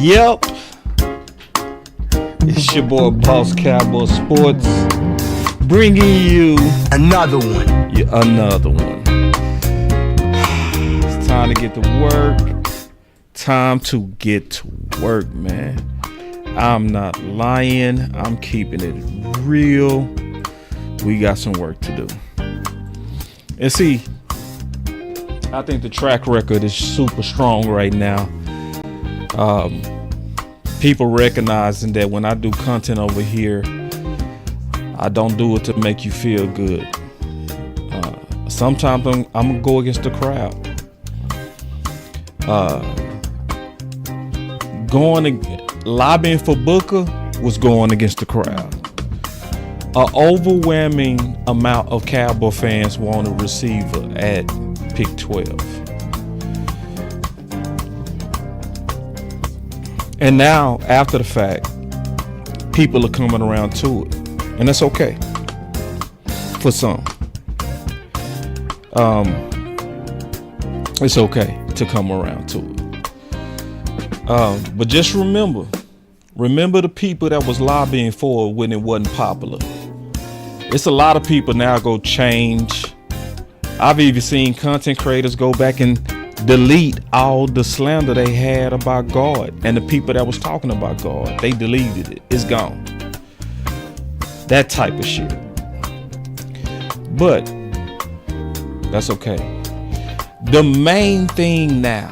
Yep. It's your boy Boss Cowboy Sports, bringing you another one. Another one. It's time to get to work. Time to get to work, man. I'm not lying. I'm keeping it real. We got some work to do. And see, I think the track record is super strong right now. People recognizing that when I do content over here, I don't do it to make you feel good. Sometimes I'm gonna go against the crowd. Lobbying for Booker was going against the crowd. An overwhelming amount of Cowboy fans want a receiver at pick 12. And now, after the fact, people are coming around to it. And that's okay. For some. It's okay to come around to it. But just remember the people that was lobbying for it when it wasn't popular. It's a lot of people now go change. I've even seen content creators go back and delete all the slander they had about God and the people that was talking about God. They deleted it. It's gone. That type of shit. But that's okay. The main thing now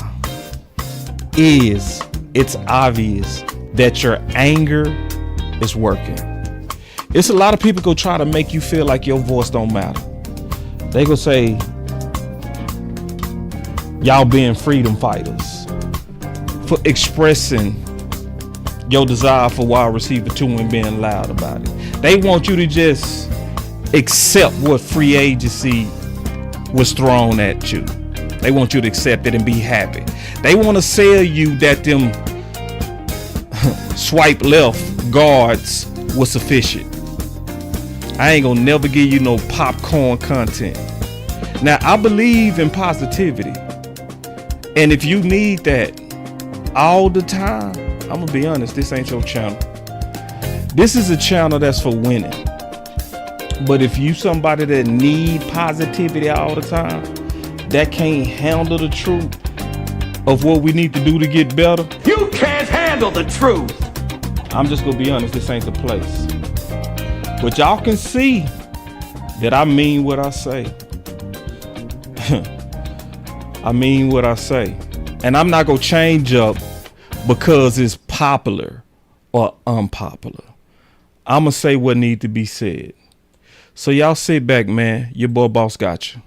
is it's obvious that your anger is working. It's a lot of people go try to make you feel like your voice don't matter. They go say, y'all being freedom fighters for expressing your desire for wide receiver 2 and being loud about it. They want you to just accept what free agency was thrown at you. They want you to accept it and be happy. They want to sell you that them swipe left guards was sufficient. I ain't gonna never give you no popcorn content. Now, I believe in positivity. And if you need that all the time, I'm gonna be honest, this ain't your channel. This is a channel that's for winning. But if you somebody that need positivity all the time, that can't handle the truth of what we need to do to get better, You can't handle the truth. I'm just gonna be honest, this ain't the place. But y'all can see that I mean what I say. I mean what I say. And I'm not gonna change up because it's popular or unpopular. I'm gonna say what need to be said. So y'all sit back, man. Your boy Boss got you.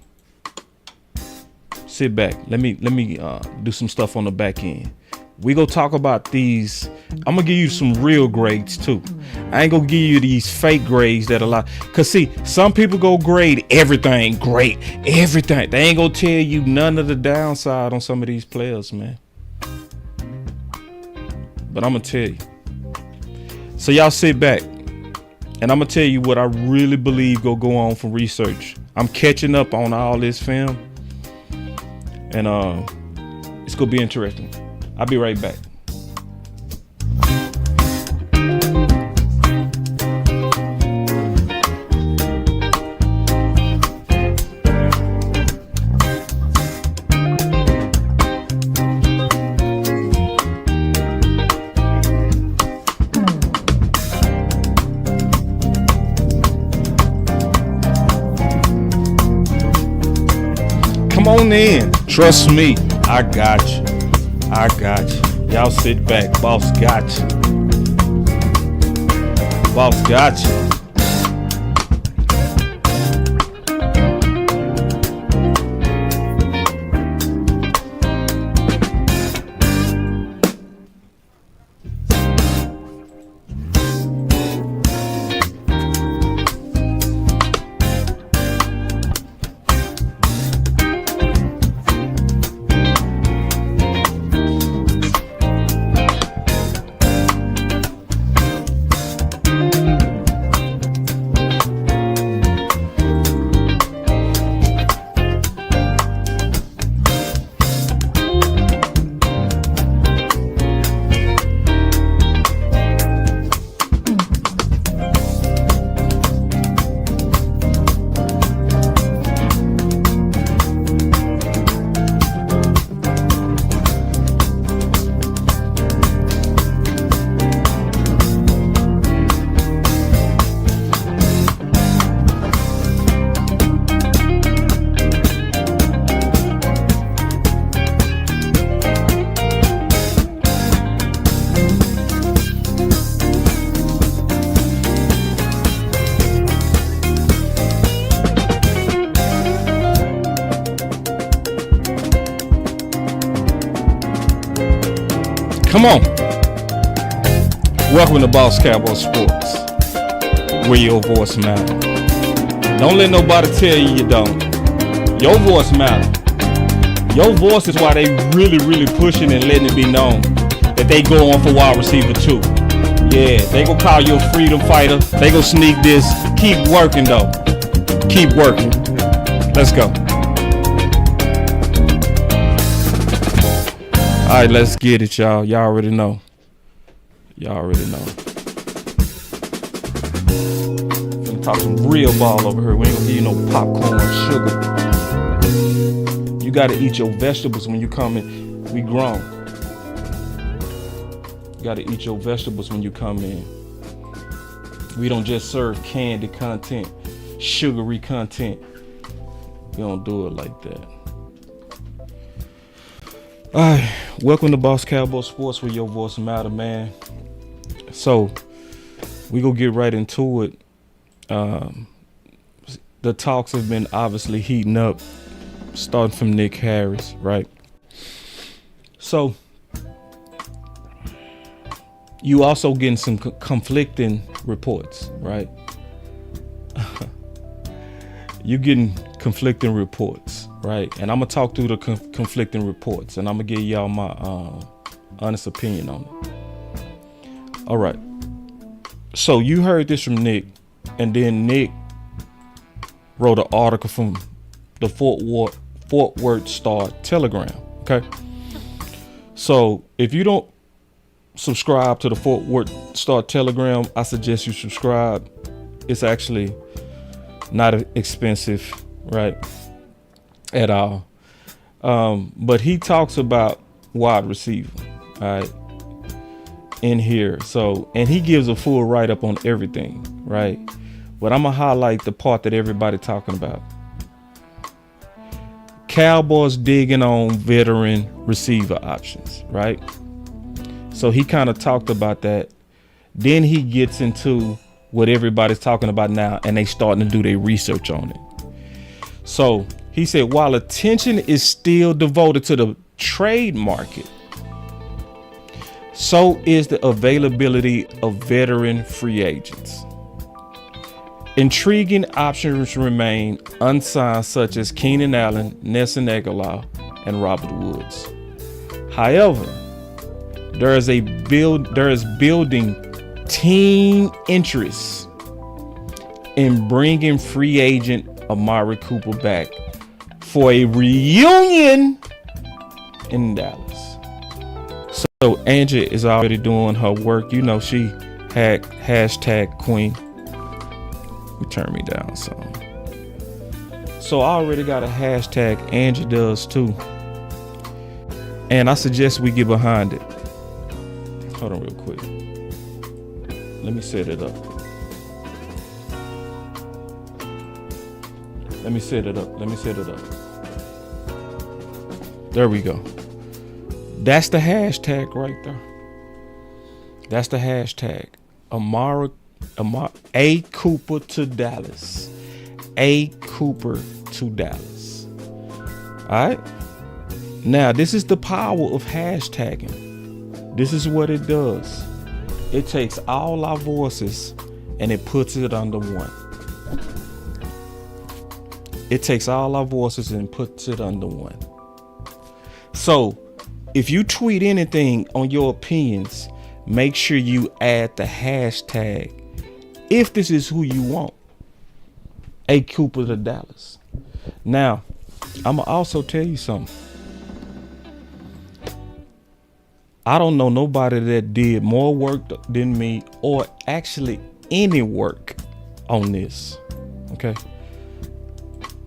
Sit back. Let me do some stuff on the back end. We gonna talk about these. I'm gonna give you some real grades too. I ain't gonna give you these fake grades that a lot. Cause see, some people go grade everything great, everything. They ain't gonna tell you none of the downside on some of these players, man. But I'm gonna tell you. So y'all sit back, and I'm gonna tell you what I really believe go on from research. I'm catching up on all this film, and it's gonna be interesting. I'll be right back. Come on in. Trust me. I got you. I got you. Y'all sit back. Boss got you. Boss got you. Come on. Welcome to Boss Cowboy Sports, where your voice matters. Don't let nobody tell you you don't. Your voice matters. Your voice is why they really pushing and letting it be known that they go on for wide receiver too. Yeah, they gonna call you a freedom fighter. They gonna sneak this. Keep working though. Keep working. Let's go. All right, let's get it, y'all. Y'all already know. Y'all already know. Finna talk some real ball over here. We ain't gonna give you no popcorn, sugar. You gotta eat your vegetables when you come in. We grown. You gotta eat your vegetables when you come in. We don't just serve candy content, sugary content. We don't do it like that. All right, welcome to Boss Cowboy Sports, where your voice matter, man. So we gonna get right into it. The talks have been obviously heating up, starting from Nick Harris, right? So you also getting some conflicting reports, right? You getting conflicting reports, right? And I'm gonna talk through the conflicting reports, and I'm gonna give y'all my honest opinion on it. All right. So you heard this from Nick, and then Nick wrote an article from the Fort Worth Star Telegram. Okay. So if you don't subscribe to the Fort Worth Star Telegram, I suggest you subscribe. It's actually not expensive, right, at all. But he talks about wide receiver, all right, in here. So, and he gives a full write-up on everything, right? But I'm gonna highlight the part that everybody talking about. Cowboys digging on veteran receiver options, right? So he kind of talked about that. Then he gets into what everybody's talking about now, and they starting to do their research on it. So he said, while attention is still devoted to the trade market, so is the availability of veteran free agents. Intriguing options remain unsigned, such as Keenan Allen, Nelson Aguilar, and Robert Woods. However, there is building team interest in bringing free agent Amari Cooper back for a reunion in Dallas. So Angie is already doing her work. You know, she had hashtag Queen. You turn me down some. So I already got a hashtag. Angie does too. And I suggest we get behind it. Hold on real quick. Let me set it up. Let me set it up. There we go. That's the hashtag right there. That's the hashtag. Amari A. Cooper to Dallas. A. Cooper to Dallas. All right. Now, this is the power of hashtagging. This is what it does. It takes all our voices and it puts it under one. It takes all our voices and puts it under one. So if you tweet anything on your opinions, make sure you add the hashtag if this is who you want. A. Cooper to Dallas. Now, I'm gonna also tell you something. I don't know nobody that did more work than me, or actually any work on this. Okay.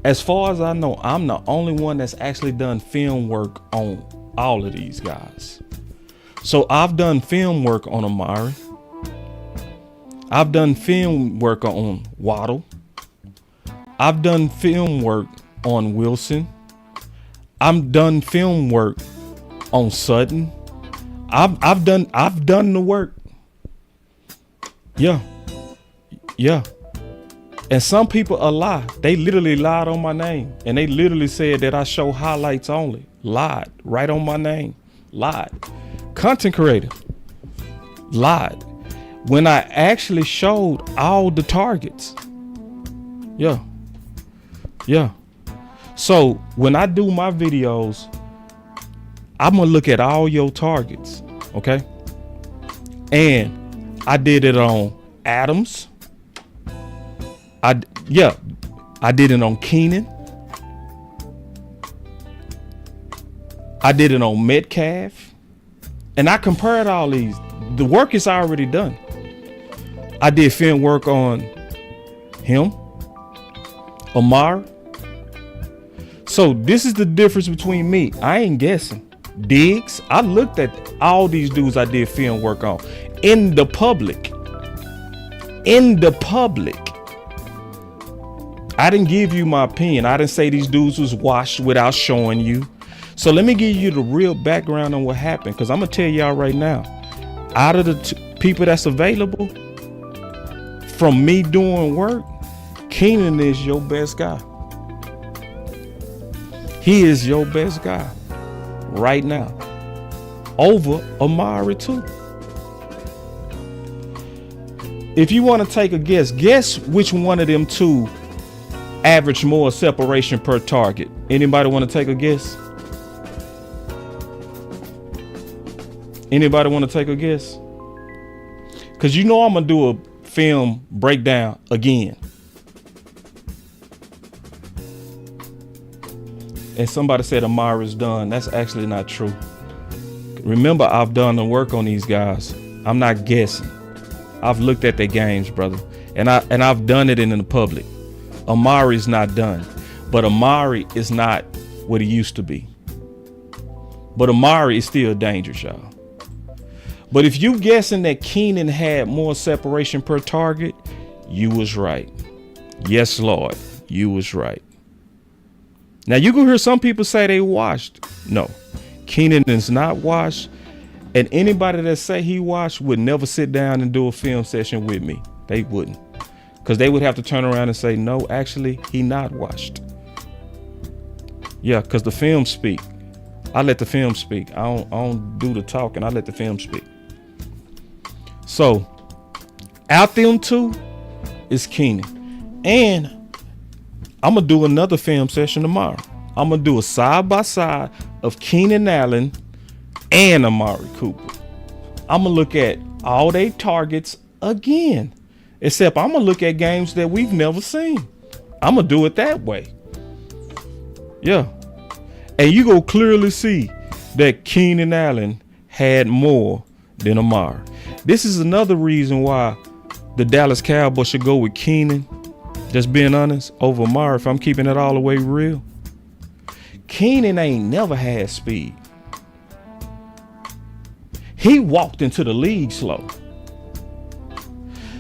As far as I know, I'm the only one that's actually done film work on all of these guys. So I've done film work on Amari. I've done film work on Waddle. I've done film work on Wilson. I've done film work on Sutton. I've done the work. Yeah. And some people lie. They literally lied on my name. And they literally said that I show highlights only. Lied right on my name. Lied. content creator, lied when I actually showed all the targets. Yeah. So when I do my videos, I'm gonna look at all your targets, okay? And I did it on Adams. I did it on Keenan. I did it on Metcalf. And I compared all these. The work is already done. I did film work on him, Amari. So this is the difference between me. I ain't guessing. Diggs, I looked at all these dudes I did film work on in the public. I didn't give you my opinion. I didn't say these dudes was washed without showing you. So let me give you the real background on what happened, because I'm gonna tell y'all right now, out of the people that's available from me doing work, Keenan is your best guy. He is your best guy right now, over Amari too. If you want to take a guess which one of them two average more separation per target. Anybody want to take a guess? Anybody want to take a guess? Because you know I'm going to do a film breakdown again. And somebody said Amari's done. That's actually not true. Remember, I've done the work on these guys. I'm not guessing. I've looked at their games, brother. And I've done it in the public. Amari's not done. But Amari is not what he used to be. But Amari is still dangerous, y'all. But if you guessing that Keenan had more separation per target, you was right. Yes, Lord, you was right. Now you can hear some people say they washed. No, Keenan is not washed. And anybody that say he washed would never sit down and do a film session with me. They wouldn't. Because they would have to turn around and say, no, actually, he not washed. Yeah, because the film speak. I let the film speak. I don't do the talking. I let the film speak. So, out them two is Keenan. And I'm going to do another film session tomorrow. I'm going to do a side-by-side of Keenan Allen and Amari Cooper. I'm going to look at all their targets again. Except I'm going to look at games that we've never seen. I'm going to do it that way. Yeah. And you go clearly see that Keenan Allen had more than Amari. This is another reason why the Dallas Cowboys should go with Keenan, just being honest, over Amari, if I'm keeping it all the way real. Keenan ain't never had speed. He walked into the league slow.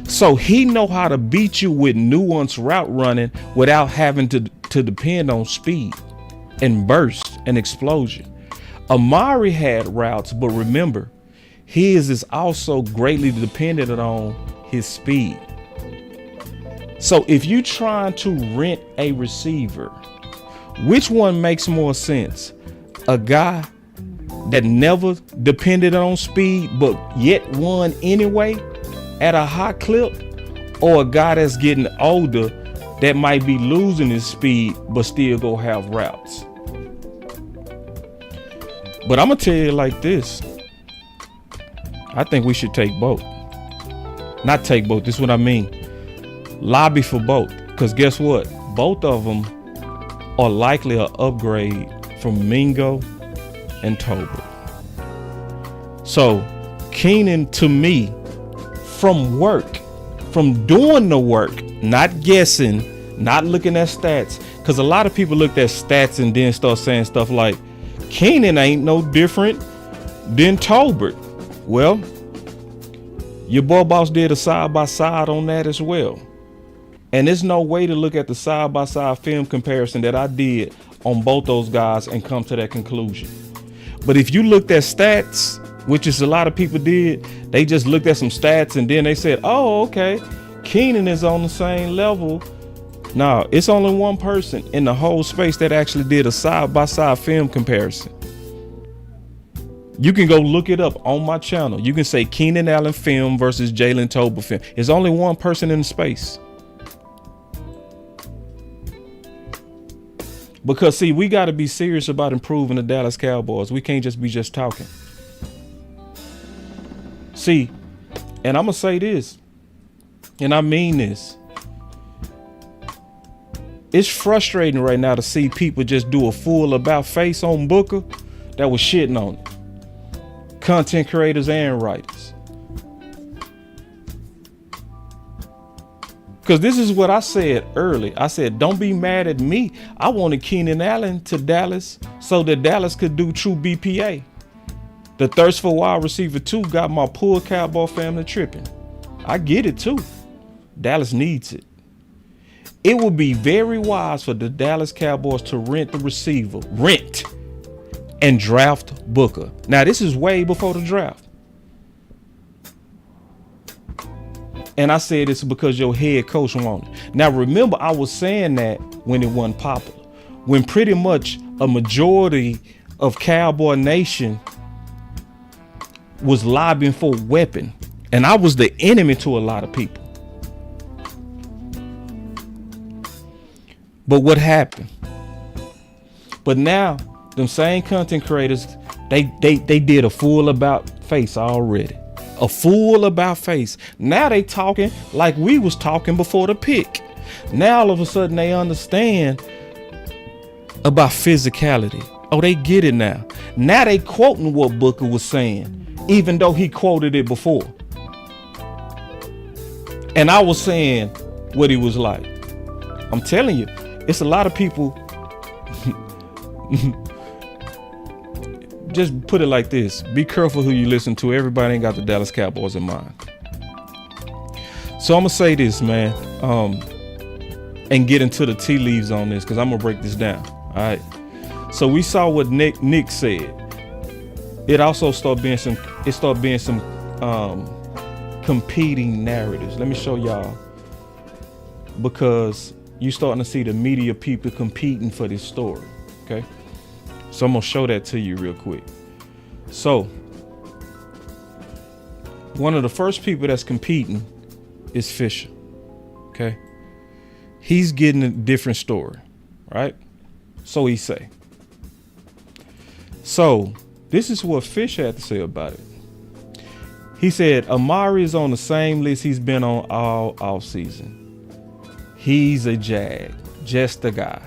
So he know how to beat you with nuanced route running without having to depend on speed and burst and explosion. Amari had routes, but remember, his is also greatly dependent on his speed. So if you trying to rent a receiver, which one makes more sense? A guy that never depended on speed, but yet won anyway at a high clip, or a guy that's getting older that might be losing his speed, but still go have routes? But I'm gonna tell you like this. I think we should take both. Not take both. This is what I mean. Lobby for both. Because guess what? Both of them are likely an upgrade from Mingo and Tolbert. So Keenan, to me, from work, from doing the work, not guessing, not looking at stats. Because a lot of people looked at stats and then start saying stuff like, Keenan ain't no different than Tolbert. Well, your boy Boss did a side-by-side on that as well. And there's no way to look at the side-by-side film comparison that I did on both those guys and come to that conclusion. But if you looked at stats, which is a lot of people did, they just looked at some stats and then they said, oh, okay, Keenan is on the same level. No, it's only one person in the whole space that actually did a side-by-side film comparison. You can go look it up on my channel. You can say Keenan Allen film versus Jalen Tolbert film. There's only one person in space. Because see, we got to be serious about improving the Dallas Cowboys. We can't just be talking. See, and I'm going to say this, and I mean this. It's frustrating right now to see people just do a full about face on Booker that was shitting on it. Content creators and writers. Because this is what I said early. I said, don't be mad at me. I wanted Keenan Allen to Dallas so that Dallas could do true BPA. The thirst for wide receiver 2 got my poor Cowboy family tripping. I get it too. Dallas needs it. It would be very wise for the Dallas Cowboys to rent the receiver, and draft Booker. Now, this is way before the draft. And I said it's because your head coach wanted it. Now, remember, I was saying that when it wasn't popular. When pretty much a majority of Cowboy Nation was lobbying for a weapon. And I was the enemy to a lot of people. But what happened? But now, them same content creators, they did a full about face already. A full about face. Now they talking like we was talking before the pick. Now all of a sudden they understand about physicality. Oh, they get it now. Now they quoting what Booker was saying, even though he quoted it before. And I was saying what he was like. I'm telling you, it's a lot of people. Just put it like this. Be careful who you listen to. Everybody ain't got the Dallas Cowboys in mind. So I'm going to say this, man, and get into the tea leaves on this because I'm going to break this down. All right. So we saw what Nick said. It also started being some competing narratives. Let me show y'all, because you starting to see the media people competing for this story. Okay. So I'm going to show that to you real quick. So one of the first people that's competing is Fisher. Okay. He's getting a different story, right? So he say. So this is what Fisher had to say about it. He said, Amari is on the same list he's been on all offseason. He's a Jag, just a guy.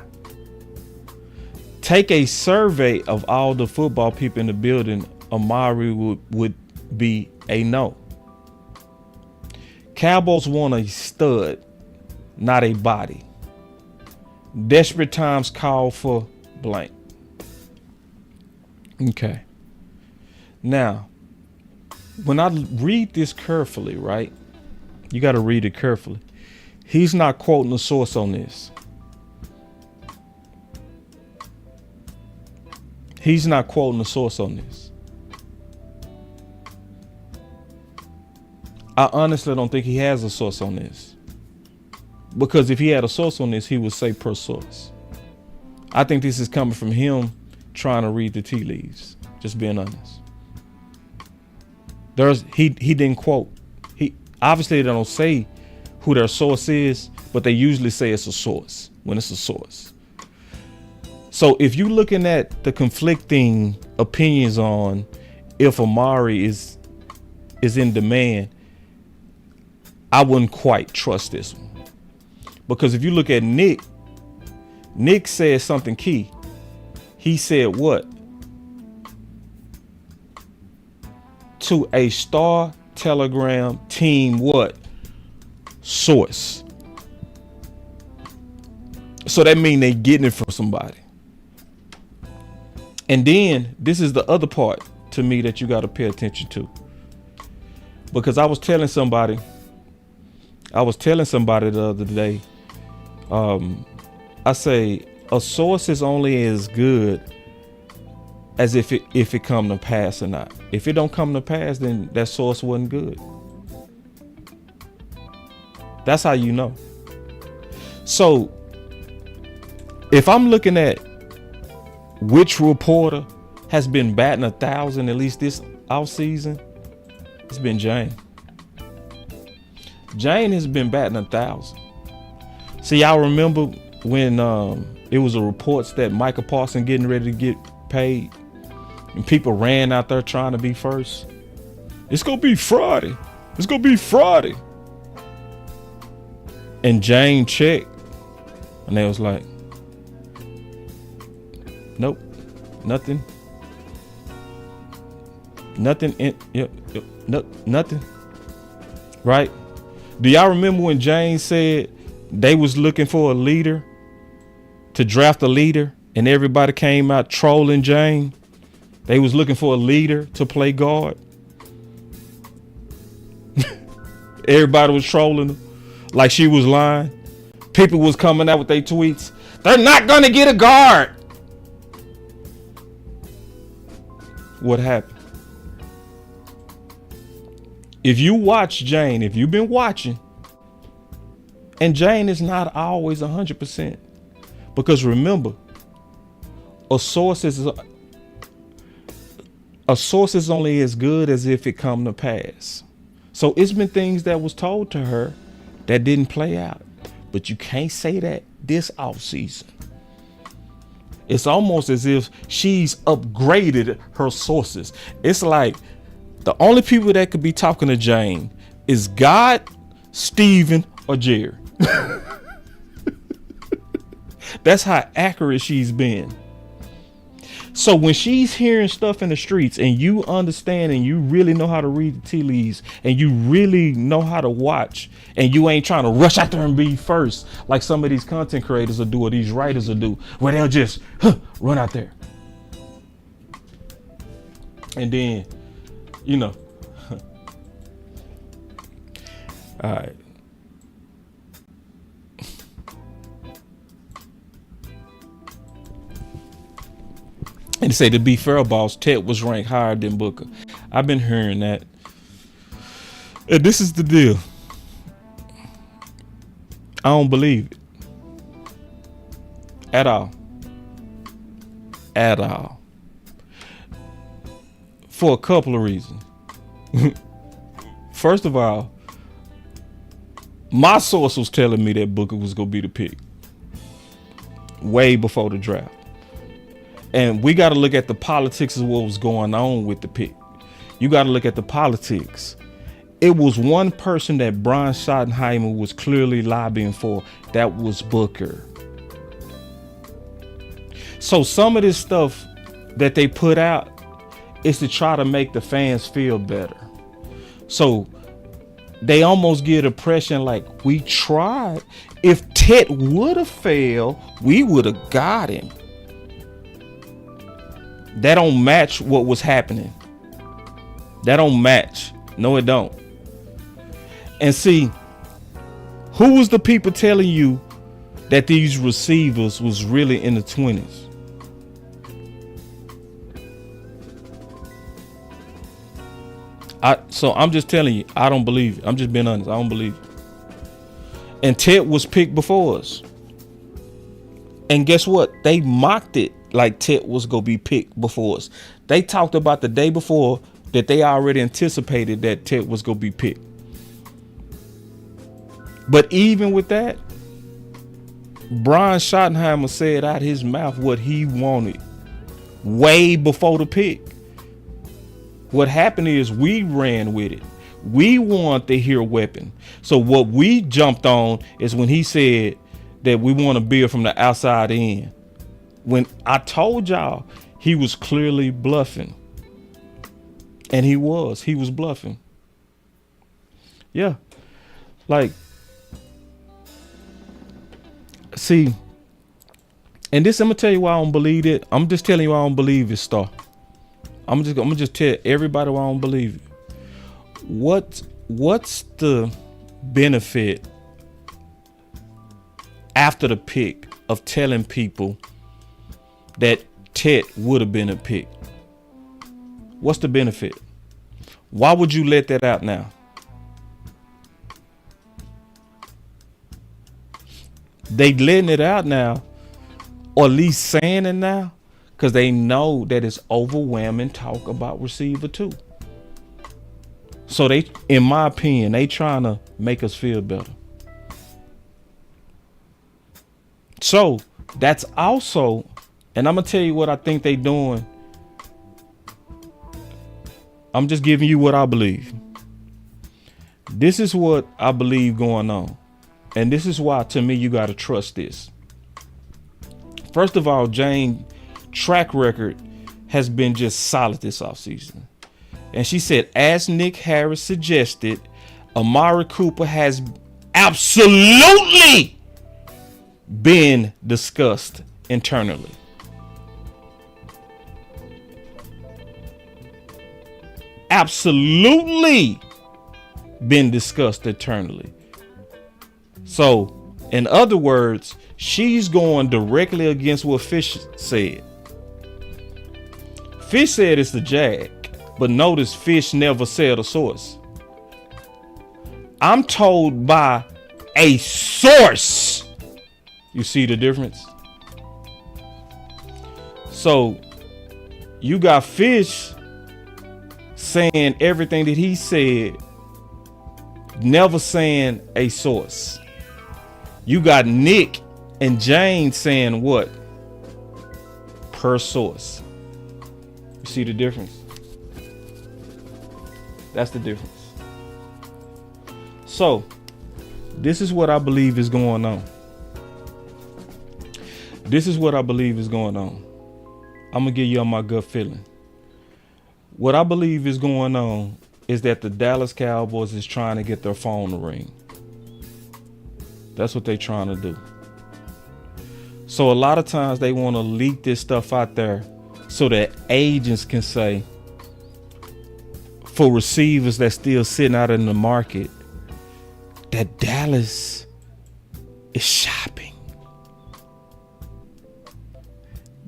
Take a survey of all the football people in the building. Amari would be a no. Cowboys want a stud, not a body. Desperate times call for blank. Okay. Now, when I read this carefully, right? You got to read it carefully. He's not quoting a source on this. He's not quoting a source on this. I honestly don't think he has a source on this. Because if he had a source on this, he would say per source. I think this is coming from him trying to read the tea leaves. Just being honest. He didn't quote. He obviously they don't say who their source is, but they usually say it's a source when it's a source. So if you're looking at the conflicting opinions on if Amari is in demand, I wouldn't quite trust this one. Because if you look at Nick said something key. He said what? To a Star Telegram team what? Source. So that means they getting it from somebody. And then this is the other part to me that you got to pay attention to. Because I was telling somebody the other day, I say a source is only as good as if it come to pass or not. If it don't come to pass, then that source wasn't good. That's how you know. So if I'm looking at which reporter has been batting 1,000 at least this off season, it's been Jane. Jane has been batting 1,000. See, y'all remember when it was a reports that Michael Parsons getting ready to get paid, and people ran out there trying to be first. It's gonna be Friday. It's gonna be Friday. And Jane checked, and they was like, nope, nothing. Nothing. Nothing. Right? Do y'all remember when Jane said they was looking for a leader, to draft a leader, and everybody came out trolling Jane? They was looking for a leader to play guard. Everybody was trolling her like she was lying. People was coming out with their tweets. They're not gonna get a guard. What happened? If you watch Jane, if you've been watching, and Jane is not always 100%, because remember, a source is only as good as if it come to pass. So it's been things that was told to her that didn't play out. But you can't say that this off season. It's almost as if she's upgraded her sources. It's like the only people that could be talking to Jane is God, Steven, or Jerry. That's how accurate she's been. So when she's hearing stuff in the streets and you understand and you really know how to read the tea leaves and you really know how to watch and you ain't trying to rush out there and be first like some of these content creators will do or these writers will do, where they'll just run out there. And then, you know, all right. And to say, to be fair, boss, Ted was ranked higher than Booker. I've been hearing that. And this is the deal. I don't believe it. At all. At all. For a couple of reasons. First of all, my source was telling me that Booker was going to be the pick way before the draft. And we got to look at the politics of what was going on with the pick. You got to look at the politics. It was one person that Brian Schottenheimer was clearly lobbying for. That was Booker. So some of this stuff that they put out is to try to make the fans feel better. So they almost get the impression like we tried. If Ted would have failed, we would have got him. That don't match what was happening. That don't match. No, it don't. And see, who was the people telling you that these receivers was really in the 20s? So I'm just telling you, I don't believe it. I'm just being honest. I don't believe it. And Ted was picked before us. And guess what? They mocked it like Ted was going to be picked before us. They talked about the day before that they already anticipated that Ted was going to be picked. But even with that, Brian Schottenheimer said out his mouth what he wanted way before the pick. What happened is we ran with it. We want the hero weapon. So what we jumped on is when he said that we want to build from the outside in. When I told y'all he was clearly bluffing. And he was bluffing. Yeah. Like, see, and this, I'm gonna tell you why I don't believe it. I'm just telling you why I don't believe it, Star. I'm gonna just tell everybody why I don't believe it. What's the benefit after the pick of telling people that Ted would have been a pick? What's the benefit? Why would you let that out now? They letting it out now, or at least saying it now, because they know that it's overwhelming talk about receiver 2. So they, in my opinion, they trying to make us feel better. So that's also, and I'm gonna tell you what I think they doing. I'm just giving you what I believe. This is what I believe going on. And this is why, to me, you got to trust this. First of all, Jane's track record has been just solid this offseason. And she said, as Nick Harris suggested, Amari Cooper has absolutely been discussed internally. Absolutely been discussed internally. So, in other words, she's going directly against what Fish said. Fish said it's the Jag, but notice Fish never said a source. I'm told by a source. You see the difference? So, you got Fish saying everything that he said, never saying a source. You got Nick and Jane saying what? Per source. You see the difference? That's the difference. So, this is what I believe is going on. This is what I believe is going on. I'm going to give you my gut feeling. What I believe is going on is that the Dallas Cowboys is trying to get their phone to ring. That's what they're trying to do. So a lot of times they want to leak this stuff out there so that agents can say, for receivers that's still sitting out in the market, that Dallas is shopping.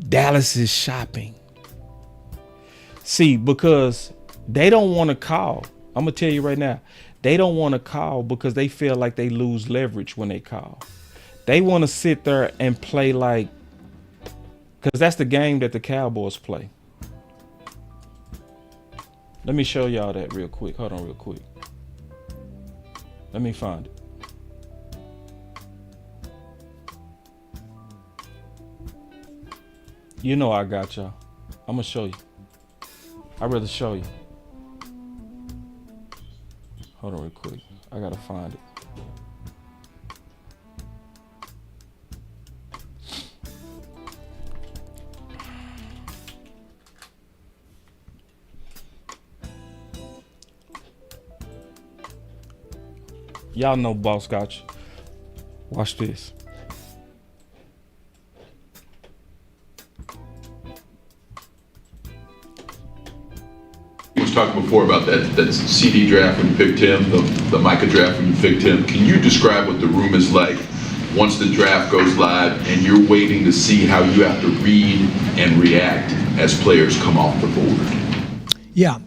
Dallas is shopping. See, because they don't want to call. I'm going to tell you right now. They don't want to call because they feel like they lose leverage when they call. They want to sit there and play like, because that's the game that the Cowboys play. Let me show y'all that real quick. Hold on real quick. Let me find it. You know I got y'all. I'm going to show you. I'd rather show you. Hold on real quick. I gotta find it. Y'all know Boss got you. Watch this. Talking before about that CD draft when you picked him, the Micah draft when you picked him. Can you describe what the room is like once the draft goes live and you're waiting to see how you have to read and react as players come off the board? Yeah,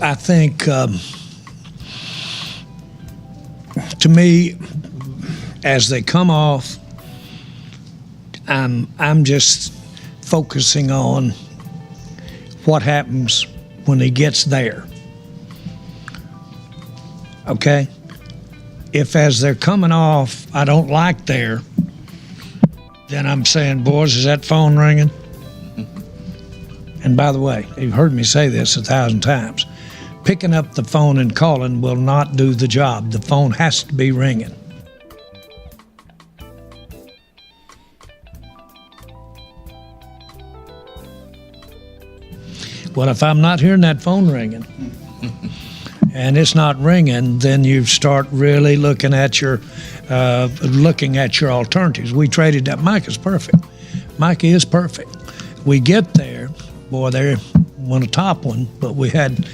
I think to me, as they come off, I'm just focusing on what happens when he gets there. Okay? If as they're coming off, I don't like there, then I'm saying, boys, is that phone ringing? And by the way, you've heard me say this 1,000 times. Picking up the phone and calling will not do the job. The phone has to be ringing. Well, if I'm not hearing that phone ringing and it's not ringing, then you start really looking at your alternatives. We traded that. Mike is perfect. Mike is perfect. We get there, boy, they want a top one, but we had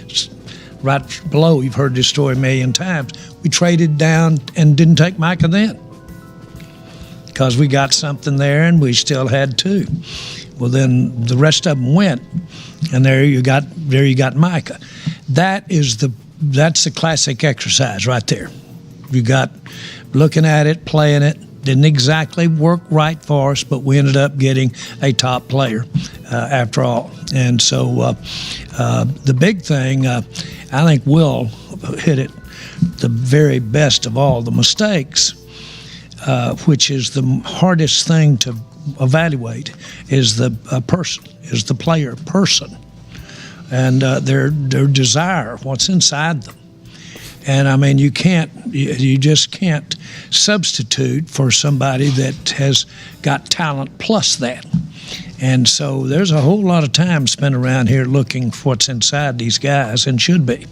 right below, you've heard this story a million times, we traded down and didn't take Micah then because we got something there and we still had two. Well, then the rest of them went. And there you got Micah. That's the classic exercise right there. You got looking at it, playing it, Didn't exactly work right for us, but we ended up getting a top player after all. And so the big thing, I think Will hit it the very best of all the mistakes, which is the hardest thing to evaluate, is the person, is the player person, and their desire, what's inside them. And I mean, you just can't substitute for somebody that has got talent plus that. And so there's a whole lot of time spent around here looking for what's inside these guys, and should be.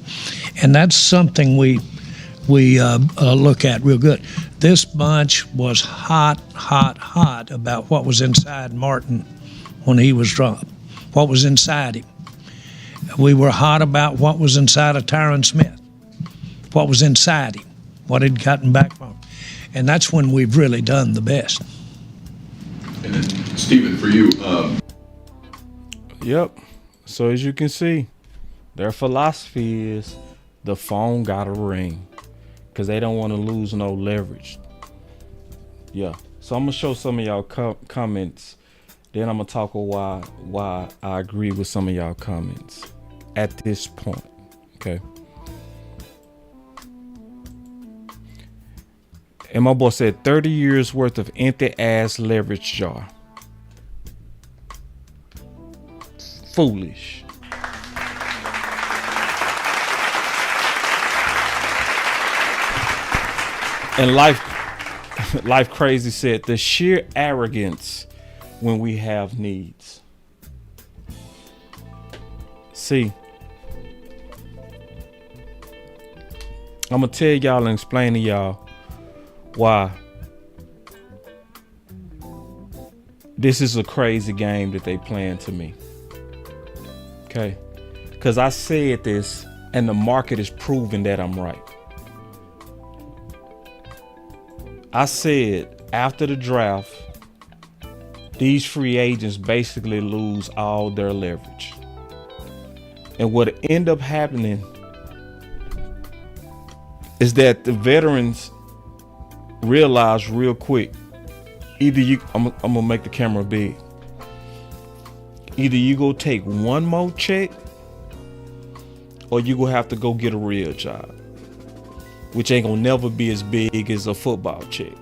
And that's something we look at real good. This bunch was hot about what was inside Martin when he was dropped, what was inside him. We were hot about what was inside of Tyron Smith, what was inside him, what had gotten back from him. And that's when we've really done the best. And then, Stephen, for you. Yep. So as you can see, their philosophy is the phone gotta ring, because they don't want to lose no leverage. Yeah. So I'm gonna show some of y'all comments. Then I'm gonna talk about why I agree with some of y'all comments at this point. Okay. And my boy said 30 years worth of empty ass leverage jar. Foolish. And Life Crazy said the sheer arrogance when we have needs. See, I'm gonna tell y'all and explain to y'all why this is a crazy game that they playing to me. Okay, because I said this and the market is proving that I'm right. I said after the draft, these free agents basically lose all their leverage. And what end up happening is that the veterans realize real quick, I'm gonna make the camera big. Either you go take one more check, or you gonna have to go get a real job, which ain't gonna never be as big as a football check.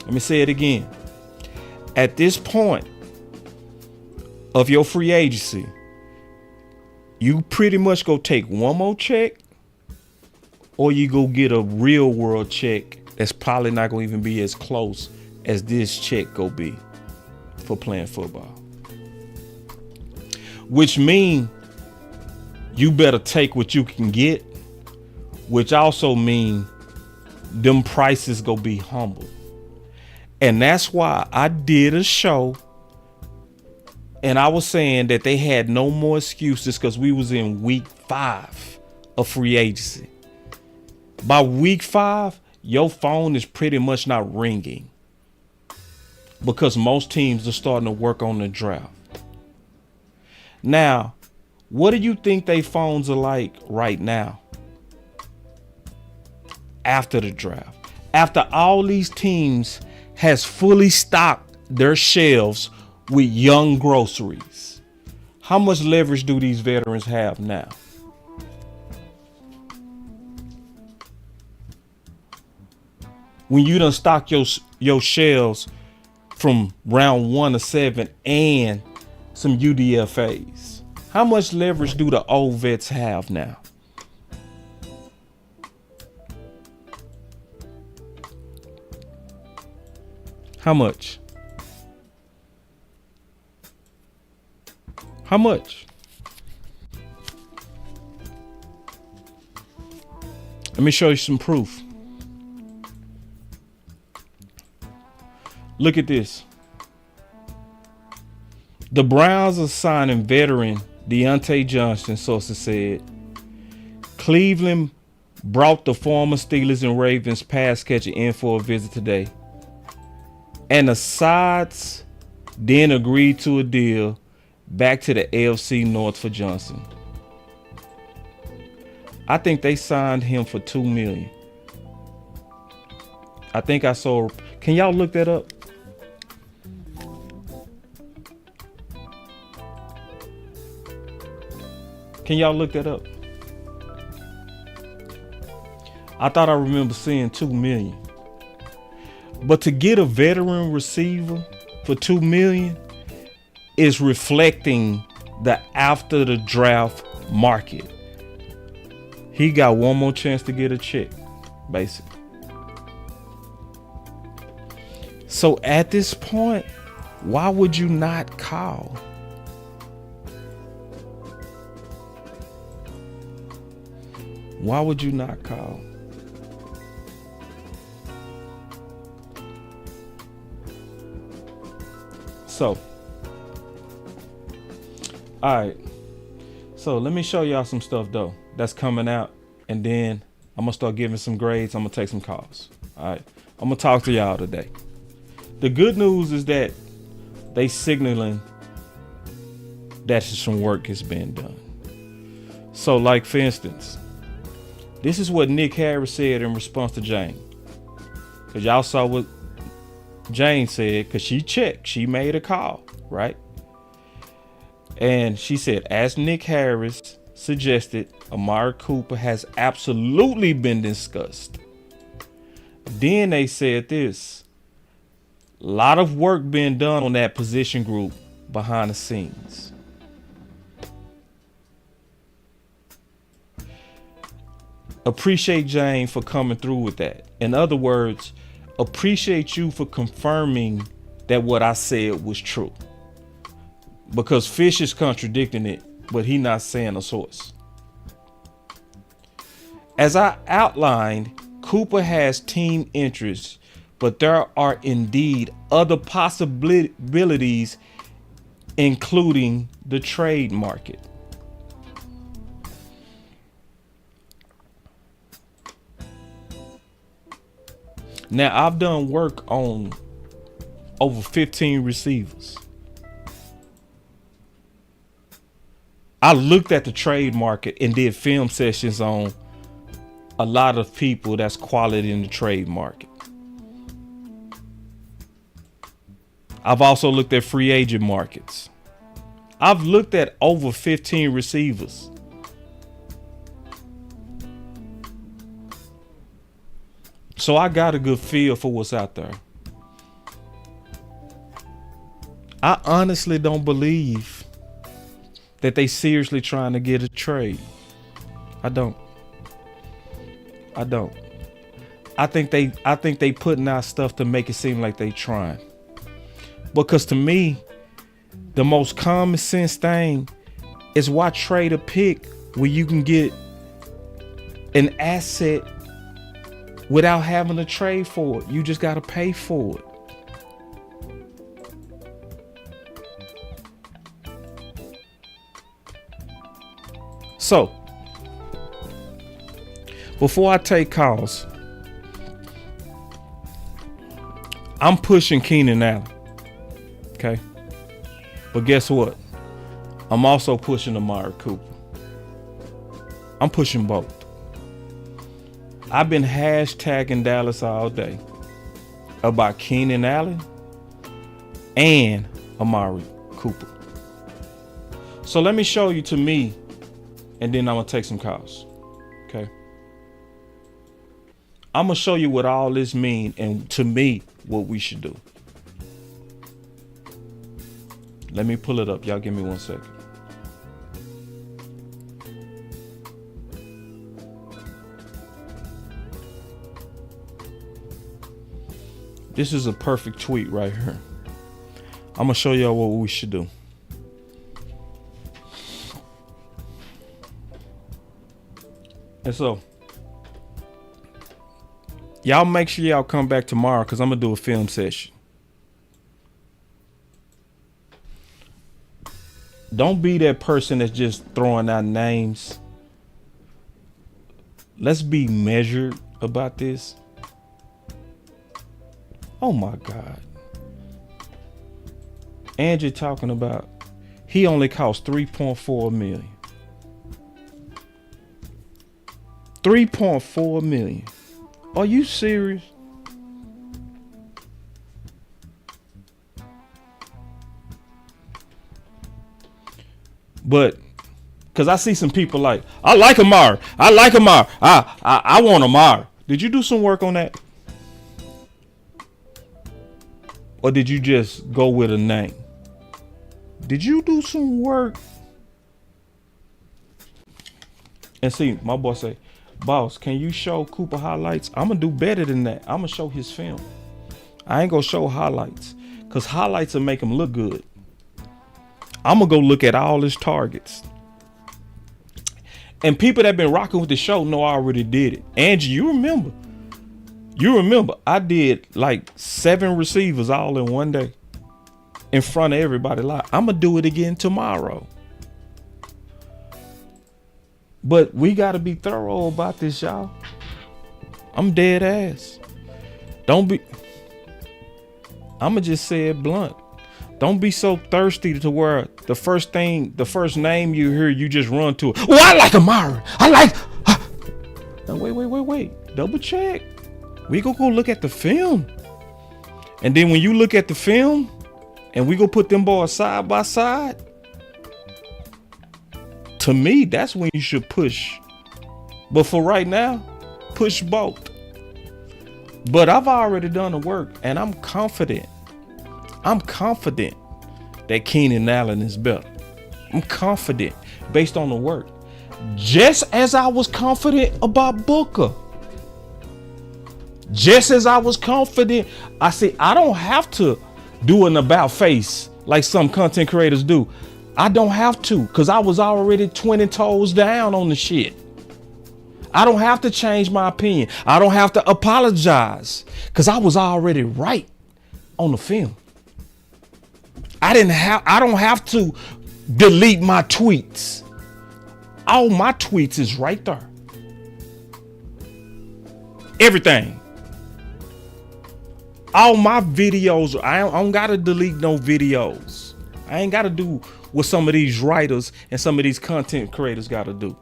Let me say it again. At this point of your free agency, you pretty much go take one more check, or you go get a real world check that's probably not gonna even be as close as this check go be for playing football. Which mean you better take what you can get, which also mean them prices go be humble. And that's why I did a show and I was saying that they had no more excuses, because we was in week 5 of free agency. By week 5, your phone is pretty much not ringing, because most teams are starting to work on the draft. Now, what do you think they phones are like right now? After the draft, after all these teams has fully stocked their shelves with young groceries, how much leverage do these veterans have now? When you done stock your shelves from round 1 to 7 and some UDFAs, how much leverage do the old vets have now? How much? How much? Let me show you some proof. Look at this. The Browns are signing veteran Deontay Johnson, sources said. Cleveland brought the former Steelers and Ravens pass catcher in for a visit today. And the sides then agreed to a deal back to the AFC North for Johnson. I think they signed him for $2 million. I think I saw. Can y'all look that up? Can y'all look that up? I thought I remember seeing 2 million. But to get a veteran receiver for 2 million is reflecting the after the draft market. He got one more chance to get a check, basically. So at this point, why would you not call? Why would you not call? So, all right. So let me show y'all some stuff though that's coming out, and then I'm gonna start giving some grades. I'm gonna take some calls. All right. I'm gonna talk to y'all today. The good news is that they signaling that some work has been done. So, like for instance, this is what Nick Harris said in response to Jane. Because y'all saw what Jane said, because she checked. She made a call, right? And she said, as Nick Harris suggested, Amari Cooper has absolutely been discussed. Then they said this. A lot of work being done on that position group behind the scenes. Appreciate Jane for coming through with that. In other words, appreciate you for confirming that what I said was true. Because Fish is contradicting it, but he not saying a source. As I outlined, Cooper has team interests, but there are indeed other possibilities, including the trade market. Now, I've done work on over 15 receivers. I looked at the trade market and did film sessions on a lot of people that's quality in the trade market. I've also looked at free agent markets. I've looked at over 15 receivers. So I got a good feel for what's out there. I honestly don't believe that they seriously trying to get a trade. I don't. I think they putting out stuff to make it seem like they trying. Because to me, the most common sense thing is why trade a pick where you can get an asset without having to trade for it. You just got to pay for it. So, before I take calls, I'm pushing Keenan Allen. Okay. But guess what? I'm also pushing Amari Cooper. I'm pushing both. I've been hashtagging Dallas all day about Keenan Allen and Amari Cooper. So let me show you to me, and then I'm going to take some calls. Okay. I'm going to show you what all this means, and to me, what we should do. Let me pull it up. Y'all give me 1 second. This is a perfect tweet right here. I'm going to show y'all what we should do. And so, y'all make sure y'all come back tomorrow because I'm going to do a film session. Don't be that person that's just throwing out names. Let's be measured about this. Oh my God. Andrew talking about he only cost $3.4 million. $3.4 million. Are you serious? But because I see some people like, I like Amari. I like Amari. I want Amari. Did you do some work on that? Or did you just go with a name? Did you do some work? And see, my boy say, boss, can you show Cooper highlights? I'm going to do better than that. I'm going to show his film. I ain't going to show highlights. Because highlights will make him look good. I'm going to go look at all his targets. And people that been rocking with the show know I already did it. Angie, you remember. I did like 7 receivers all in one day. In front of everybody live. I'm going to do it again tomorrow. But we got to be thorough about this, y'all. I'm dead ass. I'm going to just say it blunt. Don't be so thirsty to where the first name you hear, you just run to it. Well, I like Amari. Now, wait. Double check. We go look at the film. And then when you look at the film and we go put them boys side by side, to me, that's when you should push. But for right now, push both. But I've already done the work and I'm confident that Keenan Allen is better. I'm confident based on the work. Just as I was confident about Booker. Just as I was confident, I don't have to do an about face like some content creators do. I don't have to, because I was already 20 toes down on the shit. I don't have to change my opinion. I don't have to apologize, because I was already right on the film. I don't have to delete my tweets. All my tweets is right there. Everything. All my videos, I don't gotta delete no videos. I ain't gotta do what some of these writers and some of these content creators gotta do.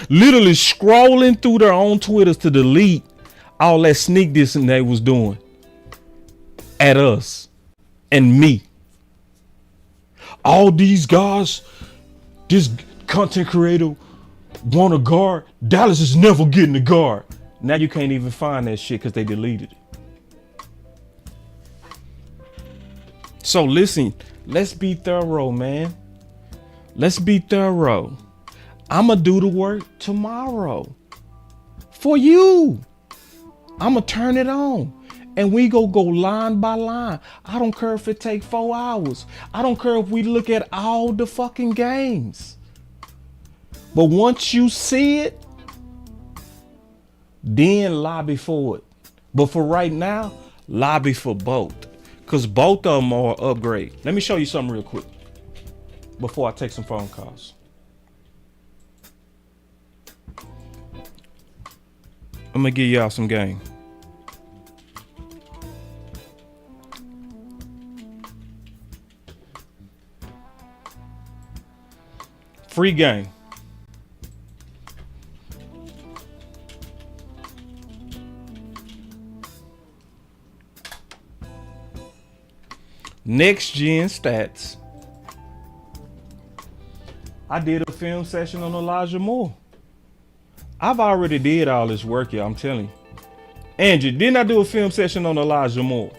Literally scrolling through their own Twitters to delete all that sneak dissing they was doing at us and me. All these guys, this content creator want a guard. Dallas is never getting a guard. Now you can't even find that shit because they deleted it. So listen, let's be thorough, man. Let's be thorough. I'ma do the work tomorrow for you. I'ma turn it on and we go line by line. I don't care if it take 4 hours. I don't care if we look at all the fucking games. But once you see it, then lobby for it. But for right now, lobby for both. Because both of them are upgrade. Let me show you something real quick before I take some phone calls. I'm going to give y'all some game. Free game. Next gen stats. I did a film session on Elijah Moore. I've already did all this work, y'all. I'm telling you. Andrew, didn't I do a film session on Elijah Moore?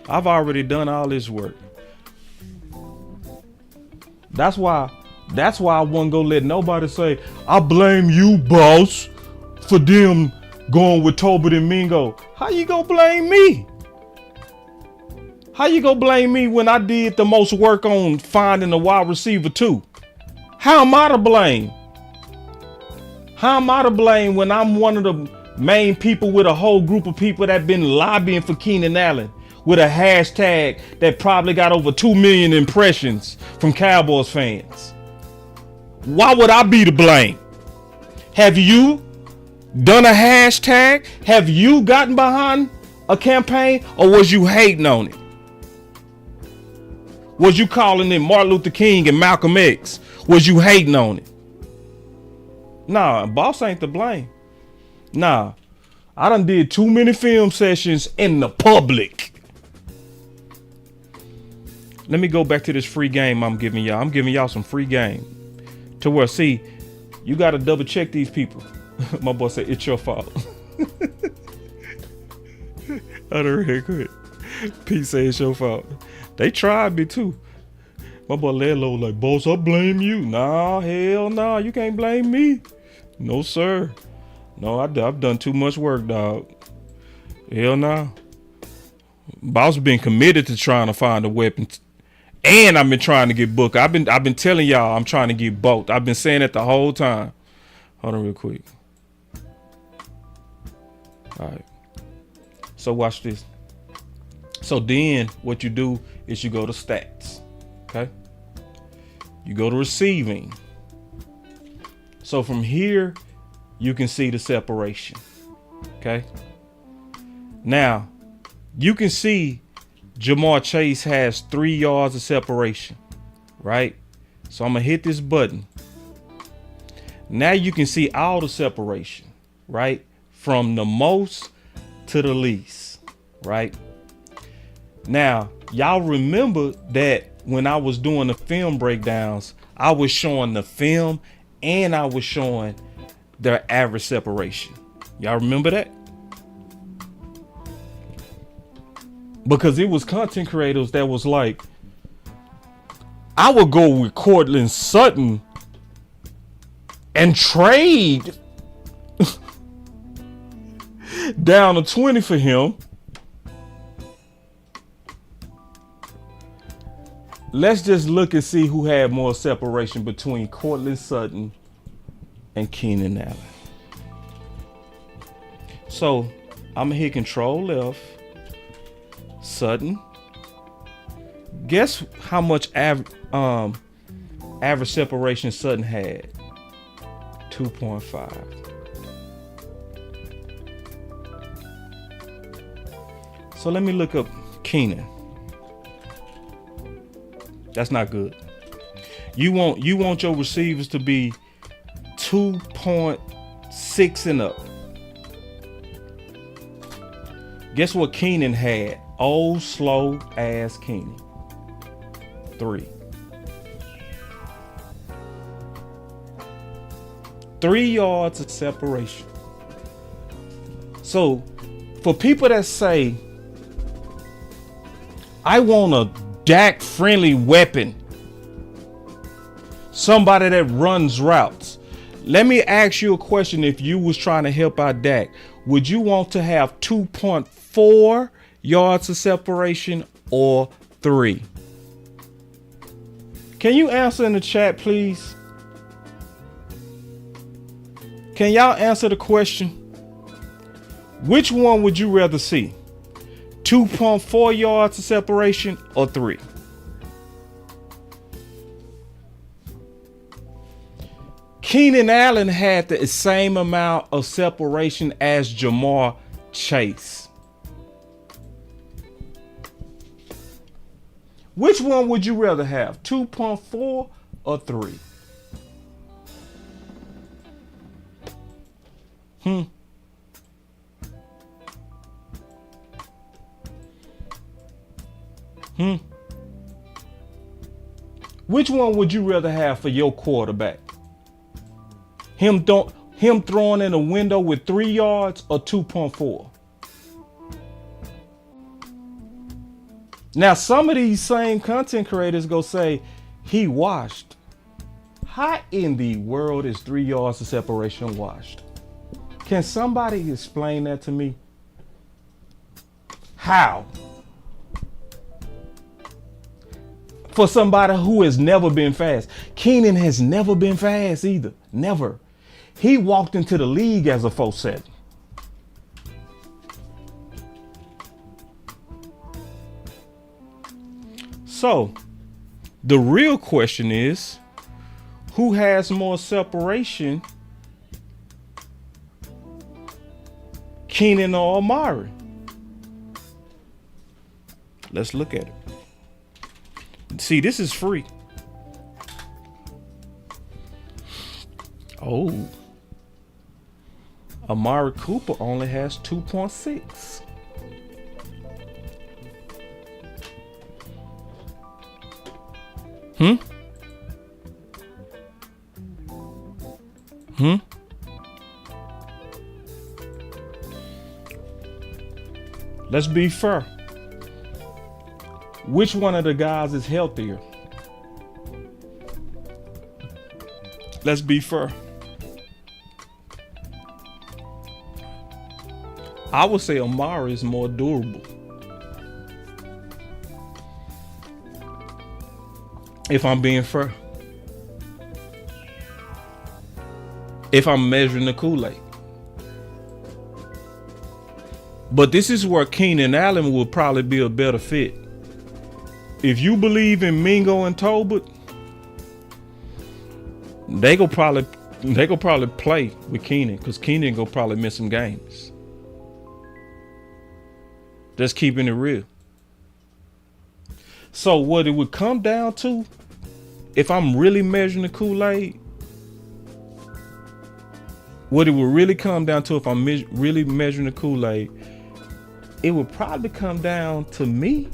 I've already done all this work. That's why I wasn't gonna let nobody say, I blame you, boss, for them going with Tobit and Mingo. How you gonna blame me? How you gonna blame me when I did the most work on finding a wide receiver too? How am I to blame? How am I to blame when I'm one of the main people with a whole group of people that been lobbying for Keenan Allen with a hashtag that probably got over 2 million impressions from Cowboys fans? Why would I be to blame? Have you done a hashtag? Have you gotten behind a campaign, or was you hating on it? Was you calling it Martin Luther King and Malcolm X? Was you hating on it? Nah, boss ain't to blame. Nah, I done did too many film sessions in the public. let me go back to this free game I'm giving y'all. I'm giving y'all some free game to where, see, you got to double check these people. My boy said, it's your fault. I don't real quick. Pete said it's your fault. They tried me too. My boy Lelo like, boss, I blame you. Nah, hell nah, you can't blame me. No, sir. No, I've done too much work, dog. Hell nah. Boss been committed to trying to find a weapon. And I've been trying to get booked. I've been telling y'all I'm trying to get booked. I've been saying it the whole time. Hold on real quick. All right. So watch this. So then what you do is you go to stats. Okay. You go to receiving. So from here, you can see the separation. Okay. Now, you can see Jamar Chase has 3 yards of separation, right? So I'm going to hit this button. Now you can see all the separation, right? From the most to the least, right? Now, y'all remember that when I was doing the film breakdowns, I was showing the film and I was showing their average separation. Y'all remember that? Because it was content creators that was like, I would go with Cortland Sutton and trade down to 20 for him. Let's just look and see who had more separation between Cortland Sutton and Keenan Allen. So I'm gonna hit Control Left. Sutton. Guess how much average separation Sutton had? 2.5. So let me look up Keenan. That's not good. You want your receivers to be 2.6 and up. Guess what Keenan had? Old slow ass Keenan. 3. 3 yards of separation. So for people that say, I want a Dak friendly weapon, somebody that runs routes, let me ask you a question. If you was trying to help out Dak, would you want to have 2.4 yards of separation or 3? Can you answer in the chat, please? Can y'all answer the question? Which one would you rather see? 2.4 yards of separation or 3? Keenan Allen had the same amount of separation as Jamar Chase. Which one would you rather have? 2.4 or 3? Which one would you rather have for your quarterback? Him throwing in a window with 3 yards or 2.4? Now, some of these same content creators go say he washed. How in the world is 3 yards of separation washed? Can somebody explain that to me? How? For somebody who has never been fast. Keenan has never been fast either. Never. He walked into the league as a 4.7. So, the real question is, who has more separation, Keenan or Amari? Let's look at it. See, this is free. Oh, Amari Cooper only has 2.6. Let's be fair. Which one of the guys is healthier? Let's be fair. I would say Amari is more durable. If I'm being fair. If I'm measuring the Kool-Aid. But this is where Keenan Allen would probably be a better fit. If you believe in Mingo and Tolbert, they go probably play with Keenan, because Keenan go probably miss some games. Just keeping it real. So what it would come down to, if I'm really measuring the Kool-Aid, what it would really come down to, if I'm really measuring the Kool-Aid, it would probably come down to me,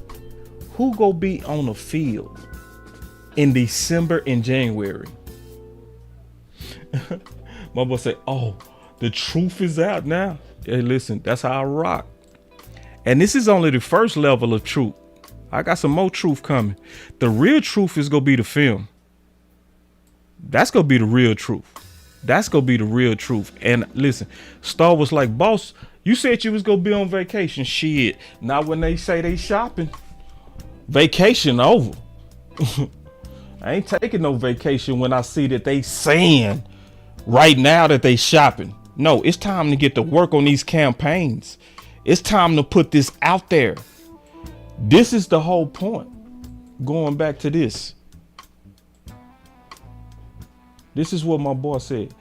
who go be on the field in December and January. My boy say, oh, the truth is out now. Hey, listen, that's how I rock. And this is only the first level of truth. I got some more truth coming. The real truth is gonna be the film. That's gonna be the real truth. That's gonna be the real truth. And listen, Star was like, boss, you said you was gonna be on vacation. Shit. Now when they say they shopping, vacation over. I ain't taking no vacation when I see that they saying right now that they shopping. No, it's time to get to work on these campaigns. It's time to put this out there. This is the whole point. Going back to this. This is what my boss said.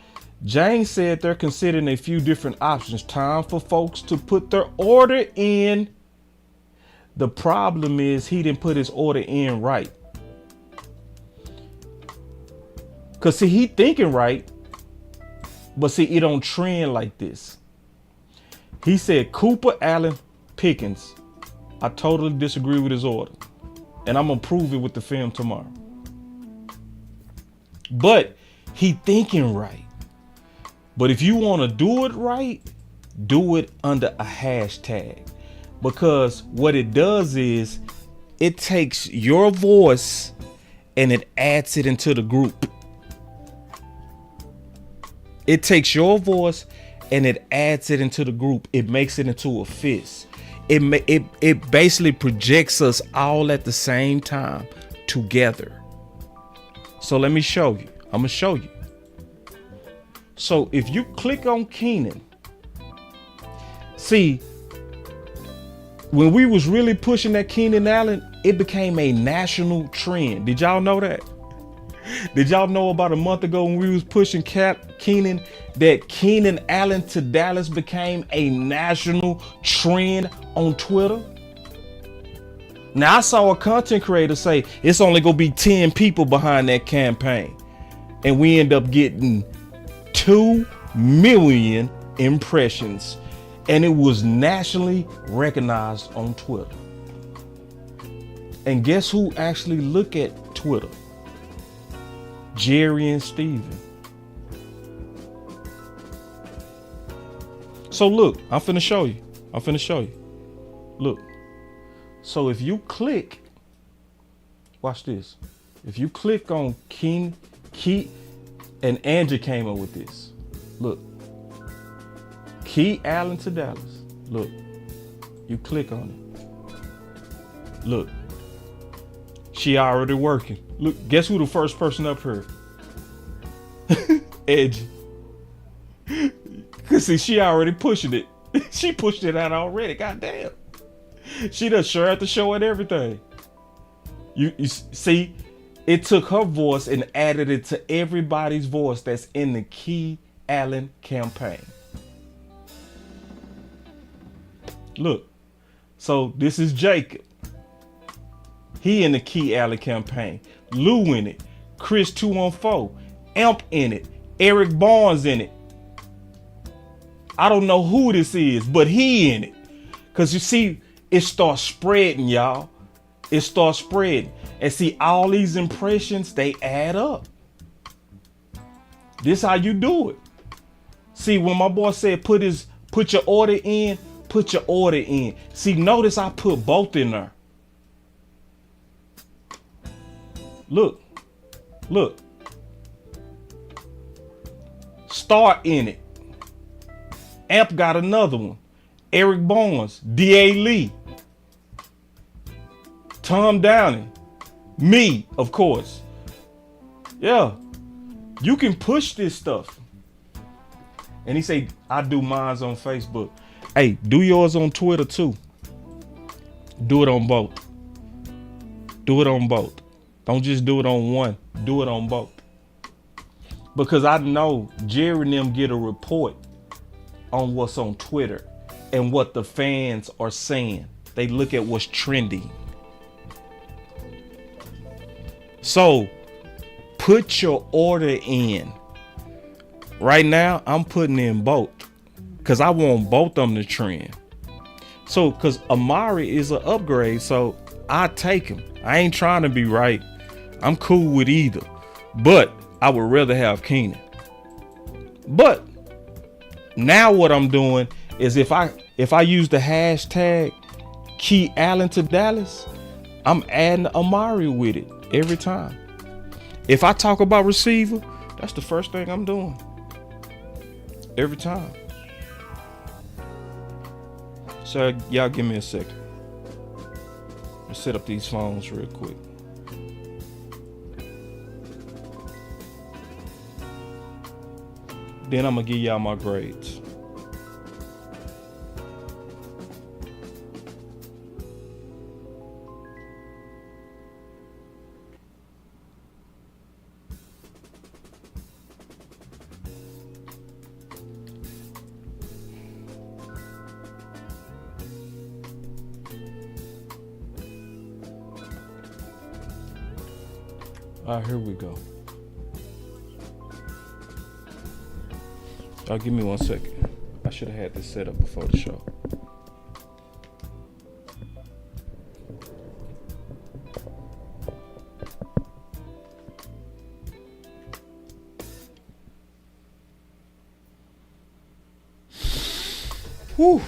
James said they're considering a few different options. Time for folks to put their order in. The problem is he didn't put his order in right. Cause see, he thinking right, but see, it don't trend like this. He said Cooper, Allen, Pickens. I totally disagree with his order, and I'm gonna prove it with the film tomorrow. But he thinking right. But if you want to do it right, do it under a hashtag, because what it does is it takes your voice and it adds it into the group. It takes your voice and it adds it into the group. It makes it into a fist. It basically projects us all at the same time together. So let me show you. I'm gonna show you. So if you click on Keenan, see, when we was really pushing that Keenan Allen, it became a national trend. Did y'all know that? Did y'all know about a month ago when we was pushing Keenan, that Keenan Allen to Dallas became a national trend on Twitter? Now I saw a content creator say it's only gonna be 10 people behind that campaign, and we end up getting 2 million impressions, and it was nationally recognized on Twitter. And guess who actually look at Twitter? Jerry and Steven. So look, I'm finna show you. Look. So if you click, watch this. If you click on Key, and Andrew came up with this. Look. Key Allen to Dallas. Look. You click on it. Look. She already working. Look, guess who the first person up here? Edgy. Cause see, she already pushing it. She pushed it out already. Goddamn. She does shared the show and everything. You see, it took her voice and added it to everybody's voice that's in the Key Allen campaign. Look. So this is Jacob. He in the Key Allen campaign. Lou in it. Chris 214. Amp in it. Eric Barnes in it. I don't know who this is, but he in it. Cause you see, it starts spreading, y'all. It starts spreading. And see, all these impressions, they add up. This how you do it. See, when my boy said put your order in, put your order in. See, notice I put both in there. Look. Start in it. Amp got another one. Eric Barnes, D.A. Lee, Tom Downing, me, of course. Yeah, you can push this stuff. And he say, I do mines on Facebook. Hey, do yours on Twitter too. Do it on both. Do it on both. Don't just do it on one. Do it on both. Because I know Jerry and them get a report on what's on Twitter and what the fans are saying. They look at what's trending. So put your order in. Right now, I'm putting in both because I want both of them to trend. So, because Amari is an upgrade, so I take him. I ain't trying to be right. I'm cool with either, but I would rather have Keenan. But now what I'm doing is if I use the hashtag Key Allen to Dallas, I'm adding Amari with it every time. If I talk about receiver, that's the first thing I'm doing every time. So y'all give me a second. Let's set up these phones real quick. Then I'm gonna give y'all my grades. All right, here we go. Y'all give me 1 second. I should have had this set up before the show. Whew.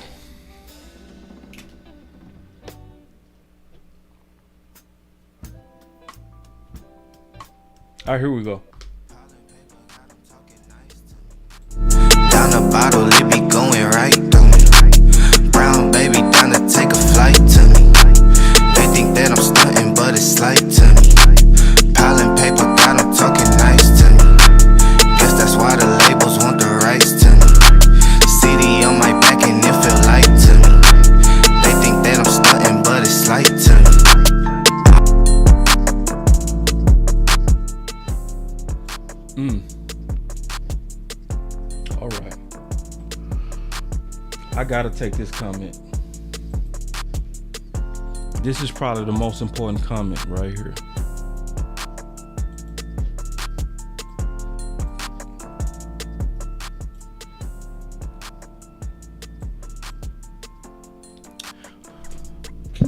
All right, here we go. Down the bottle, it be going right through me. Brown baby down to take a flight to me. They think that I'm stunting, but it's slight to me. Piling paper, got them talking nice to me. Guess that's why the labels want the rights to me. CD on my back and it feel light to me. They think that I'm stunting, but it's slight to me. All right. I gotta take this comment. This is probably the most important comment right here.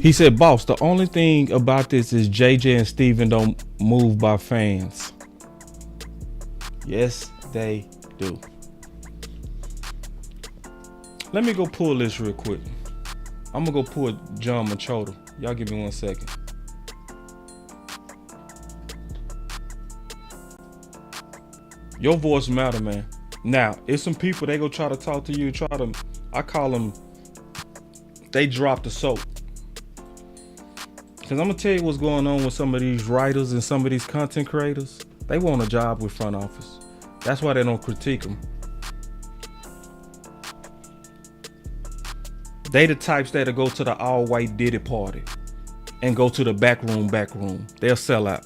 He said, boss, the only thing about this is JJ and Steven don't move by fans. Yes, they do. Let me go pull this real quick. I'm gonna go pull John Machota. Y'all give me 1 second. Your voice matter, man. Now, it's some people, they go try to talk to you, I call them, they drop the soap. Cause I'm gonna tell you what's going on with some of these writers and some of these content creators. They want a job with front office. That's why they don't critique them. They the types that'll go to the all-white Diddy party and go to the back room. They'll sell out.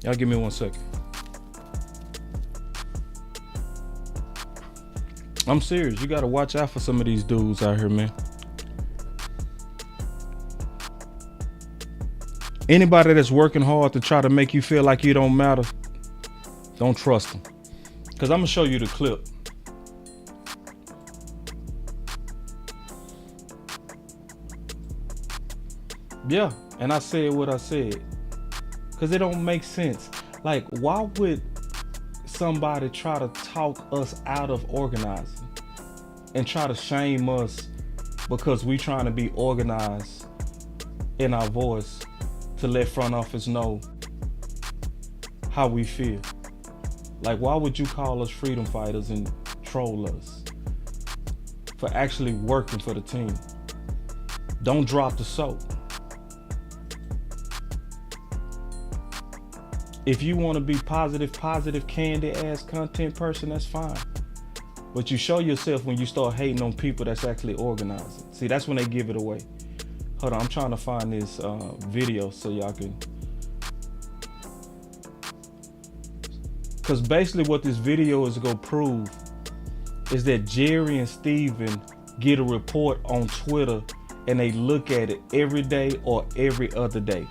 Y'all give me 1 second. I'm serious. You gotta watch out for some of these dudes out here, man. Anybody that's working hard to try to make you feel like you don't matter, Don't trust them. Because I'm going to show you the clip. Yeah, and I said what I said. Because it don't make sense. Like, why would somebody try to talk us out of organizing and try to shame us because we trying to be organized in our voice to let front office know how we feel? Like, why would you call us freedom fighters and troll us for actually working for the team? Don't drop the soap. If you want to be positive, candy ass content person, that's fine. But you show yourself when you start hating on people that's actually organizing. See, that's when they give it away. Hold on, I'm trying to find this video so y'all can. Because basically what this video is going to prove is that Jerry and Steven get a report on Twitter and they look at it every day or every other day.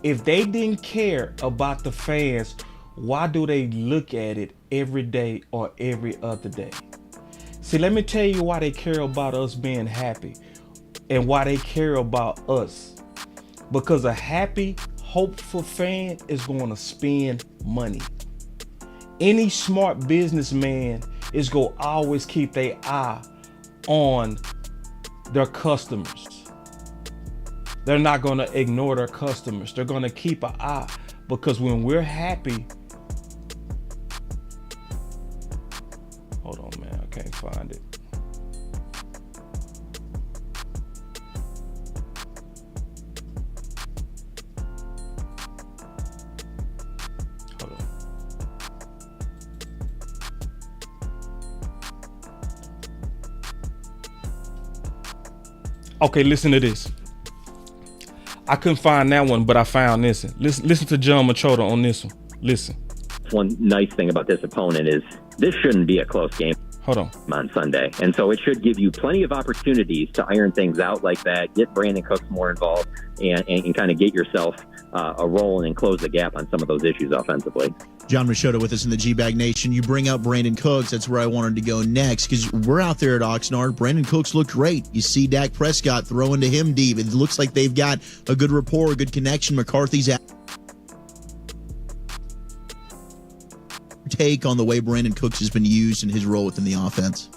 If they didn't care about the fans, why do they look at it every day or every other day? See, let me tell you why they care about us being happy and why they care about us. Because a happy, hopeful fan is going to spend money. Any smart businessman is going to always keep their eye on their customers. They're not going to ignore their customers. They're going to keep an eye, because when we're happy, hold on, man, I can't find it. Hold on. Okay, listen to this. I couldn't find that one, but I found this one. Listen to John Machota on this one. Listen. One nice thing about this opponent is this shouldn't be a close game. Hold on Sunday. And so it should give you plenty of opportunities to iron things out like that, get Brandon Cooks more involved, and kind of get yourself a roll and close the gap on some of those issues offensively. John Machota with us in the G-Bag Nation. You bring up Brandon Cooks. That's where I wanted to go next, because we're out there at Oxnard. Brandon Cooks looked great. You see Dak Prescott throwing to him deep. It looks like they've got a good rapport, a good connection. McCarthy's take on the way Brandon Cooks has been used in his role within the offense.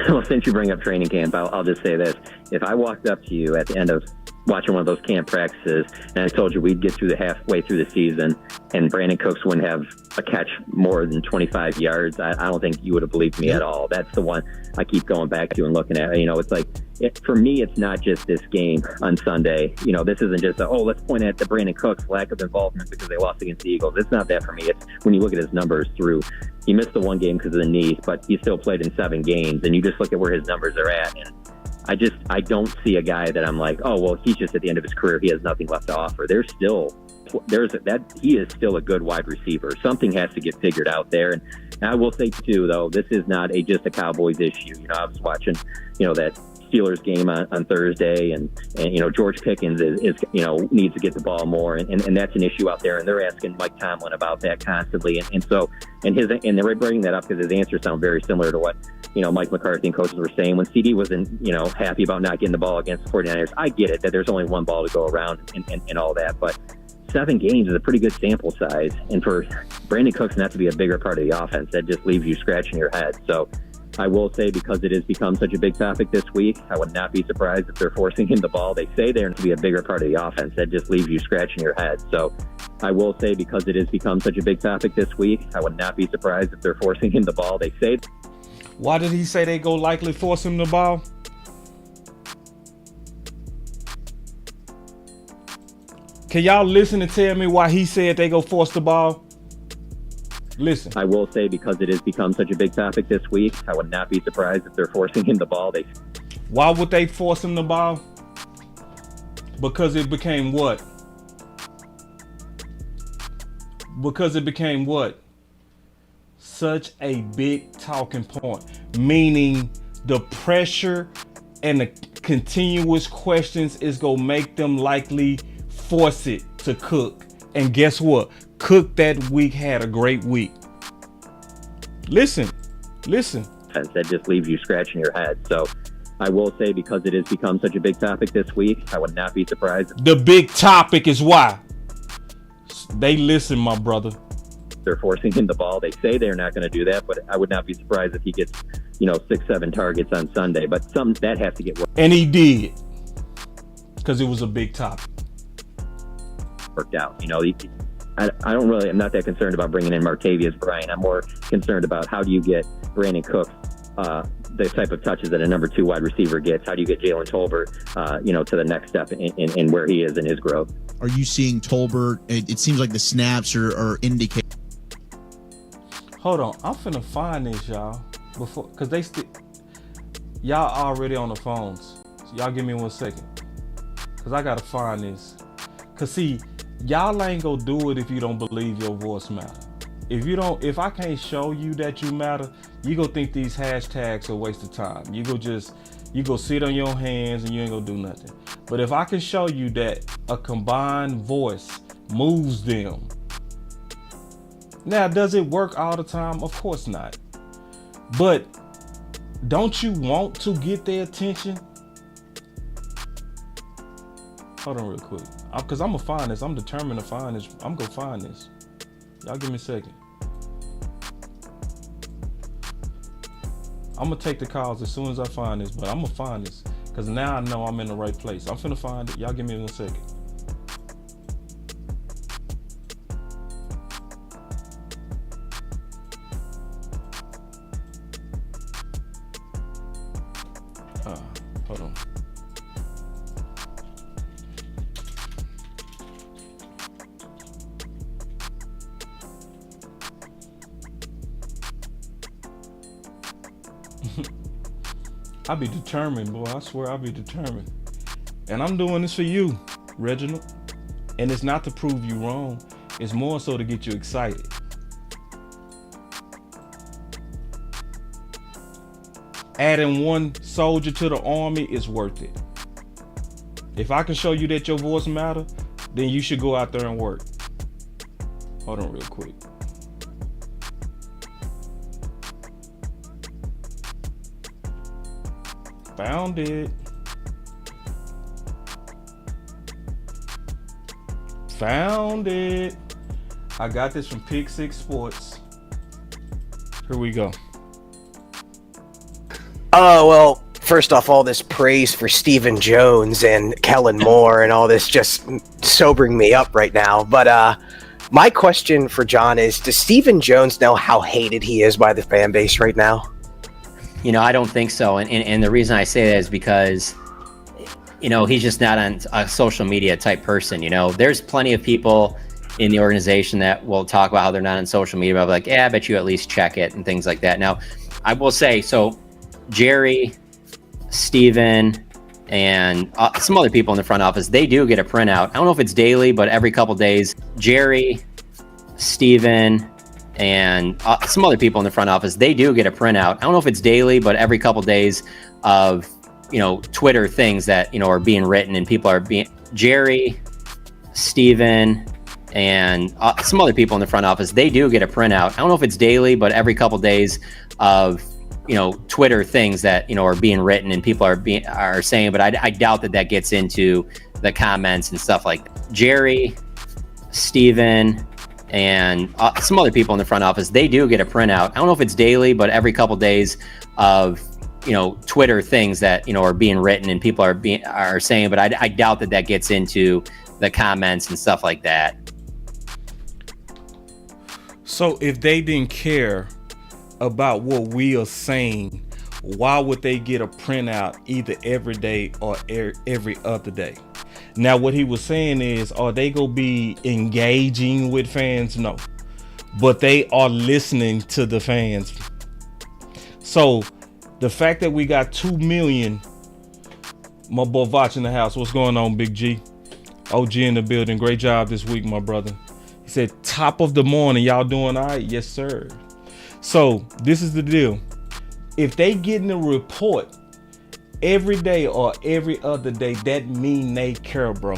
Well, since you bring up training camp, I'll just say this. If I walked up to you at the end of watching one of those camp practices and I told you we'd get through the halfway through the season and Brandon Cooks wouldn't have a catch more than 25 yards, I don't think you would have believed me at all. That's the one I keep going back to and looking at. You know, it's like, for me, it's not just this game on Sunday. You know, this isn't just let's point at the Brandon Cooks lack of involvement because they lost against the Eagles. It's not that for me. It's when you look at his numbers through. He missed the one game because of the knee, but he still played in 7 games, and you just look at where his numbers are at, and I don't see a guy that I'm like, oh, well, he's just at the end of his career. He has nothing left to offer. He is still a good wide receiver. Something has to get figured out there. And I will say too, though, this is not just a Cowboys issue. You know, I was watching, that Steelers game on Thursday, and George Pickens is needs to get the ball more, and that's an issue out there, and they're asking Mike Tomlin about that constantly, and they're bringing that up because his answers sound very similar to what Mike McCarthy and coaches were saying when CD wasn't happy about not getting the ball against the 49ers. I get it that there's only one ball to go around and all that, but 7 games is a pretty good sample size, and for Brandon Cooks not to be a bigger part of the offense, that just leaves you scratching your head. So I will say, because it has become such a big topic this week, I would not be surprised if they're forcing him the ball. They say they're to be a bigger part of the offense. That just leaves you scratching your head. So I will say, because it has become such a big topic this week, I would not be surprised if they're forcing him the ball. They say. Why did he say they go likely force him the ball? Can y'all listen and tell me why he said they go force the ball? Listen. I will say, because it has become such a big topic this week, I would not be surprised if they're forcing him the ball. Why would they force him the ball? Because it became what? Such a big talking point. Meaning the pressure and the continuous questions is going to make them likely force it to Cook. And guess what? Cook that week had a great week. Listen. That just leaves you scratching your head. So I will say, because it has become such a big topic this week, I would not be surprised if The big topic is why they listen, my brother. they're forcing him the ball. They say they're not going to do that, but I would not be surprised if he gets, 6-7 targets on Sunday. But that has to get And he did, because it was a big topic. worked out. I'm not that concerned about bringing in Martavius Bryant. I'm more concerned about how do you get Brandon Cooks the type of touches that a number 2 wide receiver gets. How do you get Jalen Tolbert, to the next step in where he is in his growth? Are you seeing Tolbert? It seems like the snaps are indicating. Hold on, I'm finna find this, y'all, because y'all already on the phones. So y'all give me 1 second, because I gotta find this. Because see, y'all ain't gonna do it if you don't believe your voice matter. If I can't show you that you matter, you gonna think these hashtags are a waste of time. You go sit on your hands and you ain't gonna do nothing. But if I can show you that a combined voice moves them. Now, does it work all the time? Of course not. But don't you want to get their attention? Hold on real quick. Because I'm going to find this. I'm determined to find this. I'm going to find this. Y'all give me a second. I'm going to take the calls as soon as I find this. But I'm going to find this. Because now I know I'm in the right place. I'm finna find it. Y'all give me 1 second. Hold on. I'll be determined, boy. I swear I'll be determined. And I'm doing this for you, Reginald. And it's not to prove you wrong. It's more so to get you excited. Adding 1 soldier to the army is worth it. If I can show you that your voice matter, then you should go out there and work. Hold on real quick. Found it. Found it. I got this from Pick 6 Sports. Here we go. Well, first off, all this praise for Stephen Jones and Kellen Moore and all this just sobering me up right now. But my question for John is, does Stephen Jones know how hated he is by the fan base right now? I don't think so. And the reason I say that is because, he's just not a social media type person. There's plenty of people in the organization that will talk about how they're not on social media, but like, I bet you at least check it and things like that. Now, I will say, so Jerry, Steven, and some other people in the front office, they do get a printout. I don't know if it's daily, but every couple days, Jerry, Steven, and some other people in the front office, they do get a printout. I don't know if it's daily, but every couple days of, Twitter things that, are being written and people are being, Jerry, Steven, and some other people in the front office, they do get a printout. I don't know if it's daily, but every couple days of, Twitter things that, are being written and people are saying, but I doubt that gets into the comments and stuff like that. Jerry, Steven, and some other people in the front office, they do get a printout. I don't know if it's daily, but every couple days of, Twitter things that, are being written and people are saying, but I doubt that gets into the comments and stuff like that. So if they didn't care about what we are saying, why would they get a printout either every day or every other day? Now, what he was saying is, are they gonna be engaging with fans? No, but they are listening to the fans. So the fact that we got 2 million, my boy Vach in the house. What's going on, Big G? OG in the building. Great job this week, my brother. He said, top of the morning, y'all doing all right? Yes, sir. So this is the deal. If they getting a report every day or every other day, that mean they care, bro.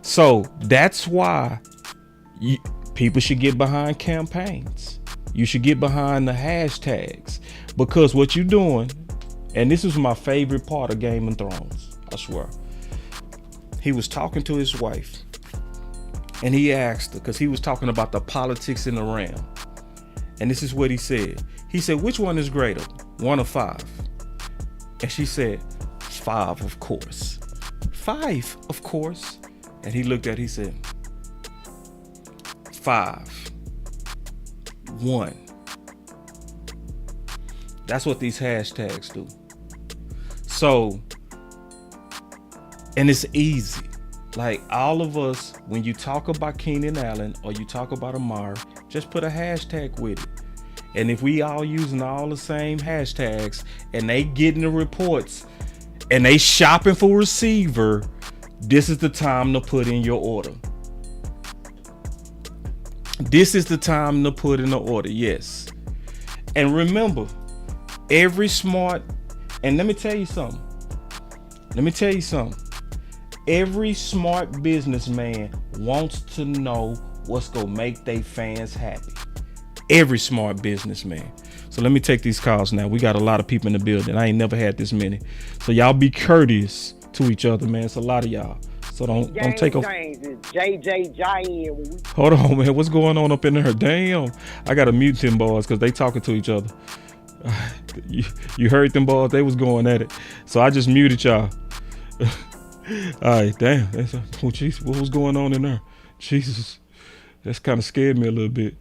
So that's why people should get behind campaigns. You should get behind the hashtags, because what you're doing, and this is my favorite part of Game of Thrones, I swear. He was talking to his wife, and he asked her, because he was talking about the politics in the realm. And this is what he said. He said, which one is greater, 1 or 5? And she said, 5, of course. 5, of course. And he looked at it, he said, 5, 1. That's what these hashtags do. So, and it's easy. Like, all of us, when you talk about Keenan Allen or you talk about Amari, just put a hashtag with it. And if we all using all the same hashtags and they getting the reports and they shopping for receiver, this is the time to put in your order. This is the time to put in the order, yes. And remember, every smart, and let me tell you something. Every smart businessman wants to know what's gonna make their fans happy. Every smart businessman. So let me take these calls now. We got a lot of people in the building. I ain't never had this many. So y'all be courteous to each other, man. It's a lot of y'all. So don't take a. Hold on, man. What's going on up in there? Damn. I gotta mute them boys because they talking to each other. You heard them boys? They was going at it. So I just muted y'all. All right, damn. What was going on in there? Jesus. That's kind of scared me a little bit.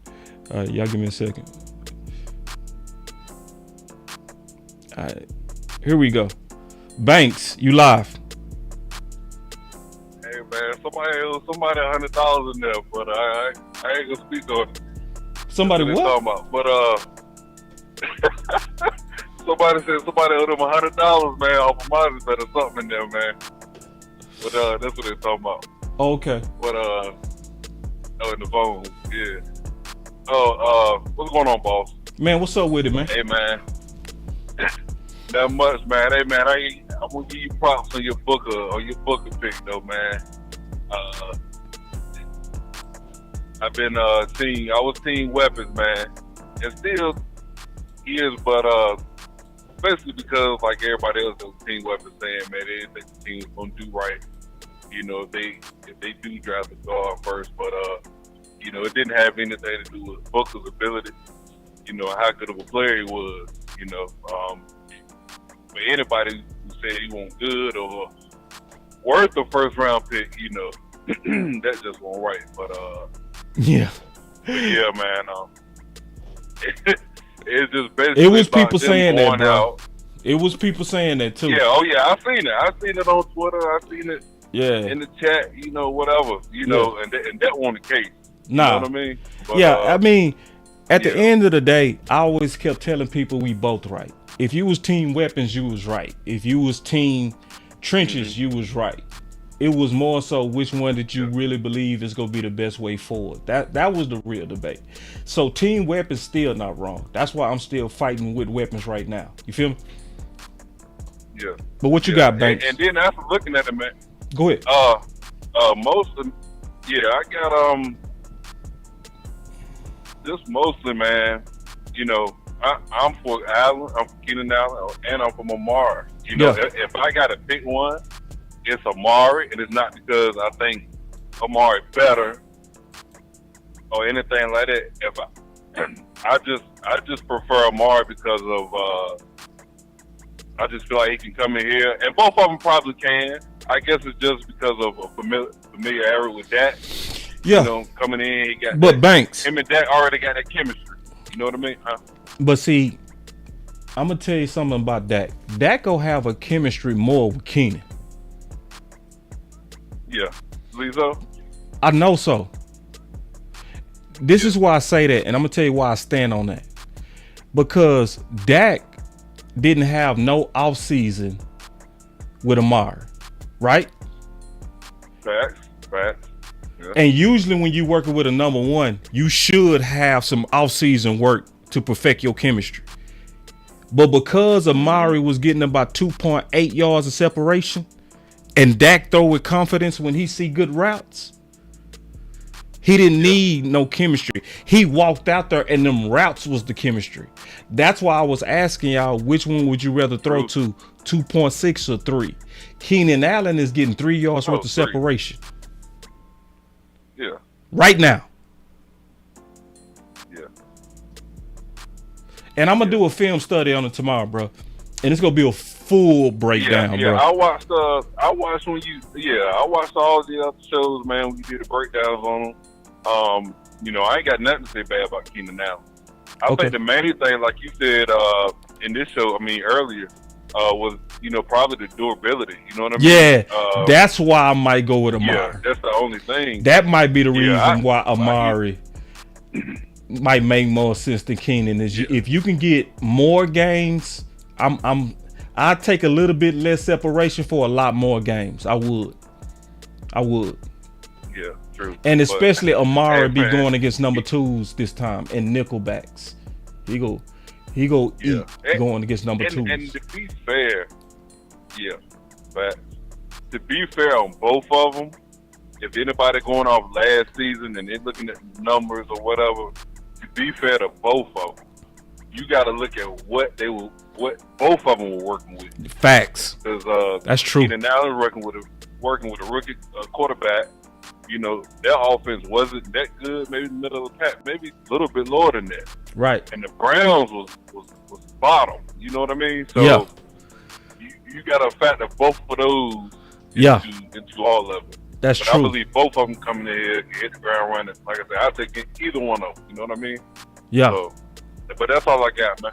All right, y'all give me a second. All right, here we go. Banks, you live. Hey man, somebody $100 in there, but I ain't gonna speak on it. Somebody what? But somebody said somebody owed them $100, man, off of Amari or something in there, man. But that's what they're talking about. Okay. But in the phone, yeah. What's going on, boss? Man, what's up with it, man? Hey, man. Not much, man. Hey, man, I'm gonna give you props on your booker pick, though, man. I was team weapons, man, and still is, but especially because like everybody else was team weapons saying, man, they didn't think the team was gonna do right. You know, if they do draft the guard first, but you know, it didn't have anything to do with Booker's ability, you know, how good of a player he was, you know. But anybody who said he wasn't good or worth a first round pick, you know, that just won't right. But yeah. But yeah, man. It's just basically it was people saying that, bro. Out. It was people saying that too. Yeah, oh yeah, I seen it on Twitter. I seen it in the chat, you know, whatever, you know, and that wasn't the case. Nah. You know what I mean? But, I mean, at the end of the day, I always kept telling people we both right. If you was team weapons, you was right. If you was team trenches, you was right. It was more so which one did you really believe is gonna be the best way forward. That was the real debate. So team weapons still not wrong. That's why I'm still fighting with weapons right now. You feel me? Yeah. But what you got, Banks? And then after looking at it, man. Go ahead. I got just mostly, man. You know, I'm for Allen, I'm for Keenan Allen, and I'm for Amari. You know, if I got to pick one, it's Amari, and it's not because I think Amari better or anything like that. I just prefer Amari because of I just feel like he can come in here, and both of them probably can. I guess it's just because of a familiarity with Dak. Yeah. You know, coming in, he got. But Banks, him and Dak already got that chemistry. You know what I mean? Huh? But see, I'm gonna tell you something about Dak. Dak go have a chemistry more with Keenan. Yeah, Lizzo. I know so. This is why I say that, and I'm gonna tell you why I stand on that. Because Dak didn't have no off season with Amari, right? Facts. Yeah. And usually when you're working with a number one, you should have some off-season work to perfect your chemistry. But because Amari was getting about 2.8 yards of separation, and Dak throw with confidence when he see good routes, He didn't need no chemistry. He walked out there and them routes was the chemistry. That's why I was asking y'all, which one would you rather throw to, 2.6 or 3? Keenan Allen is getting 3 yards worth of separation. Yeah. Right now. Yeah. And I'm gonna do a film study on it tomorrow, bro. And it's gonna be a full breakdown, bro. I watched I watched all the other shows, man, when you did the breakdowns on them. I ain't got nothing to say bad about Keenan Allen. I think the main thing, like you said, in this show, earlier, was, probably the durability. You know what I mean? Yeah, that's why I might go with Amari. Yeah, that's the only thing. That might be the reason why Amari might make more sense than Keenan. If you can get more games, I'd take a little bit less separation for a lot more games. I would. Yeah, true. And especially Amari be going against number 2s this time and nickelbacks. He go eat going against number 2s. And to be fair, but to be fair on both of them, if anybody going off last season and they're looking at numbers or whatever, to be fair to both of them, you got to look at what both of them were working with. Facts. Because that's true. Keenan Allen working with a rookie quarterback. Their offense wasn't that good. Maybe middle of the pack, maybe a little bit lower than that. Right. And the Browns was bottom. You know what I mean? So you got to factor both of those into all of it. That's but true. I believe both of them coming in here and hit the ground running. Like I said, I'll take either one of them. You know what I mean? Yeah. So, but that's all I got, man.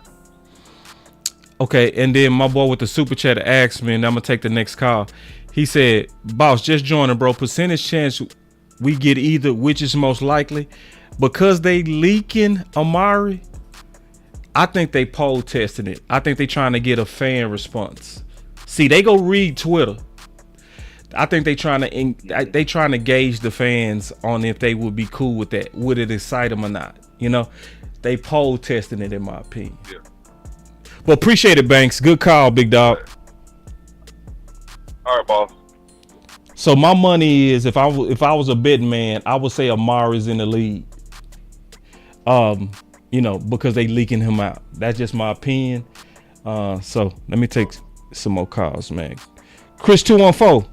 Okay, and then my boy with the super chat asked me, and I'm gonna take the next call. He said, "Boss, just joining, bro. Percentage chance we get either, which is most likely, because they leaking Amari. I think they poll testing it. I think they trying to get a fan response. See, they go read Twitter. I think they trying to gauge the fans on if they would be cool with that. Would it excite them or not? They poll testing it, in my opinion. Yeah. But appreciate it, Banks. Good call, big dog. All right, boss. So my money is, if I was a betting man, I would say Amari's in the lead. Because they leaking him out. That's just my opinion. So let me take some more calls, man. Chris 214.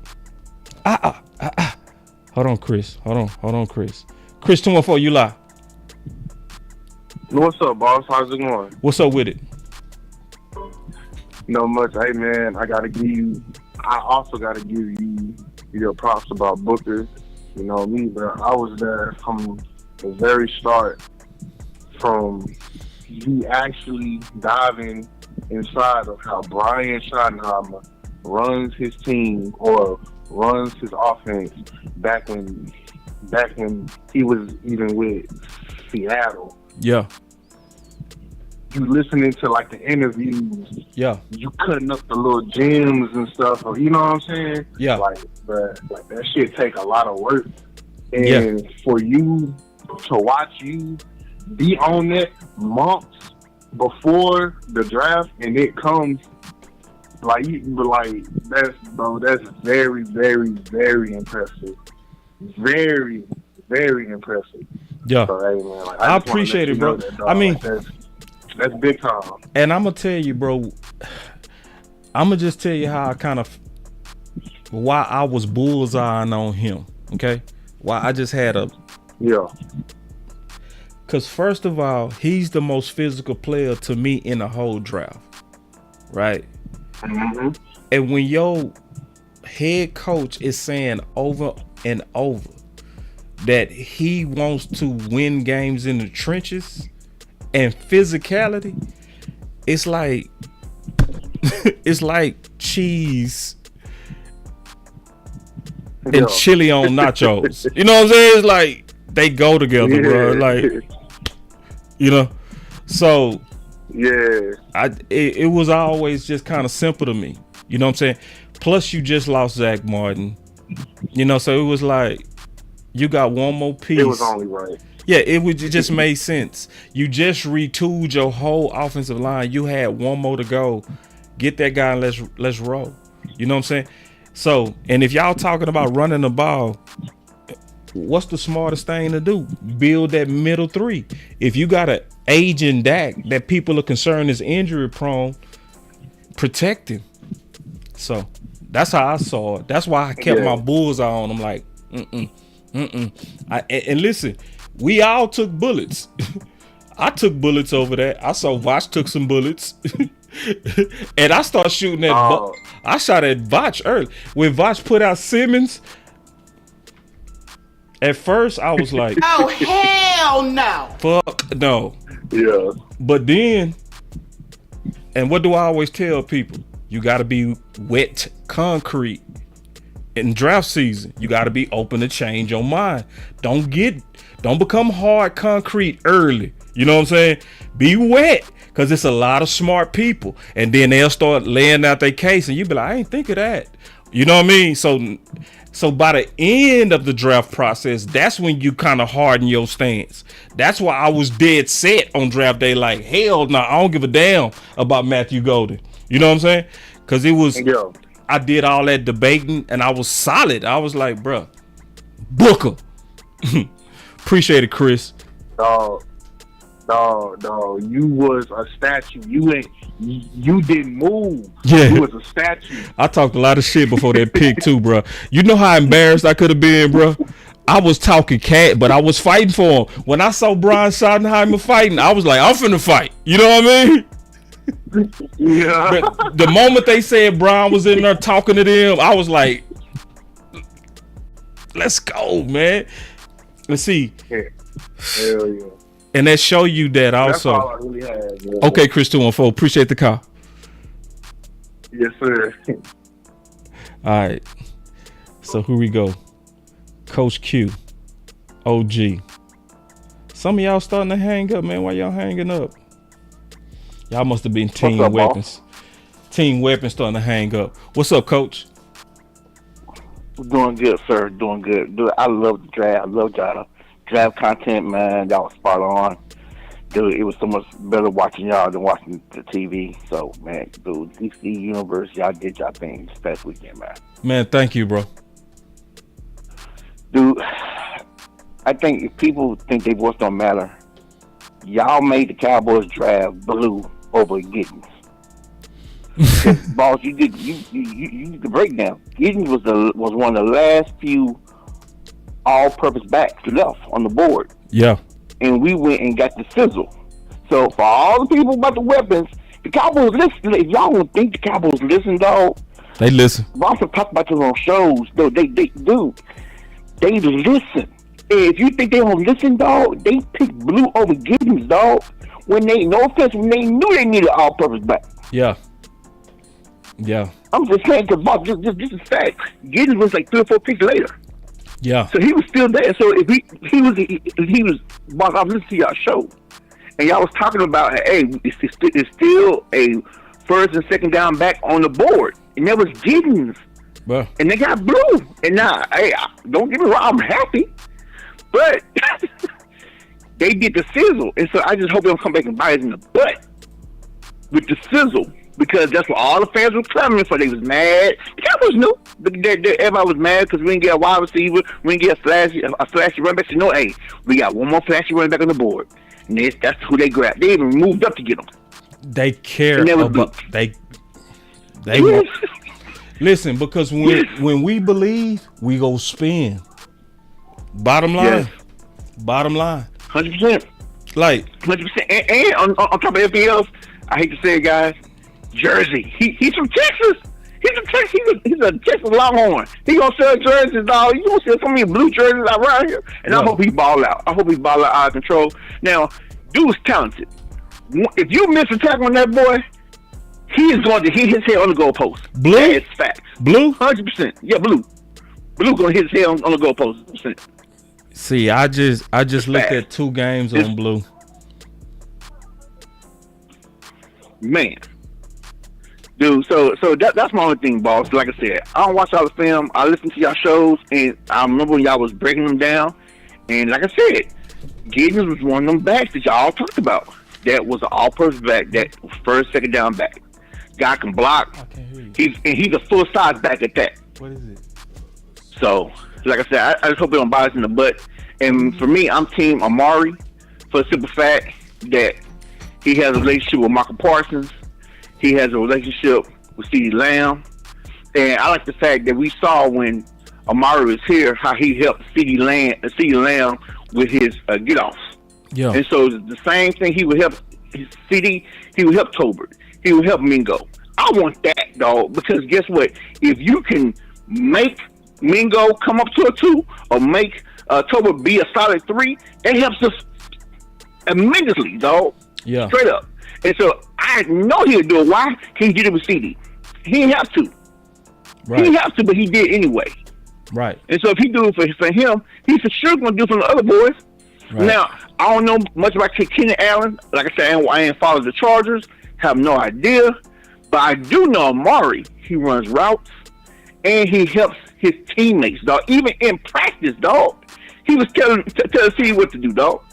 Hold on, Chris. Hold on, Chris. Chris 214, you lie. What's up, boss? How's it going? What's up with it? No much. Hey, man, I also got to give you your props about Booker. You know me, but I was there from the very start, from you actually diving inside of how Brian Schottenheimer runs his team or runs his offense back when he was even with Seattle. Yeah. You listening to like the interviews. Yeah. You cutting up the little gems and stuff. You know what I'm saying? Yeah. Like that shit take a lot of work. And for you to watch you be on that months before the draft and it comes that's very, very, very impressive. Very, very impressive. Yeah. So, hey, man, I appreciate it, bro. That's big time. And I'm gonna tell you, bro. I'm gonna just tell you how why I was bullseyeing on him. Okay, why I just had Because first of all, he's the most physical player to me in the whole draft, right? Mm-hmm. And when your head coach is saying over and over that he wants to win games in the trenches and physicality, it's like cheese and chili on nachos. You know what I'm saying? It's like they go together, bro. Like, so it was always just kind of simple to me. You know what I'm saying? Plus you just lost Zach Martin. So it was like you got one more piece. It was only right. Yeah, it just made sense. You just retooled your whole offensive line. You had one more to go. Get that guy and let's roll. You know what I'm saying? So, and if y'all talking about running the ball, what's the smartest thing to do? Build that middle three. If you got an aging Dak that people are concerned is injury prone, protect him. So that's how I saw it. That's why I kept my bullseye on. I'm like, and listen, we all took bullets. I took bullets over that. I saw Voch took some bullets. And I started shooting at I shot at Voch early. When Voch put out Simmons, at first I was like, Oh, hell no. fuck no. Yeah. But then, and what do I always tell people? You got to be wet concrete in draft season. You got to be open to change your mind. Don't become hard concrete early. You know what I'm saying? Be wet, because it's a lot of smart people. And then they'll start laying out their case and you be like, I ain't think of that. You know what I mean? So by the end of the draft process, that's when you kind of harden your stance. That's why I was dead set on draft day. Like, hell no, I don't give a damn about Matthew Golden. You know what I'm saying? Because it was, I did all that debating and I was solid. I was like, bruh, Booker. Appreciate it, Chris. Dog, you was a statue. You didn't move. Yeah. You was a statue. I talked a lot of shit before that pick too, bro. You know how embarrassed I could have been, bro. I was talking cat, but I was fighting for him. When I saw Brian Schottenheimer fighting, I was like, I'm finna fight. You know what I mean? Yeah. But the moment they said Brian was in there talking to them, I was like, let's go, man. Let's see. Yeah. Hell yeah. And that show you that also. That's all I really had, man. Okay, Chris 214. Appreciate the call. Yes, sir. All right. So here we go. Coach Q. OG. Some of y'all starting to hang up, man. Why y'all hanging up? Y'all must have been Team Weapons. Team Weapons starting to hang up. What's up, Coach? Doing good, sir. Doing good. Dude, I love the draft. I love y'all. Draft content, man. Y'all was spot on. Dude, it was so much better watching y'all than watching the TV. So, man, dude, DC Universe, y'all did y'all thing this past weekend, man. Man, thank you, bro. Dude, I think if people think their voice don't matter, y'all made the Cowboys draft blue over Giddens. Boss, you did the breakdown. Giddens was one of the last few all-purpose backs left on the board. Yeah. And we went and got the sizzle. So for all the people about the weapons, the Cowboys listen. If y'all don't think the Cowboys listen, dog, they listen. Boss have talked about this on shows. Though they listen. If you think they don't listen, dog, they picked blue over Giddens, dog. When they knew they needed an all-purpose back. Yeah. Yeah. I'm just saying, because Boss, this is fact. Giddens was like 3 or 4 picks later. Yeah. So he was still there. So if he was, Boss, I was listening to y'all show, and y'all was talking about, hey, it's still a first and second down back on the board, and that was Giddens. Well. And they got blue. And now, hey, don't get me wrong, I'm happy, but they did the sizzle, and so I just hope they don't come back and bite us in the butt with the sizzle. Because that's what all the fans were clamoring for. They was mad. The Cowboys knew. Everybody was mad because we didn't get a wide receiver. We didn't get a flashy running back. So, no, hey, we got one more flashy running back on the board. And that's who they grabbed. They even moved up to get them. They care about... They want... Listen, because when we believe, we go spin. Bottom line. Yes. Bottom line. 100%. Like... 100%. And on top of everything else, I hate to say it, guys, Jersey. He's from Texas. He's from Texas. He's a Texas Longhorn. He gonna sell jerseys, dog. You gonna sell so many blue jerseys around here, and I hope he ball out. I hope he ball out of control. Now, dude's talented. If you miss a tackle on that boy, he is going to hit his head on the goalpost. Blue? That is facts. Blue? 100%. Yeah, blue. Blue gonna hit his head on the goalpost. 100%. See, I just looked at 2 games on blue. Man. Dude, so that's my only thing, boss. Like I said, I don't watch all the film. I listen to y'all shows, and I remember when y'all was breaking them down. And like I said, Giddens was one of them backs that y'all talked about. That was an all-purpose back, that first, second down back. Guy can block. He's a full-size back at that. What is it? So Like I said, I just hope they don't bite us in the butt. And for me, I'm team Amari for the simple fact that he has a relationship with Michael Parsons. He has a relationship with CeeDee Lamb. And I like the fact that we saw when Amari was here how he helped CeeDee Lamb with his get-offs. Yeah. And so the same thing, he would help CD, he would help Tolbert. He would help Mingo. I want that, dog, because guess what? If you can make Mingo come up to a 2 or make Tolbert be a solid 3, that helps us immensely, dog. Yeah. Straight up. And so I know he'll do it. Why? He did it with CD. He didn't have to. Right. He didn't have to, but he did anyway. Right. And so if he do it for him, he's for sure going to do it for the other boys. Right. Now, I don't know much about Keenan Allen. Like I said, I ain't followed the Chargers. Have no idea. But I do know Amari. He runs routes, and he helps his teammates, dog. Even in practice, dog. He was telling CD what to do, dog.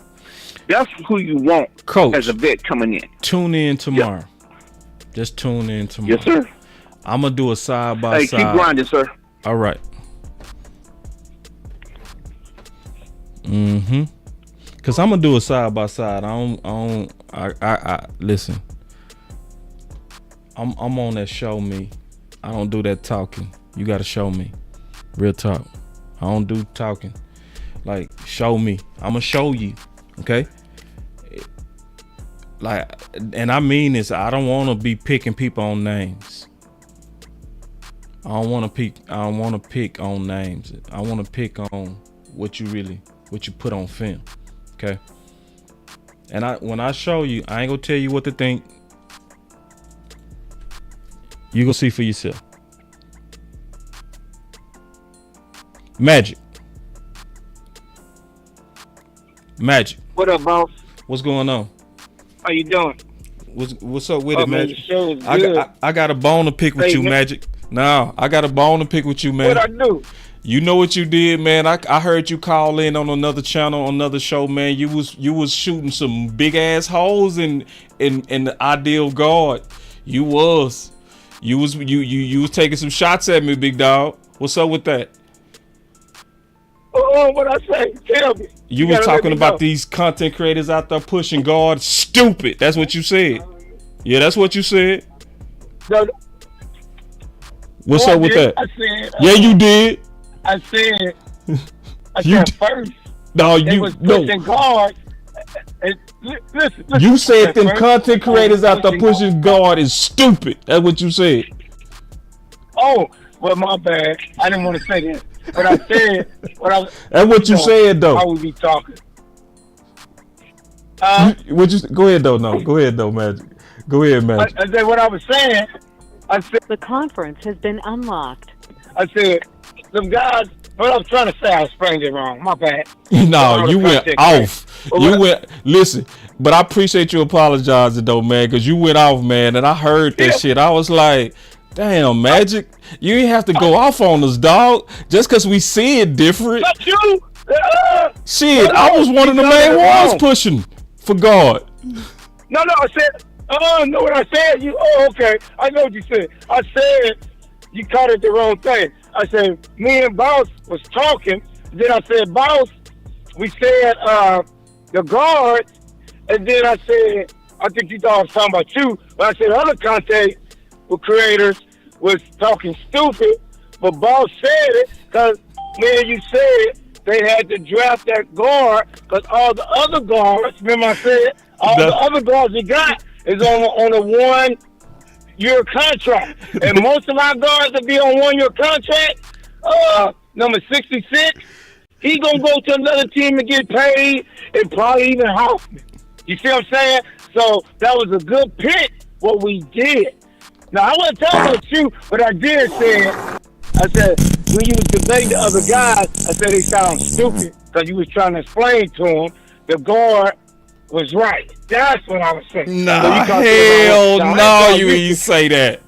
That's who you want, Coach, as a vet coming in. Tune in tomorrow. Yep. Just tune in tomorrow. Yes, sir. I'm going to do a side-by-side. Hey, keep grinding, sir. All right. Cause I'm gonna do a side by side. I listen. I'm on that show me. I don't do that talking. You gotta show me. Real talk. I don't do talking. Like, show me. I'm gonna show you. Okay. Like, and I mean this. I don't want to be picking people on names. I don't want to pick on names. I want to pick on what you put on film. Okay. And when I show you, I ain't gonna tell you what to think. You gonna see for yourself. Magic. What up, boss? What's going on? How you doing? What's up with it, Man, Magic? the show is good. I got a bone to pick with you, man. Magic. No, I got a bone to pick with you, man. What I do? You know what you did, man. I heard you call in on another channel, another show, man. You was shooting some big ass holes in the ideal guard. You was taking some shots at me, big dog. What's up with that? Oh, what I say? Tell me. You was talking about these content creators out there pushing guard. Stupid. That's what you said. Yeah, that's what you said. No, What's up with that? I said. Yeah, you did. I said. You said first. No, They you was no. pushing guard. Listen. You said them first, content creators out there pushing guard is stupid. That's what you said. Oh, well, my bad. I didn't want to say that. But I said what I was. That's what you said, though. I would be talking. Go ahead, though. No, go ahead, though, Magic. Go ahead, Magic. I said what I was saying. I said the conference has been unlocked. I said some guys. What I was trying to say, I explained it wrong. My bad. No, you went off. Listen, but I appreciate you apologizing, though, man, because you went off, man, and I heard that shit. I was like, damn, Magic, you ain't have to go off on us, dog, just because we see it different. But you, shit, I was one of the main ones pushing for guard. No, I said, know what I said? Okay, I know what you said. I said, you caught it the wrong thing. I said, me and Boss was talking, then I said, Boss, we said, the guards, and then I said, I think you thought I was talking about you, but I said other content creators was talking stupid, but Boss said it because me and you said they had to draft that guard because all the other guards, remember I said, the other guards we got is on a 1-year contract. And most of our guards will be on 1-year contract. Number 66, he gonna go to another team and get paid and probably even Hoffman. You see what I'm saying? So that was a good pick, what we did. Now, I wasn't talking about you, but I did say, I said, when you was debating the other guys, I said they sound stupid because you was trying to explain to them the guard was right. That's what I was saying. Nah, hell no, you ain't say that.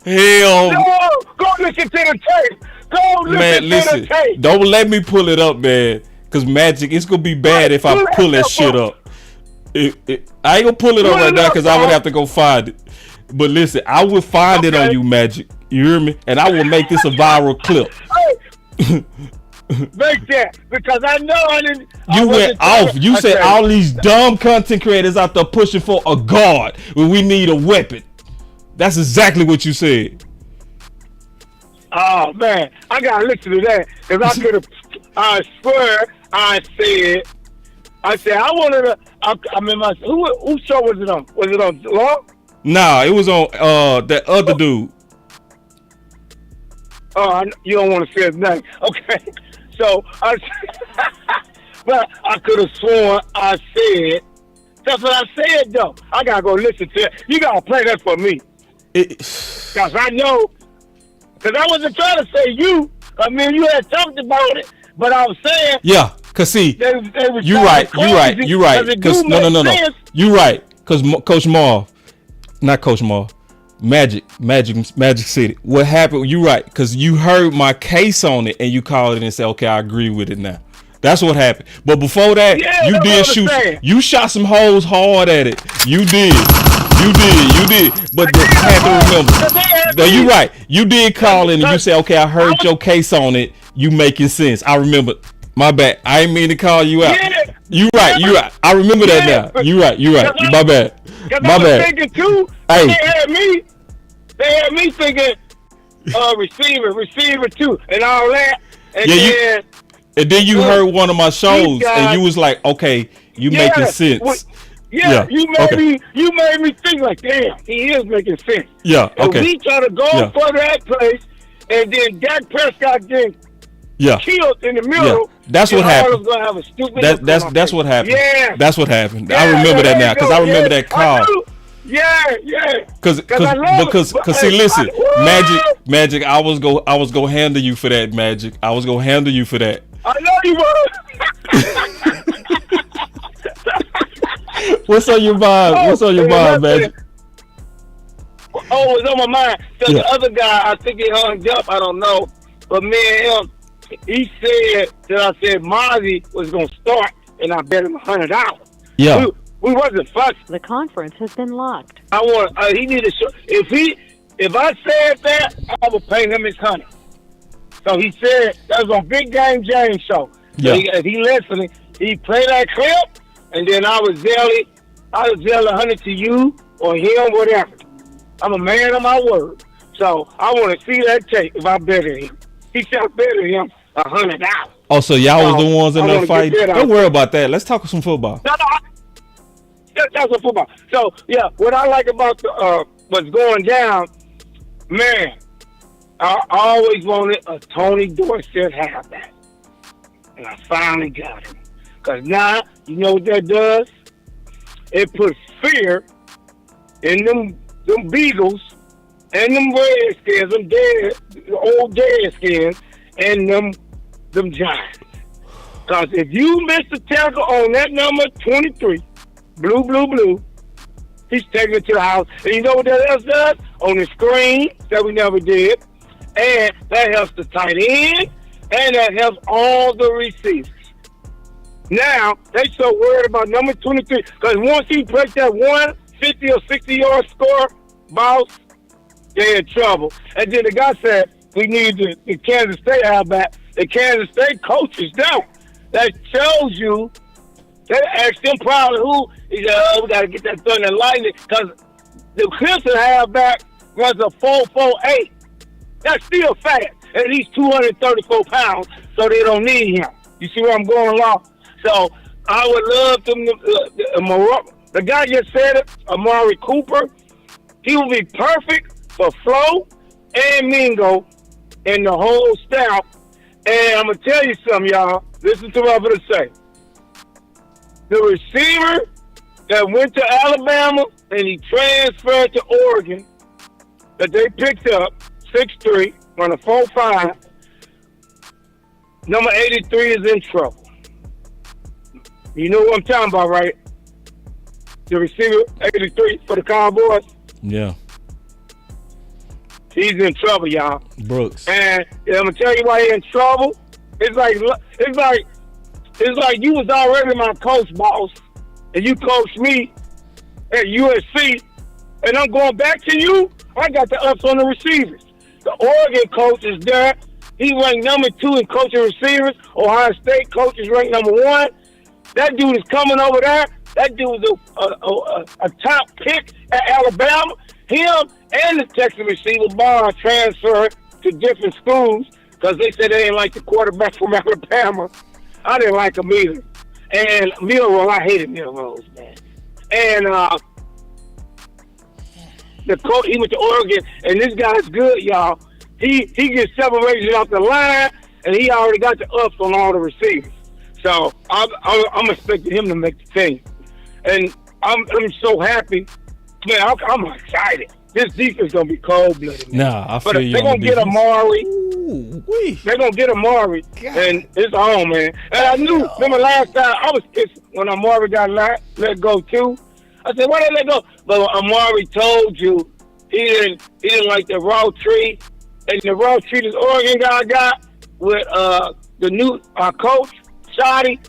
Hell no. Go listen to the tape. Go listen to the tape. Don't let me pull it up, man, because Magic, it's going to be bad if I pull that shit up. I ain't going to pull it up right now because I would have to go find it. But listen, I will find it on you, Magic. You hear me? And I will make this a viral clip. Make that, because I know I didn't. You went off. You said all these dumb content creators out there pushing for a guard when we need a weapon. That's exactly what you said. Oh man, I gotta listen to that because I could have. I swear, I said I wanted to. I mean, who show was it on? Was it on Law? Nah, it was on that other dude. Oh, you don't want to say his name, okay? So but I could have sworn I said. That's what I said though. I gotta go listen to it. You gotta play that for me. Cause I know. Cause I wasn't trying to say you. I mean, you had talked about it, but I was saying. Yeah, cause see, you right. Cause no. You right. Cause Coach Marv, not Coach Marv, Magic City. What happened? You right. Cause you heard my case on it and you called it and said, okay, I agree with it now. That's what happened. But before that, you did shoot. You shot some holes hard at it. You did. But I had to remember. No, you right. You did call in and you said, okay, I heard your case on it. You making sense. I remember. My bad. I ain't mean to call you out. Yeah. You right. I remember that now. You right. My bad. My bad. Thinking too. Hey. They had me thinking receiver too, and all that. And then you heard one of my shows and you was like, okay, you making sense. You made me think like, damn, he is making sense. Yeah, okay. And we try to go for that place, and then Dak Prescott getting killed in the middle. That's what happened. Gonna have a stupid that's what happened. Yeah. That's what happened. I remember that now because I remember that call. Yeah. Because see, listen, Magic, I was gonna handle you for that, Magic. I was gonna handle you for that. I know you were. What's on your mind, Magic? Oh, it's on my mind. So the other guy, I think he hung up. I don't know, but me and him, he said that I said Mozzie was gonna start, and I bet him $100. Yeah. We wasn't fussing. The conference has been locked. He needed to show. If I said that, I would pay him his $100. So he said that was on Big Game James show. So he listening. He played that clip, and then I was yelling $100 to you or him, whatever. I'm a man of my word. So I want to see that tape if I better him. He said I better him $100. Oh, so y'all was the ones in that fight? Don't worry about that. Let's talk some football. No, that's a football. So what I like about what's going down, man, I always wanted a Tony Dorsett halfback, and I finally got him. Cause now you know what that does? It puts fear in them Beagles and them Redskins, them old Redskins, and them Giants. Cause if you miss the tackle on that number 23. Blue. He's taking it to the house. And you know what that else does? On the screen that we never did. And that helps the tight end. And that helps all the receivers. Now, they so worried about number 23. Because once he breaks that 150 or 60-yard score, boss, they're in trouble. And then the guy said, we need the Kansas State halfback. The Kansas State coaches don't. That shows you. They asked him probably who. He said, we got to get that Thunder and Lightning because the Clemson halfback runs a 4.48. That's still fast. And he's 234 pounds, so they don't need him. You see where I'm going along? So I would love them. The guy just said it, Amari Cooper. He will be perfect for Flo and Mingo and the whole staff. And I'm going to tell you something, y'all. Listen to what I'm going to say. The receiver that went to Alabama and he transferred to Oregon that they picked up, 6'3", on a 4.5, number 83 is in trouble. You know what I'm talking about, right? The receiver, 83 for the Cowboys. Yeah. He's in trouble, y'all. Brooks. And I'm going to tell you why he's in trouble. It's like you was already my coach, boss, and you coached me at USC, and I'm going back to you. I got the ups on the receivers. The Oregon coach is there He ranked number 2 in coaching receivers. Ohio State coaches ranked number 1. That dude is coming over there. That dude is a top pick at Alabama. Him and the Texas receiver Barr transferred to different schools because they said they didn't like the quarterback from Alabama. I didn't like him either. And Milroe, I hated Milroe, man. And the coach, he went to Oregon, and this guy's good, y'all. He gets separation off the line, and he already got the ups on all the receivers. So I'm expecting him to make the team, and I'm so happy, man. I'm excited. This defense gonna be cold blooded. Nah, I feel but you. They're gonna get Amari. Ooh, they're gonna get Amari, and it's on, man. And I knew. Remember last time I was pissed when Amari got let go too. I said, why they let go? But Amari told you he didn't like the raw tree, and the raw tree this Oregon guy got with the new coach Shoddy,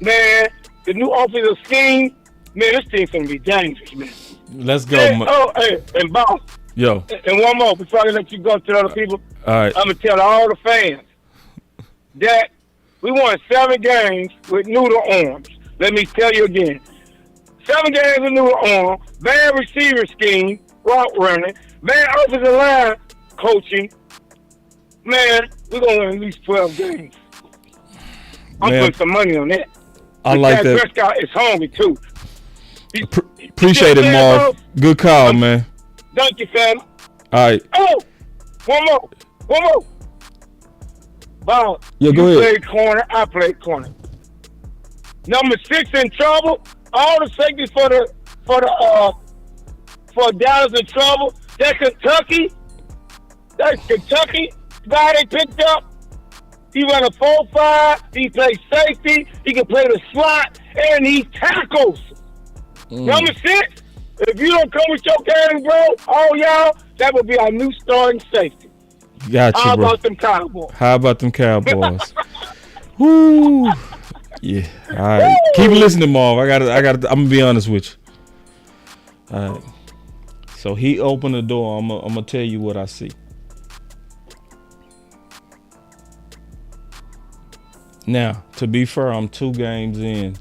man. The new offensive scheme, man. This team's gonna be dangerous, man. Let's go. Hey, and boss. Yo. And one more before I let you go to the other people. All right. I'm gonna tell all the fans that we won 7 games with noodle arms. Let me tell you again. 7 games with noodle arms, bad receiver scheme, route running, bad offensive line coaching. Man, we're gonna win at least 12 games. I'm putting some money on that. I like that. Prescott is hungry too. Appreciate it, Marv. Good call, man. Thank you, fam. All right. Oh, one more. Bob, Yeah, go you ahead. played corner, I played corner. Number 6 in trouble. All the safeties for Dallas in trouble. That Kentucky guy they picked up. He run a 4-5. He plays safety. He can play the slot, and he tackles. Number 6. If you don't come with your game, bro, all y'all, that would be our new starting safety. Gotcha, How bro. about them Cowboys? How about them Cowboys? Woo. Yeah. All right. Keep listening, Marv. I'm gonna be honest with you. All right. So he opened the door. I'm gonna tell you what I see. Now, to be fair, I'm 2 games in.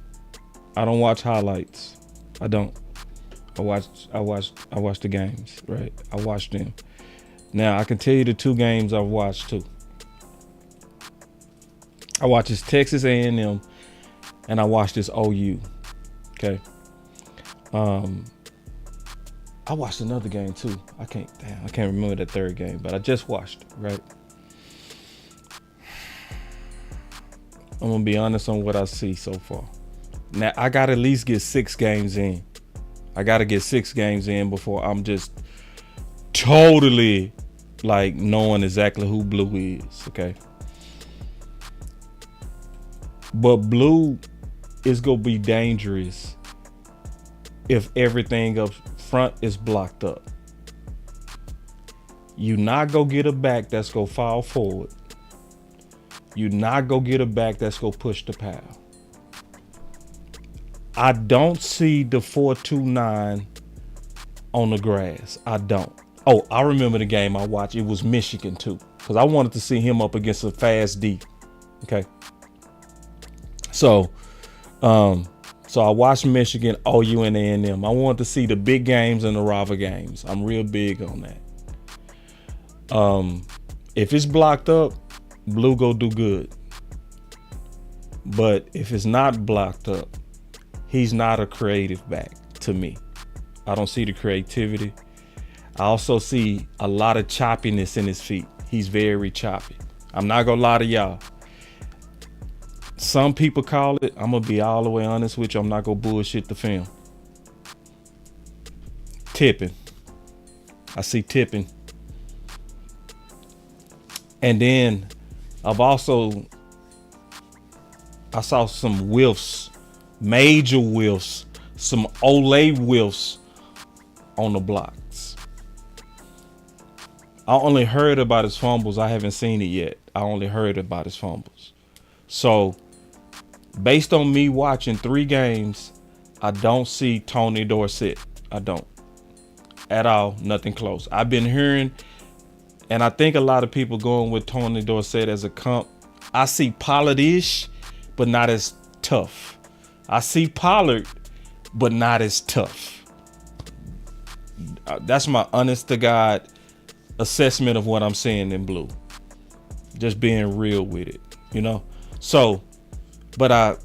I don't watch highlights. I don't. I watch the games, right? I watch them. Now, I can tell you the 2 games I've watched too. I watched this Texas A&M and I watched this OU. Okay. I watched another game too. I can't remember that 3rd game, but I just watched it, right? I'm gonna be honest on what I see so far. Now I gotta at least get 6 games in. I gotta get 6 games in before I'm just totally like knowing exactly who Blue is, okay? But Blue is gonna be dangerous if everything up front is blocked up. You not gonna get a back that's gonna fall forward. You not gonna get a back that's gonna push the pile. I don't see the 4-2-9 on the grass. I don't. Oh, I remember the game I watched. It was Michigan too, because I wanted to see him up against a fast D. Okay. So I watched Michigan, OU, and A&M. I wanted to see the big games and the rival games. I'm real big on that. If it's blocked up, Blue go do good. But if it's not blocked up, he's not a creative back to me. I don't see the creativity. I also see a lot of choppiness in his feet. He's very choppy. I'm not gonna lie to y'all. Some people call it, I'm gonna be all the way honest with you, I'm not gonna bullshit the film. Tipping. I see tipping. And then I saw some whiffs, major whiffs, some Olay whiffs on the blocks. I only heard about his fumbles. I haven't seen it yet. I only heard about his fumbles. So based on me watching 3 games, I don't see Tony Dorsett. I don't. At all. Nothing close. I've been hearing, And I think a lot of people going with Tony Dorsett as a comp. I see Pollard-ish, but not as tough. I see Pollard, but not as tough. That's my honest to God assessment of what I'm seeing in blue. Just being real with it, you know? So, but I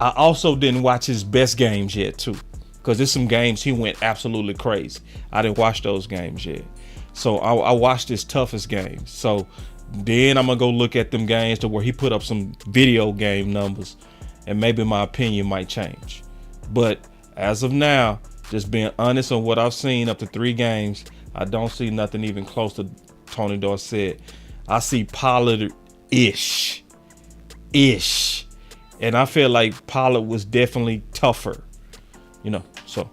also didn't watch his best games yet too, because there's some games he went absolutely crazy. I didn't watch those games yet. So I watched his toughest games. So then I'm gonna go look at them games to where he put up some video game numbers, and maybe my opinion might change. But as of now, just being honest on what I've seen up to 3 games, I don't see nothing even close to Tony Dorsett. I see Pollard-ish. And I feel like Pollard was definitely tougher. You know, so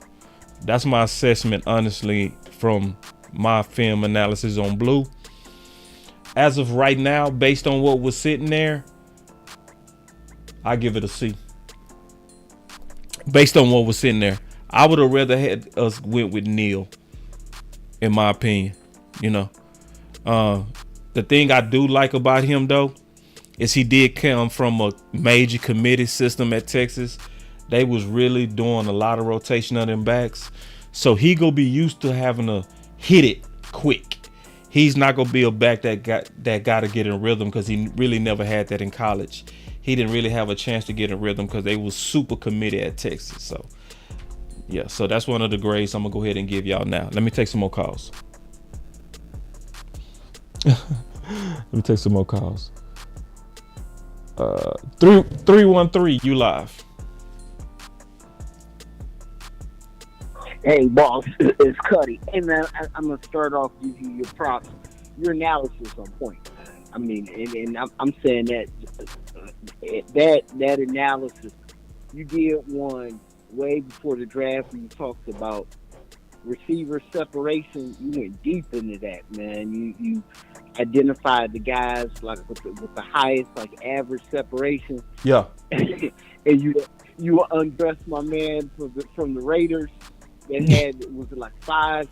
that's my assessment, honestly, from my film analysis on blue. As of right now, based on what was sitting there, I give it a C. Based on what was sitting there, I would have rather had us went with Neil, in my opinion. You know, the thing I do like about him though is he did come from a major committee system at Texas. They was really doing a lot of rotation of them backs, so he gonna be used to having to hit it quick. He's not gonna be a back that got to get in rhythm, because he really never had that in college. He didn't really have a chance to get in rhythm because they was super committed at Texas. So yeah, so that's one of the grades I'm gonna go ahead and give y'all now. Let me take some more calls. Let me take some more calls. 313, you live. Hey, boss, it's Cuddy. Hey, man, I'm going to start off giving you your props. Your analysis on point. I mean, and I'm saying that analysis, you did one way before the draft when you talked about receiver separation. You went deep into that, man. You identified the guys like with the highest like average separation. Yeah. And you undressed my man from the Raiders that had, was it like 5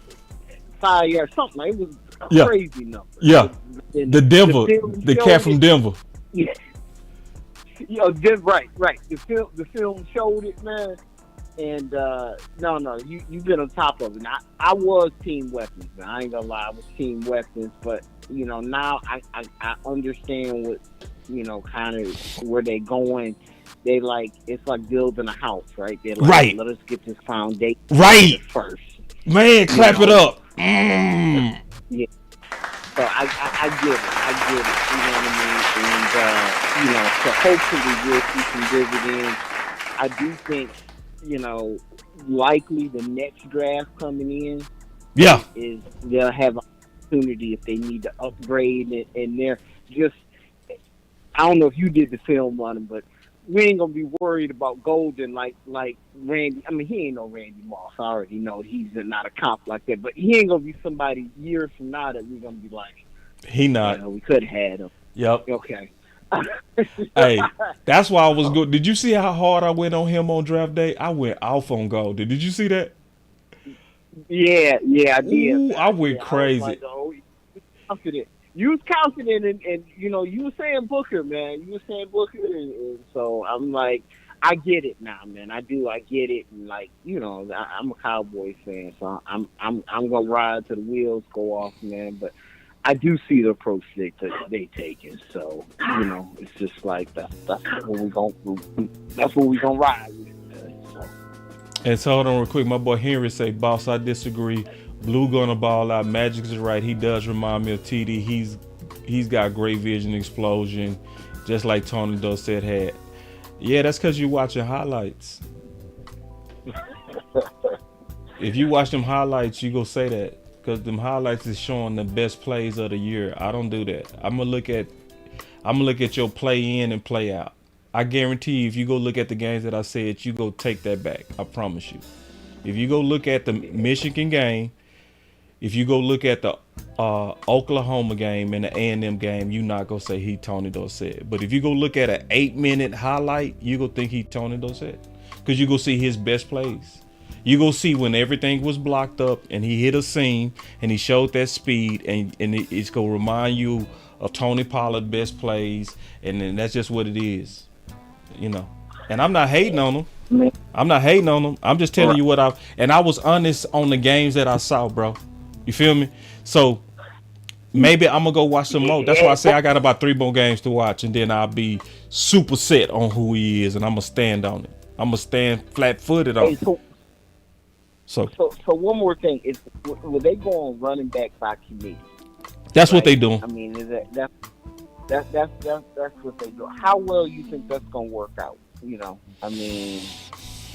yards, something like, it was a crazy number. Yeah. And The Denver, the cat from Denver. Yeah. Right. The film showed it, man. And no, you've been on top of it. Now, I was team weapons, man. I ain't gonna lie, I was team weapons, but you know, now I understand what, you know, kind of where they going. They like, it's like building a house, right? They're like, right. Let us get this foundation right first. Man, clap it up. Yeah. So I get it. You know what I mean? And you know, so hopefully we'll see some dividends. I do think, you know, likely the next draft coming in, is they'll have an opportunity if they need to upgrade it, and they're just, I don't know if you did the film on him, but we ain't gonna be worried about Golden like Randy. I mean, he ain't no Randy Moss. I already know he's not a comp like that, but he ain't gonna be somebody years from now that we're gonna be like, he not. You know, we could have had him. Yep. Okay. Hey, that's why I was good. Did you see how hard I went on him on draft day? I went off on Golden. Did you see that? Yeah, I did. Ooh, I went crazy. I was like, oh, you was confident, and you know, you were saying Booker, man. You were saying Booker, and so I'm like, I get it now, man. I get it, and like, you know, I'm a Cowboys fan, so I'm gonna ride till the wheels go off, man. But I do see the approach they taking, so you know, it's just like that's what we gonna ride with. So. And so hold on real quick, my boy Henry say, boss, I disagree. Blue gonna ball out. Magic is right. He does remind me of TD. He's got great vision, explosion, just like Tony Dorsett had. Yeah, that's because you're watching highlights. If you watch them highlights, you go say that, because them highlights is showing the best plays of the year. I don't do that. I'm gonna look at your play in and play out. I guarantee you, if you go look at the games that I said, you go take that back. I promise you. If you go look at the Michigan game, if you go look at the Oklahoma game and the A&M game, you not gonna say he Tony Dorsett. But if you go look at an 8-minute highlight, you go think he Tony Dorsett, because you go see his best plays. You go see when everything was blocked up and he hit a seam and he showed that speed, and it's gonna remind you of Tony Pollard best plays, and then that's just what it is, you know. And I'm not hating on him. I'm just telling you what I was honest on the games that I saw, bro. You feel me? So maybe I'm gonna go watch some more. That's why I say I got about 3 more games to watch, and then I'll be super set on who he is, and I'm gonna stand on it. I'm gonna stand flat-footed on it. So one more thing is, will they go on running back by committee? That's what they doing. I mean, that's what they do. How well you think that's gonna work out? You know, I mean,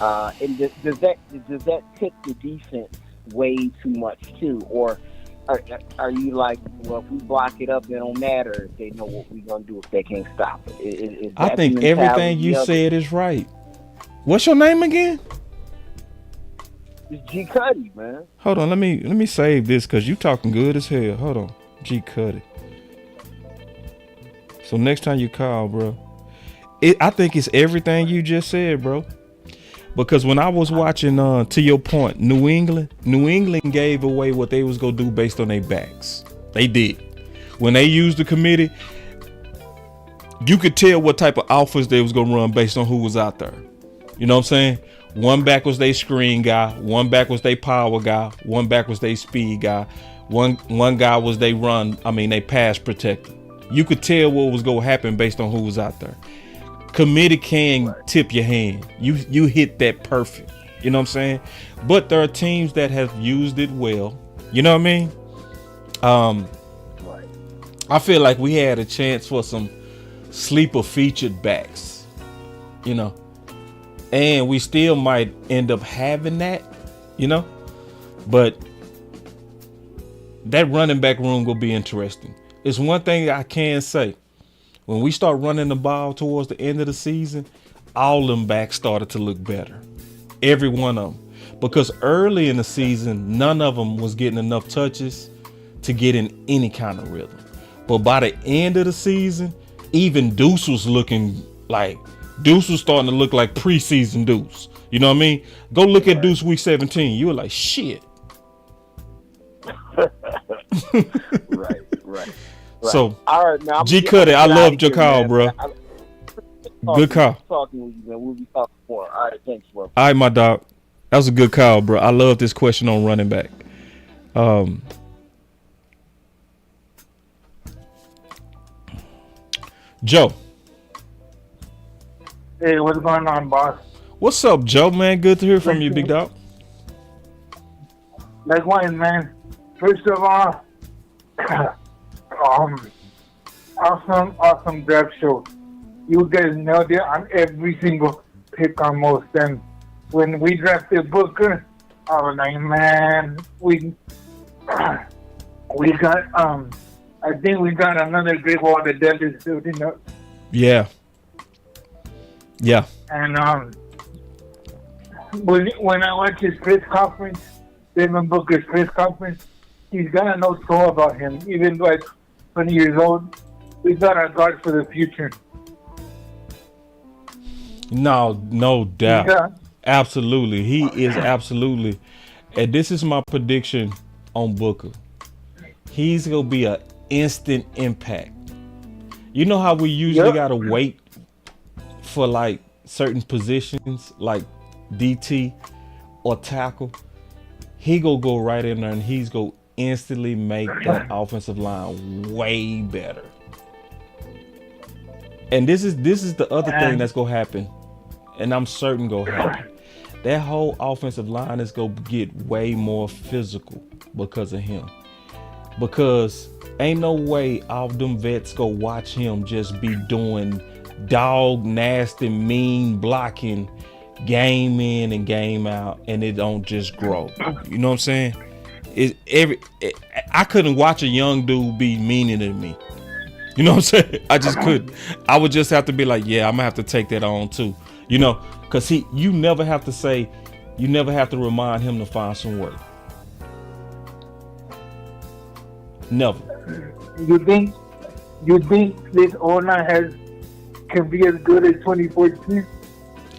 and does that tip the defense way too much too, or are you like, well, if we block it up, it don't matter if they know what we're gonna do if they can't stop it? Is I think everything you said is right. What's your name again? It's G Cuddy, man. Hold on, let me save this because you talking good as hell. Hold on, G Cuddy. So next time you call, bro, I think it's everything you just said, bro. Because when I was watching, to your point, New England gave away what they was gonna do based on their backs. They did. When they used the committee, you could tell what type of offense they was gonna run based on who was out there. You know what I'm saying? One back was their screen guy, one back was their power guy, one back was their speed guy, one guy was they pass protector. You could tell what was gonna happen based on who was out there. Committee can tip your hand. You hit that perfect. You know what I'm saying? But there are teams that have used it well. You know what I mean? I feel like we had a chance for some sleeper featured backs. You know? And we still might end up having that, you know? But that running back room will be interesting. It's one thing I can say. When we start running the ball towards the end of the season, all them backs started to look better. Every one of them. Because early in the season, none of them was getting enough touches to get in any kind of rhythm. But by the end of the season, even Deuce was starting to look like preseason Deuce. You know what I mean? Go look at Deuce week 17. You were like, shit. Right. So, all right, now, G Cuddy, I loved your call, bro. Good call. Talking with you, man. We'll be talking more. All right, thanks, bro. All right, my dog. That was a good call, bro. I love this question on running back. Joe. Hey, what's going on, boss? What's up, Joe, man? Good to hear from you, big dog. Likewise, man. First of all, awesome draft show. You guys nailed it on every single pick almost. And when we drafted Booker, I was like, man, we got I think we got another great wall that is building up. Yeah. And when I watch his press conference, Devin Booker's press conference, he's got no soul about him. Even like 20 years old, we got our guard for the future. No doubt. Yeah. Absolutely. He is absolutely. And this is my prediction on Booker. He's going to be an instant impact. You know how we usually got to wait for like certain positions like DT or tackle? He going to go right in there and he's going to instantly make that offensive line way better. And this is the other thing that's going to happen. And I'm certain going to happen. That whole offensive line is going to get way more physical because of him. Because ain't no way all them vets go watch him just be doing dog, nasty, mean blocking game in and game out, and it don't just grow. You know what I'm saying? I couldn't watch a young dude be meaner than me. You know what I'm saying? I just couldn't. I would just have to be like, yeah, I'm gonna have to take that on too. You know, because you never have to remind him to find some work. Never. You think this owner can be as good as 2014?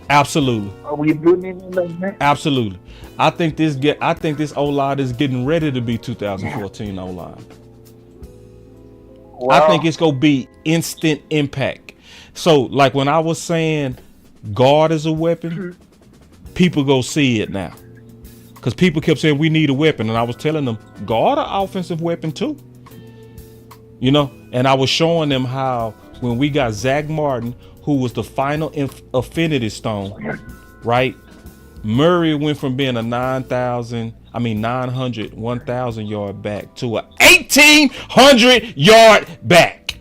Absolutely. Are we building it like that? Absolutely. I think this O-line is getting ready to be 2014 O-line. I think it's gonna be instant impact. So like when I was saying guard is a weapon, people go see it now. Because people kept saying we need a weapon, and I was telling them guard an offensive weapon too. You know, and I was showing them how when we got Zach Martin, who was the final Infinity Stone, right? Murray went from being a 1,000 yard back to a 1,800 yard back.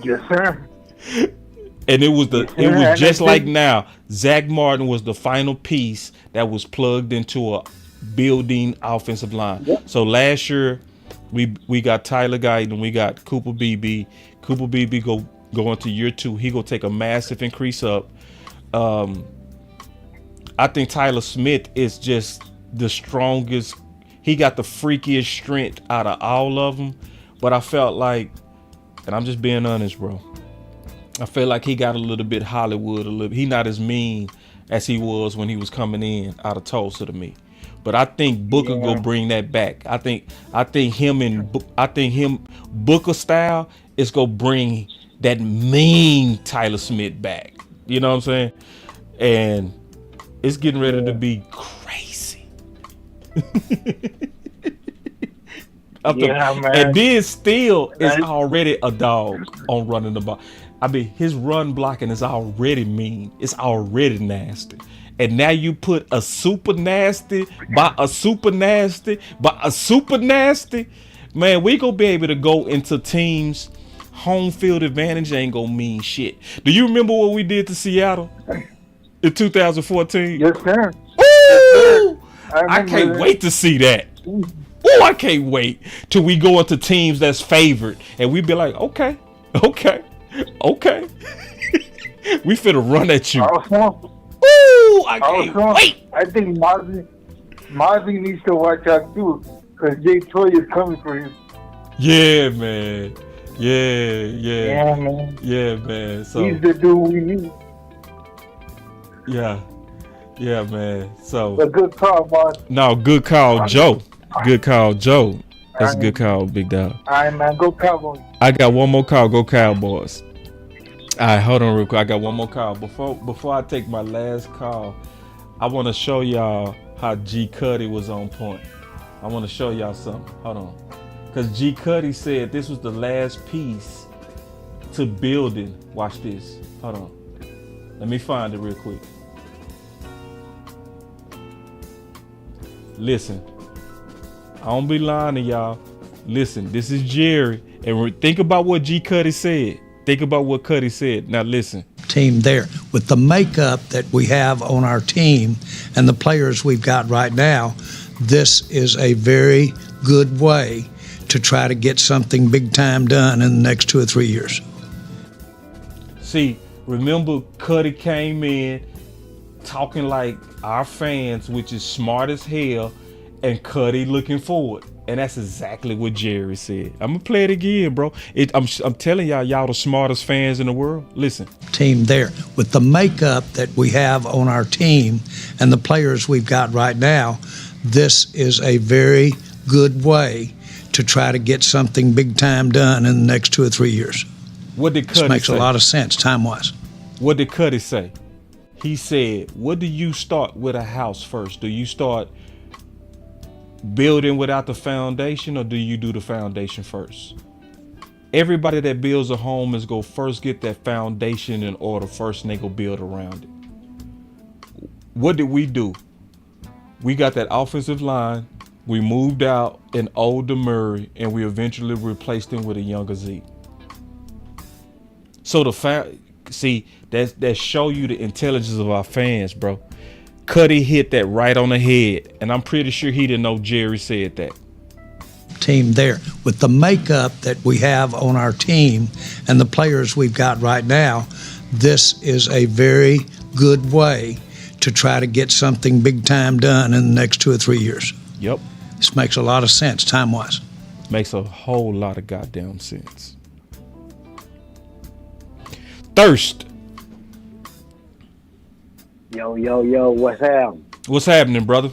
Yes, sir. And it was just like now. Zach Martin was the final piece that was plugged into a building offensive line. Yep. So last year we got Tyler Guyton, we got Cooper Beebe. Cooper Beebe go into year 2. He gonna take a massive increase up. I think Tyler Smith is just the strongest. He got the freakiest strength out of all of them. But I felt like, and I'm just being honest, bro, I feel like he got a little bit Hollywood. He not as mean as he was when he was coming in out of Tulsa to me. But I think Booker go bring that back. I think Booker style is gonna bring that mean Tyler Smith back. You know what I'm saying? And it's getting ready to be crazy. Man. And then still is already a dog on running the ball. I mean, his run blocking is already mean. It's already nasty. And now you put a super nasty by a super nasty by a super nasty. Man, we gonna be able to go into teams. Home field advantage ain't gonna mean shit. Do you remember what we did to Seattle in 2014? Yes, sir. Ooh, I can't wait to see that. Ooh, I can't wait till we go into teams that's favored and we be like, okay. We finna run at you. Ooh, I can't wait. I think Mozzie needs to watch out too, because Jay Toy is coming for him. Yeah, man. Yeah, man. Yeah, man. So he's the dude we need. Yeah, man. So a good call, boss. No, good call, Joe. Good call, Joe. That's a good call, big dog. All right, man. Go Cowboys. I got one more call. Go Cowboys. All right, hold on real quick. I got one more call. Before I take my last call, I want to show y'all how G Cuddy was on point. I want to show y'all something. Hold on. Because G Cuddy said this was the last piece to building. Watch this. Hold on. Let me find it real quick. Listen. I don't be lying to y'all. Listen, this is Jerry. And think about what G Cuddy said. Think about what Cuddy said. Now listen. Team there. With the makeup that we have on our team and the players we've got right now, this is a very good way to try to get something big time done in the next 2 or 3 years. See, remember Cuddy came in talking like our fans, which is smart as hell, and Cuddy looking forward. And that's exactly what Jerry said. I'm gonna play it again, bro. I'm telling y'all the smartest fans in the world. Listen. Team there. With the makeup that we have on our team and the players we've got right now, this is a very good way to try to get something big time done in the next 2 or 3 years. What did Cuddy say? This makes a lot of sense time-wise. What did Cuddy say? He said, what do you start with a house first? Do you start building without the foundation, or do you do the foundation first? Everybody that builds a home is go first get that foundation in order first, and they go build around it. What did we do? We got that offensive line. We moved out an older Murray, and we eventually replaced him with a younger Zeke. So that show you the intelligence of our fans, bro. Cuddy hit that right on the head, and I'm pretty sure he didn't know Jerry said that. Team there. With the makeup that we have on our team and the players we've got right now, this is a very good way to try to get something big time done in the next 2 or 3 years. Yep. This makes a lot of sense time-wise. Makes a whole lot of goddamn sense. Thirst. Yo, what's happening? What's happening, brother?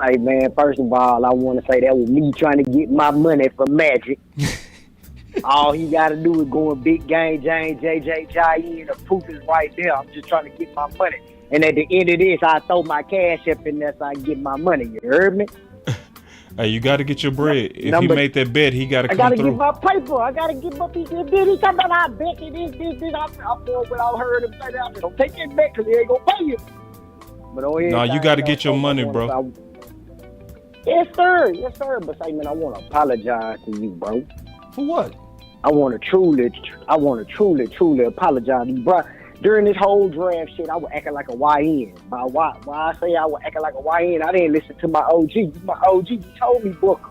Hey man, first of all, I want to say that was me trying to get my money from Magic. All he got to do is go in big game, James, JJ, Jai, the proof is right there. I'm just trying to get my money. And at the end of this, I throw my cash up in there so I can get my money. You heard me? Hey, you got to get your bread. If he made that bet, he got to come through. I got to get my paper. I got to get my people. Then he talking about I bet you this. I thought when I heard him say that, don't take it back because he ain't going to pay you. But no, you got to get your money, bro. Yes, sir. Yes, sir. But say, man, I want to apologize to you, bro. For what? I want to truly apologize to you, bro. During this whole draft shit, I was acting like a YN. Why I say I was acting like a YN? I didn't listen to my OG. My OG, you told me, Booker.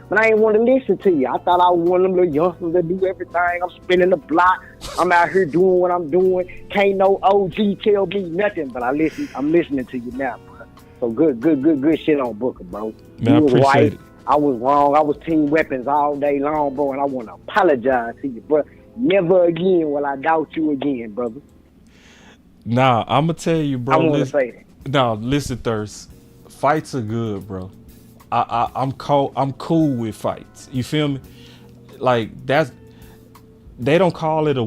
But I didn't want to listen to you. I thought I was one of them little youngsters that do everything. I'm spinning the block. I'm out here doing what I'm doing. Can't no OG tell me nothing. But I'm listening to you now, bro. So good shit on Booker, bro. Man, I appreciate it. I was wrong. I was team weapons all day long, bro, and I want to apologize to you, bro. Never again will I doubt you again, brother. Nah, I'm going to tell you, bro. I want to say that. Nah, listen, Thirst. Fights are good, bro. I'm cool with fights. You feel me? Like, they don't call it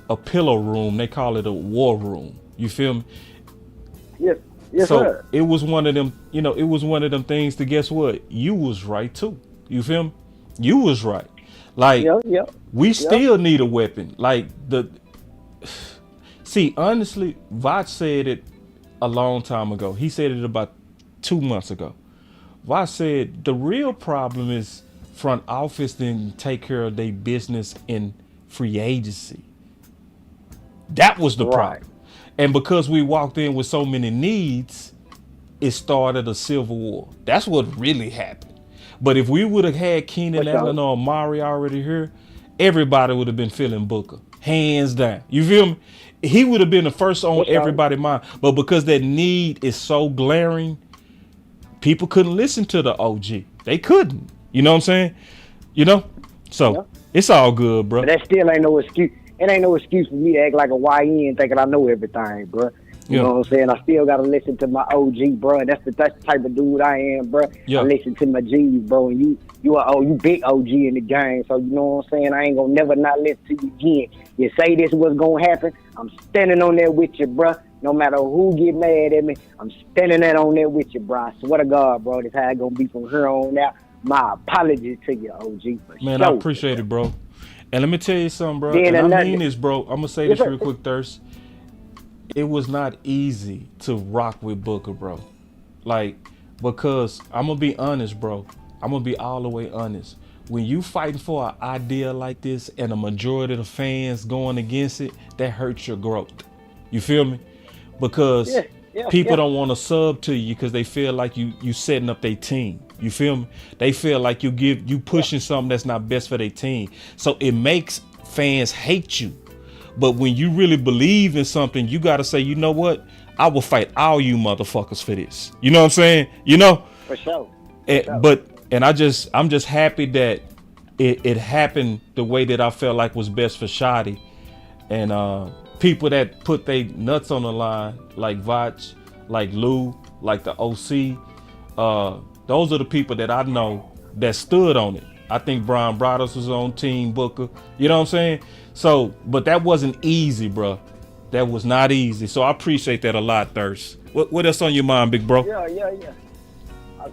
a pillow room. They call it a war room. You feel me? Yes, so sir. It was one of them, it was one of them things to guess what? You was right too. You feel me? You was right. Like, we still need a weapon. Like, see, honestly, Vach said it a long time ago. He said it about 2 months ago. Vach said the real problem is front office didn't take care of their business in free agency. That was the problem. And because we walked in with so many needs, it started a civil war. That's what really happened. But if we would have had Keenan Allen or Amari already here, everybody would have been feeling Booker. Hands down. You feel me? He would have been the first on everybody's mind. But because that need is so glaring, people couldn't listen to the OG. They couldn't. You know what I'm saying? So it's all good, bro. But that still ain't no excuse. It ain't no excuse for me to act like a YN thinking I know everything, bro. You know what I'm saying? I still got to listen to my OG, bro. And that's the type of dude I am, bro. I listen to my G's, bro. And you big OG in the game. So you know what I'm saying? I ain't going to never not listen to you again. You say this was going to happen, I'm standing on there with you, bro. No matter who get mad at me, I'm standing there on there with you, bro. I swear to God, bro, that's how it's going to be from here on out. My apologies to you, OG. Man, I appreciate it, bro. And let me tell you something, bro. And I mean this, bro. I'm going to say this real quick, Thirst. It was not easy to rock with Booker, bro. Like, because I'm going to be honest, bro. I'm going to be all the way honest. When you fighting for an idea like this and a majority of the fans going against it, that hurts your growth. You feel me? Because people don't want to sub to you because they feel like you setting up their team. You feel me? They feel like you pushing something that's not best for their team. So it makes fans hate you. But when you really believe in something, you got to say, you know what? I will fight all you motherfuckers for this. You know what I'm saying? For sure. And I'm just happy that it happened the way that I felt like was best for Shotty. And people that put their nuts on the line, like Vach, like Lou, like the OC, those are the people that I know that stood on it. I think Brian Broaddus was on Team Booker. You know what I'm saying? So, but that wasn't easy, bro. That was not easy. So I appreciate that a lot, Thirst. What else on your mind, big bro? Yeah.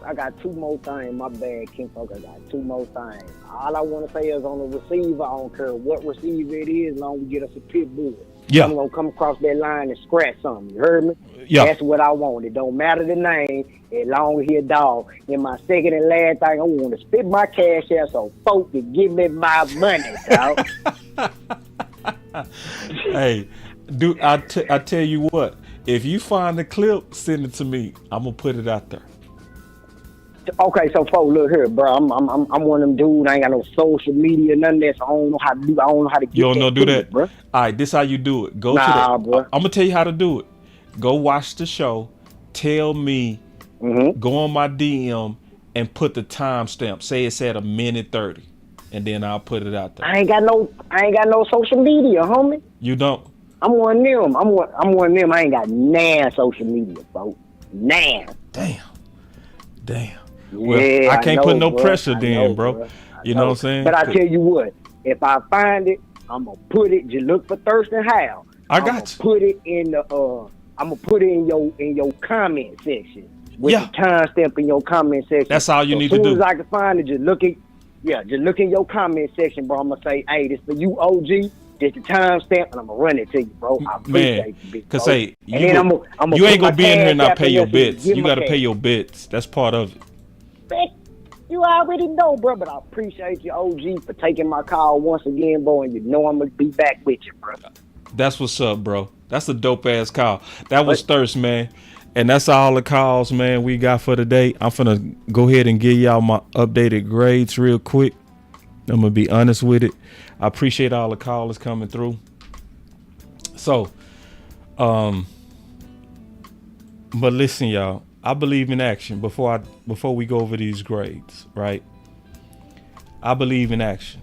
I got two more things. My bad, King Folk. I got two more things. All I want to say is on the receiver, I don't care what receiver it is, as long as we get us a pit bull. Yeah. I'm going to come across that line and scratch something. You heard me? Yeah. That's what I want. It don't matter the name, as long as he a dog. And my second and last thing, I want to spit my cash out so folk can give me my money, dog. Hey, dude, I tell you what. If you find the clip, send it to me. I'm going to put it out there. Okay, so folks, look here, bro. I'm one of them dudes. I ain't got no social media, none of that. So I don't know how to do. I don't know how to get. You don't know do that, bro. All right, this how you do it. Go bro. I'm gonna tell you how to do it. Go watch the show. Tell me. Go on my DM and put the timestamp. Say it's at 1:30, and then I'll put it out there. I ain't got no social media, homie. You don't. I'm one of them. I'm one of them. I ain't got nan social media, folks. Nan. Damn. Well, I can't know, put no bro. pressure then, bro. You know what I'm saying? But I tell you what, if I find it, I'm gonna put it. Just look for Thurston Howe. I got you. Put it in the. I'm gonna put it in your comment section with the timestamp in your comment section. That's all you need to do. As soon as I can find it, just look in your comment section, bro. I'm gonna say, hey, this for you, OG. This the timestamp, and I'm gonna run it to you, bro. I appreciate you, big cause bro. hey, and then I'm you ain't gonna be in here and not Cash pay App your and let bits. give You my gotta pay cash. your bits. That's part of it. You already know, bro, but I appreciate you, OG, for taking my call once again, bro, and you know I'm gonna be back with you, bro. That's what's up, bro. That's a dope ass call. That was Thirst, man. And that's all the calls, man, we got for today. I'm finna go ahead and give y'all my updated grades real quick. I'm gonna be honest with it. I appreciate all the callers coming through. So, but listen, y'all. I believe in action. Before we go over these grades, right? I believe in action.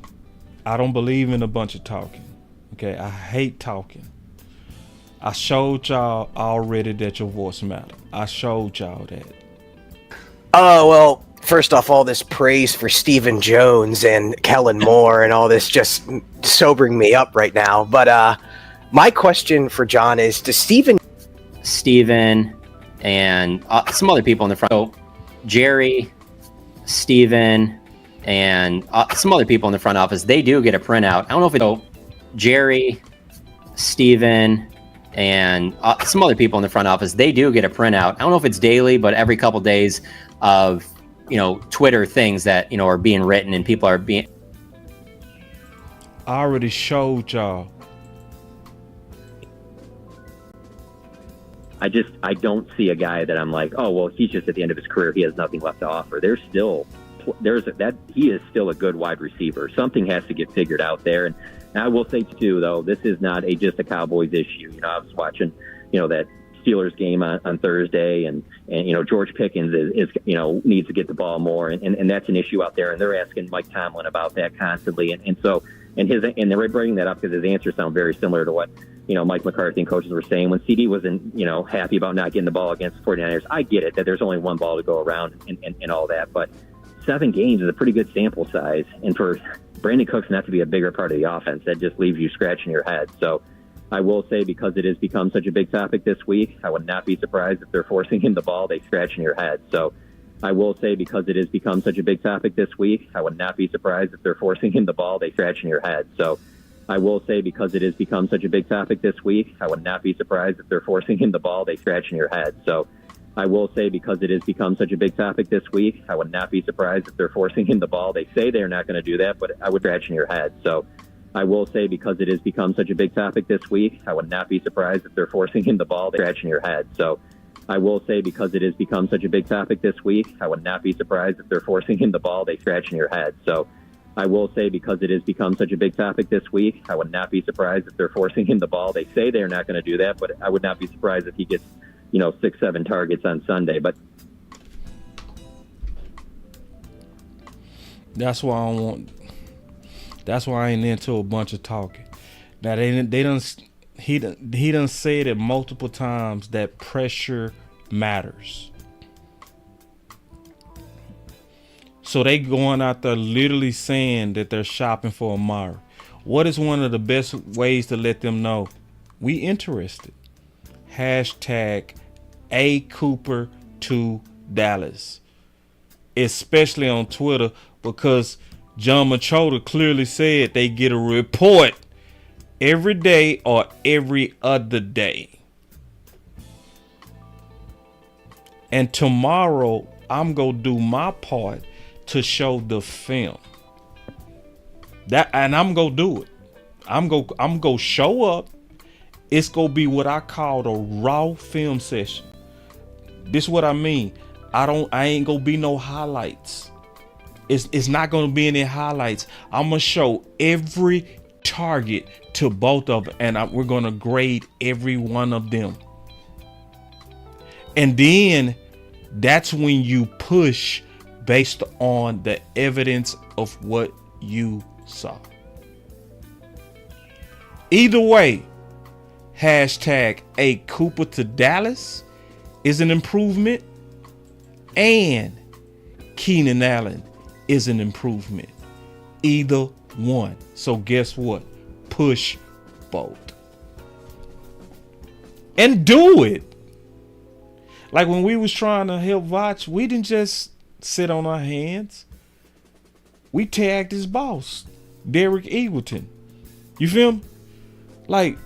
I don't believe in a bunch of talking. Okay, I hate talking. I showed y'all already that your voice matters. I showed y'all that. Well, first off, all this praise for Stephen Jones and Kellen Moore and all this just sobering me up right now. But my question for John is, does Stephen and some other people in the front. So Jerry, Steven, and some other people in the front office, they do get a printout. I don't know if it's Jerry, Steven, and some other people in the front office, they do get a printout. I don't know if it's daily, but every couple days of, Twitter things that, are being written and people are being. I already showed y'all. I don't see a guy that I'm like, oh, well, he's just at the end of his career. He has nothing left to offer. He is still a good wide receiver. Something has to get figured out there. And I will say too, though, this is not just a Cowboys issue. I was watching, that Steelers game on Thursday, and George Pickens is needs to get the ball more, and that's an issue out there. And they're asking Mike Tomlin about that constantly, and they're bringing that up because his answers sound very similar to what Mike McCarthy and coaches were saying when CD wasn't happy about not getting the ball against the 49ers. I get it that there's only one ball to go around and all that, but 7 games is a pretty good sample size, and for Brandon Cooks not to be a bigger part of the offense, that just leaves you scratching your head. So I will say, because it has become such a big topic this week, I would not be surprised if they're forcing him the ball, they scratching your head. So I will say, because it has become such a big topic this week, I would not be surprised if they're forcing him the ball, they scratching your head. So I will say, because it has become such a big topic this week, I would not be surprised if they're forcing him the ball, they scratching your head. So I will say, because it has become such a big topic this week, I would not be surprised if they're forcing him the ball. They say they're not going to do that, but I would scratching your head. So I will say, because it has become such a big topic this week, I would not be surprised if they're forcing him the ball, they're scratching your head. So I will say, because it has become such a big topic this week, I would not be surprised if they're forcing him the ball, they scratching your head. So I will say, because it has become such a big topic this week, I would not be surprised if they're forcing him the ball. They say they're not going to do that, but I would not be surprised if he gets 6-7 targets on Sunday. But that's why I ain't into a bunch of talking. Now he done said it multiple times that pressure matters. So they going out there literally saying that they're shopping for Amari. What is one of the best ways to let them know we interested? Hashtag #ACooper2Dallas, especially on Twitter, because John Machota clearly said they get a report every day or every other day. And tomorrow I'm gonna do my part to show the film. And I'm gonna do it. I'm gonna show up. It's gonna be what I call a raw film session. This is what I mean. I ain't gonna be no highlights. It's not gonna be any highlights. I'm gonna show every target to both of them, and we're gonna grade every one of them. And then that's when you push based on the evidence of what you saw. Either way, hashtag A Cooper to Dallas is an improvement, and Keenan Allen is an improvement. Either one. So guess what? Push both. And do it. Like when we was trying to help Vach, we didn't just sit on our hands. We tagged his boss, Derek Eagleton. You feel me? Like,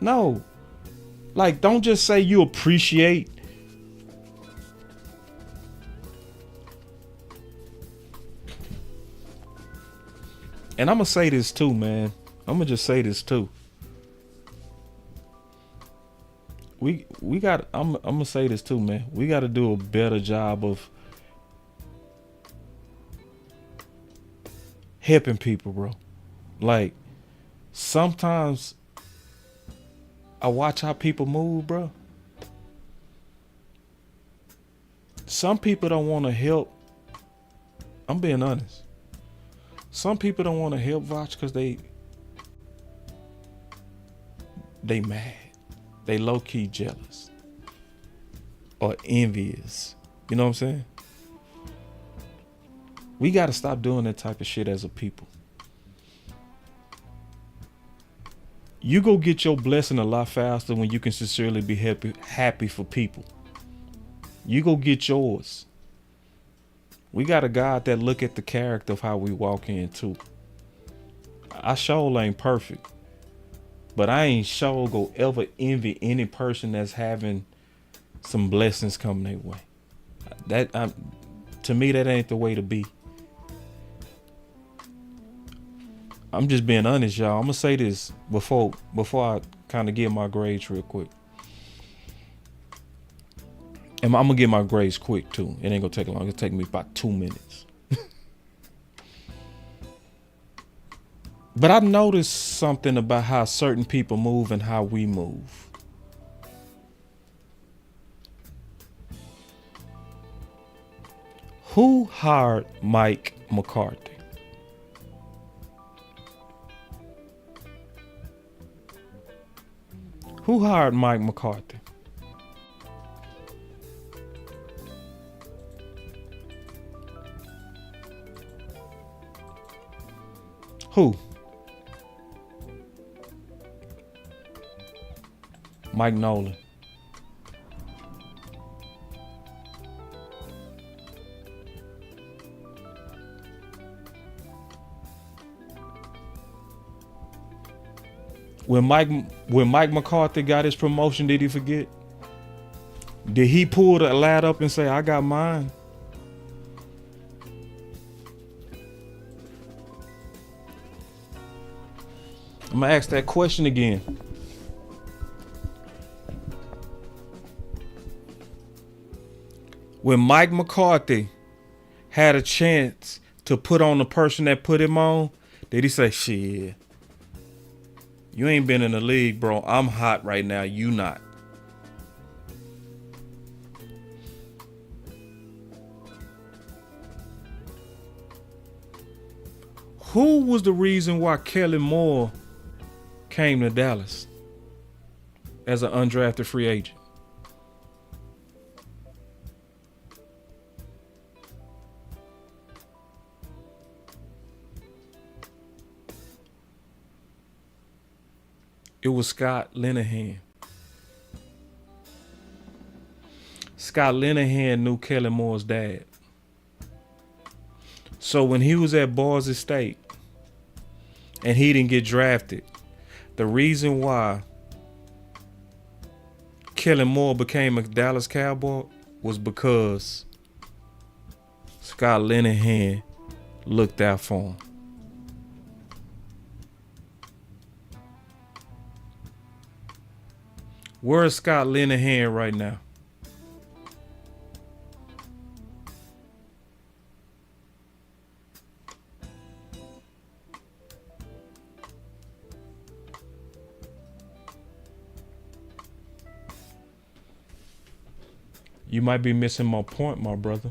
no. Like, don't just say you appreciate. And I'm going to say this too, man. I'm going to just say this too. We got, I'm going to say this too, man. We got to do a better job of helping people, bro. Like, sometimes I watch how people move, bro. Some people don't want to help. I'm being honest. Some people don't want to help Vach because they mad. They low-key jealous or envious. You know what I'm saying? We got to stop doing that type of shit as a people. You go get your blessing a lot faster when you can sincerely be happy for people. You go get yours. We got a God that look at the character of how we walk in too. I sure ain't perfect, but I ain't sure go ever envy any person that's having some blessings coming their way. To me, that ain't the way to be. I'm just being honest, y'all. I'm gonna say this before I kind of give my grades real quick. And I'm gonna get my grades quick too. It ain't gonna take long. It'll take me about 2 minutes. But I've noticed something about how certain people move and how we move. Who hired Mike McCarthy? Who hired Mike McCarthy? Who? Mike Nolan. When Mike McCarthy got his promotion, did he forget? Did he pull the lad up and say, I got mine? I'm gonna ask that question again. When Mike McCarthy had a chance to put on the person that put him on, did he say, shit, you ain't been in the league, bro. I'm hot right now. You not. Who was the reason why Kelly Moore came to Dallas as an undrafted free agent? It was Scott Linehan. Scott Linehan knew Kelly Moore's dad. So when he was at Boise State and he didn't get drafted, the reason why Kelly Moore became a Dallas Cowboy was because Scott Linehan looked out for him. Where is Scott Linehan right now? You might be missing my point, my brother.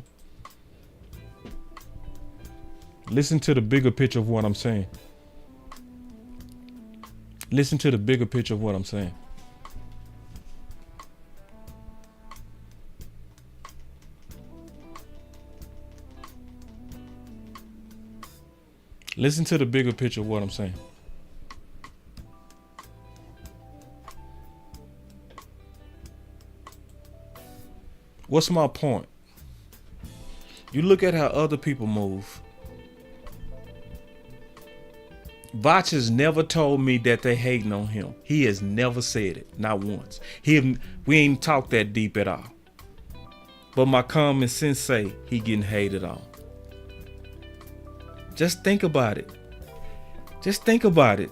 Listen to the bigger picture of what I'm saying. Listen to the bigger picture of what I'm saying. Listen to the bigger picture of what I'm saying. What's my point? You look at how other people move. Vach has never told me that they hating on him. He has never said it, not once. We ain't talked that deep at all. But my common sense say he getting hated on. Just think about it. Just think about it.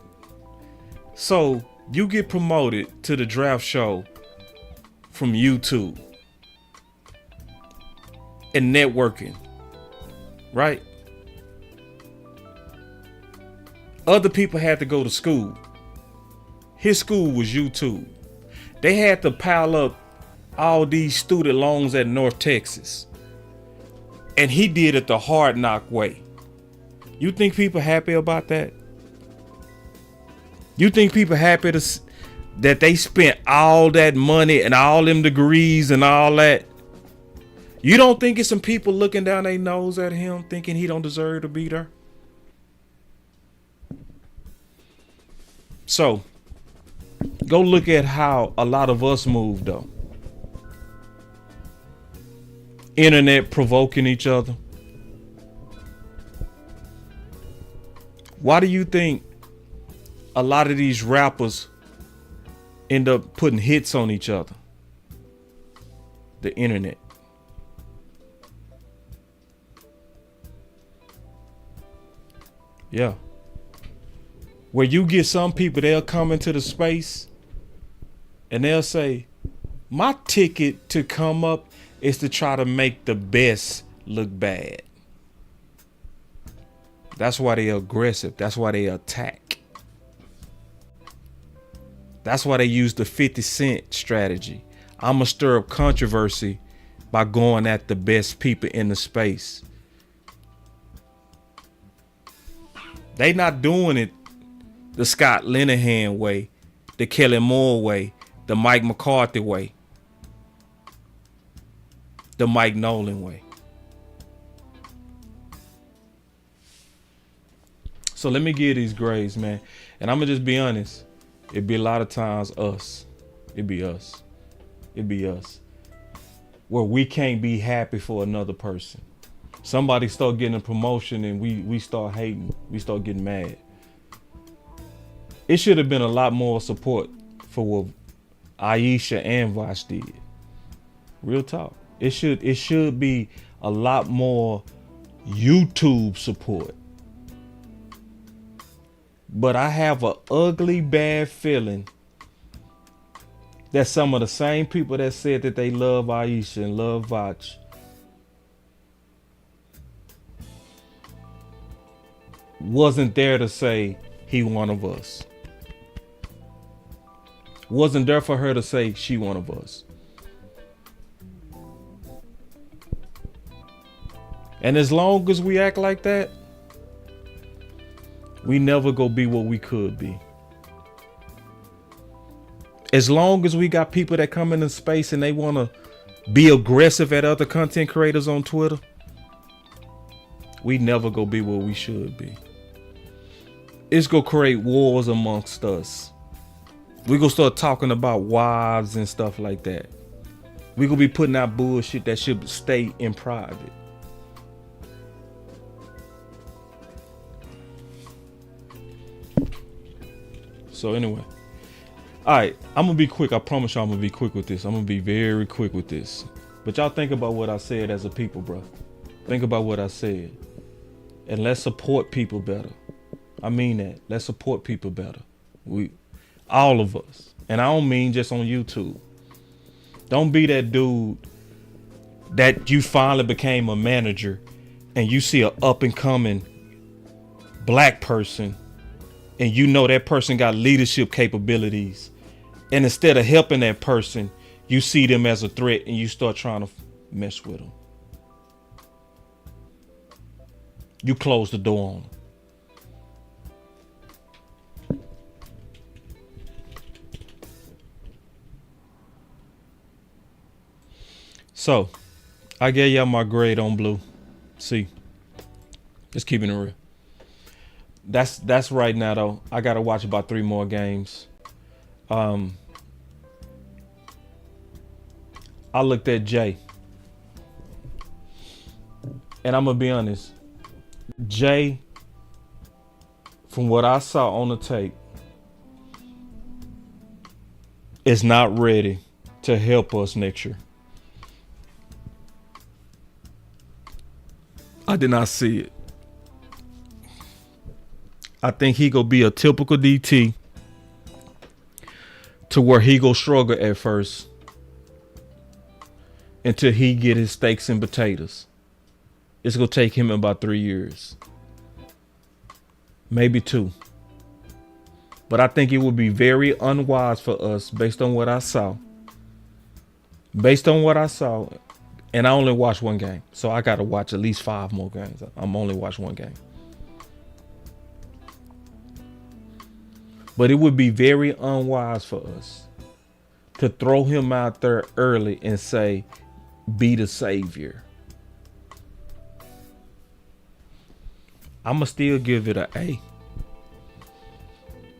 So you get promoted to the draft show from YouTube and networking, right? Other people had to go to school. His school was YouTube. They had to pile up all these student loans at North Texas. And he did it the hard knock way. You think people happy about that? You think people happy that they spent all that money and all them degrees and all that? You don't think it's some people looking down their nose at him thinking he don't deserve to be there? So, go look at how a lot of us move though. Internet provoking each other. Why do you think a lot of these rappers end up putting hits on each other? The internet. Yeah. Where you get some people, they'll come into the space and they'll say, my ticket to come up is to try to make the best look bad. That's why they're aggressive. That's why they attack. That's why they use the 50 Cent strategy. I'm going to stir up controversy by going at the best people in the space. They not doing it the Scott Linehan way, the Kelly Moore way, the Mike McCarthy way, the Mike Nolan way. So let me give these grades, man. And I'm going to just be honest. It'd be a lot of times us. It'd be us. It'd be us. Where we can't be happy for another person. Somebody start getting a promotion and we start hating. We start getting mad. It should have been a lot more support for what Aisha and Vosh did. Real talk. It should be a lot more YouTube support. But I have an ugly, bad feeling that some of the same people that said that they love Aisha and love Voch wasn't there to say he one of us. Wasn't there for her to say she one of us. And as long as we act like that, we never go be what we could be. As long as we got people that come into space and they want to be aggressive at other content creators on Twitter, we never go be what we should be. It's going to create wars amongst us. We going to start talking about wives and stuff like that. We going to be putting out bullshit that should stay in private. So anyway, all right, I'm gonna be quick. I promise y'all I'm gonna be quick with this. I'm gonna be very quick with this. But y'all think about what I said as a people, bro. Think about what I said. And let's support people better. I mean that. Let's support people better. All of us. And I don't mean just on YouTube. Don't be that dude that you finally became a manager and you see an up and coming black person and you know that person got leadership capabilities. And instead of helping that person, you see them as a threat and you start trying to mess with them. You close the door on them. So, I gave y'all my grade on Blue. See, just keeping it real. That's right now though. I gotta watch about 3 more games. I looked at Jay, and I'm gonna be honest. Jay, from what I saw on the tape, is not ready to help us next year. I did not see it. I think he gonna be a typical DT to where he go struggle at first until he get his steaks and potatoes. It's gonna take him about 3 years, maybe 2. But I think it would be very unwise for us based on what I saw. And I only watched 1 game, so I got to watch at least 5 more games. I'm only watching 1 game. But it would be very unwise for us to throw him out there early and say, be the savior. I'm going to still give it an A.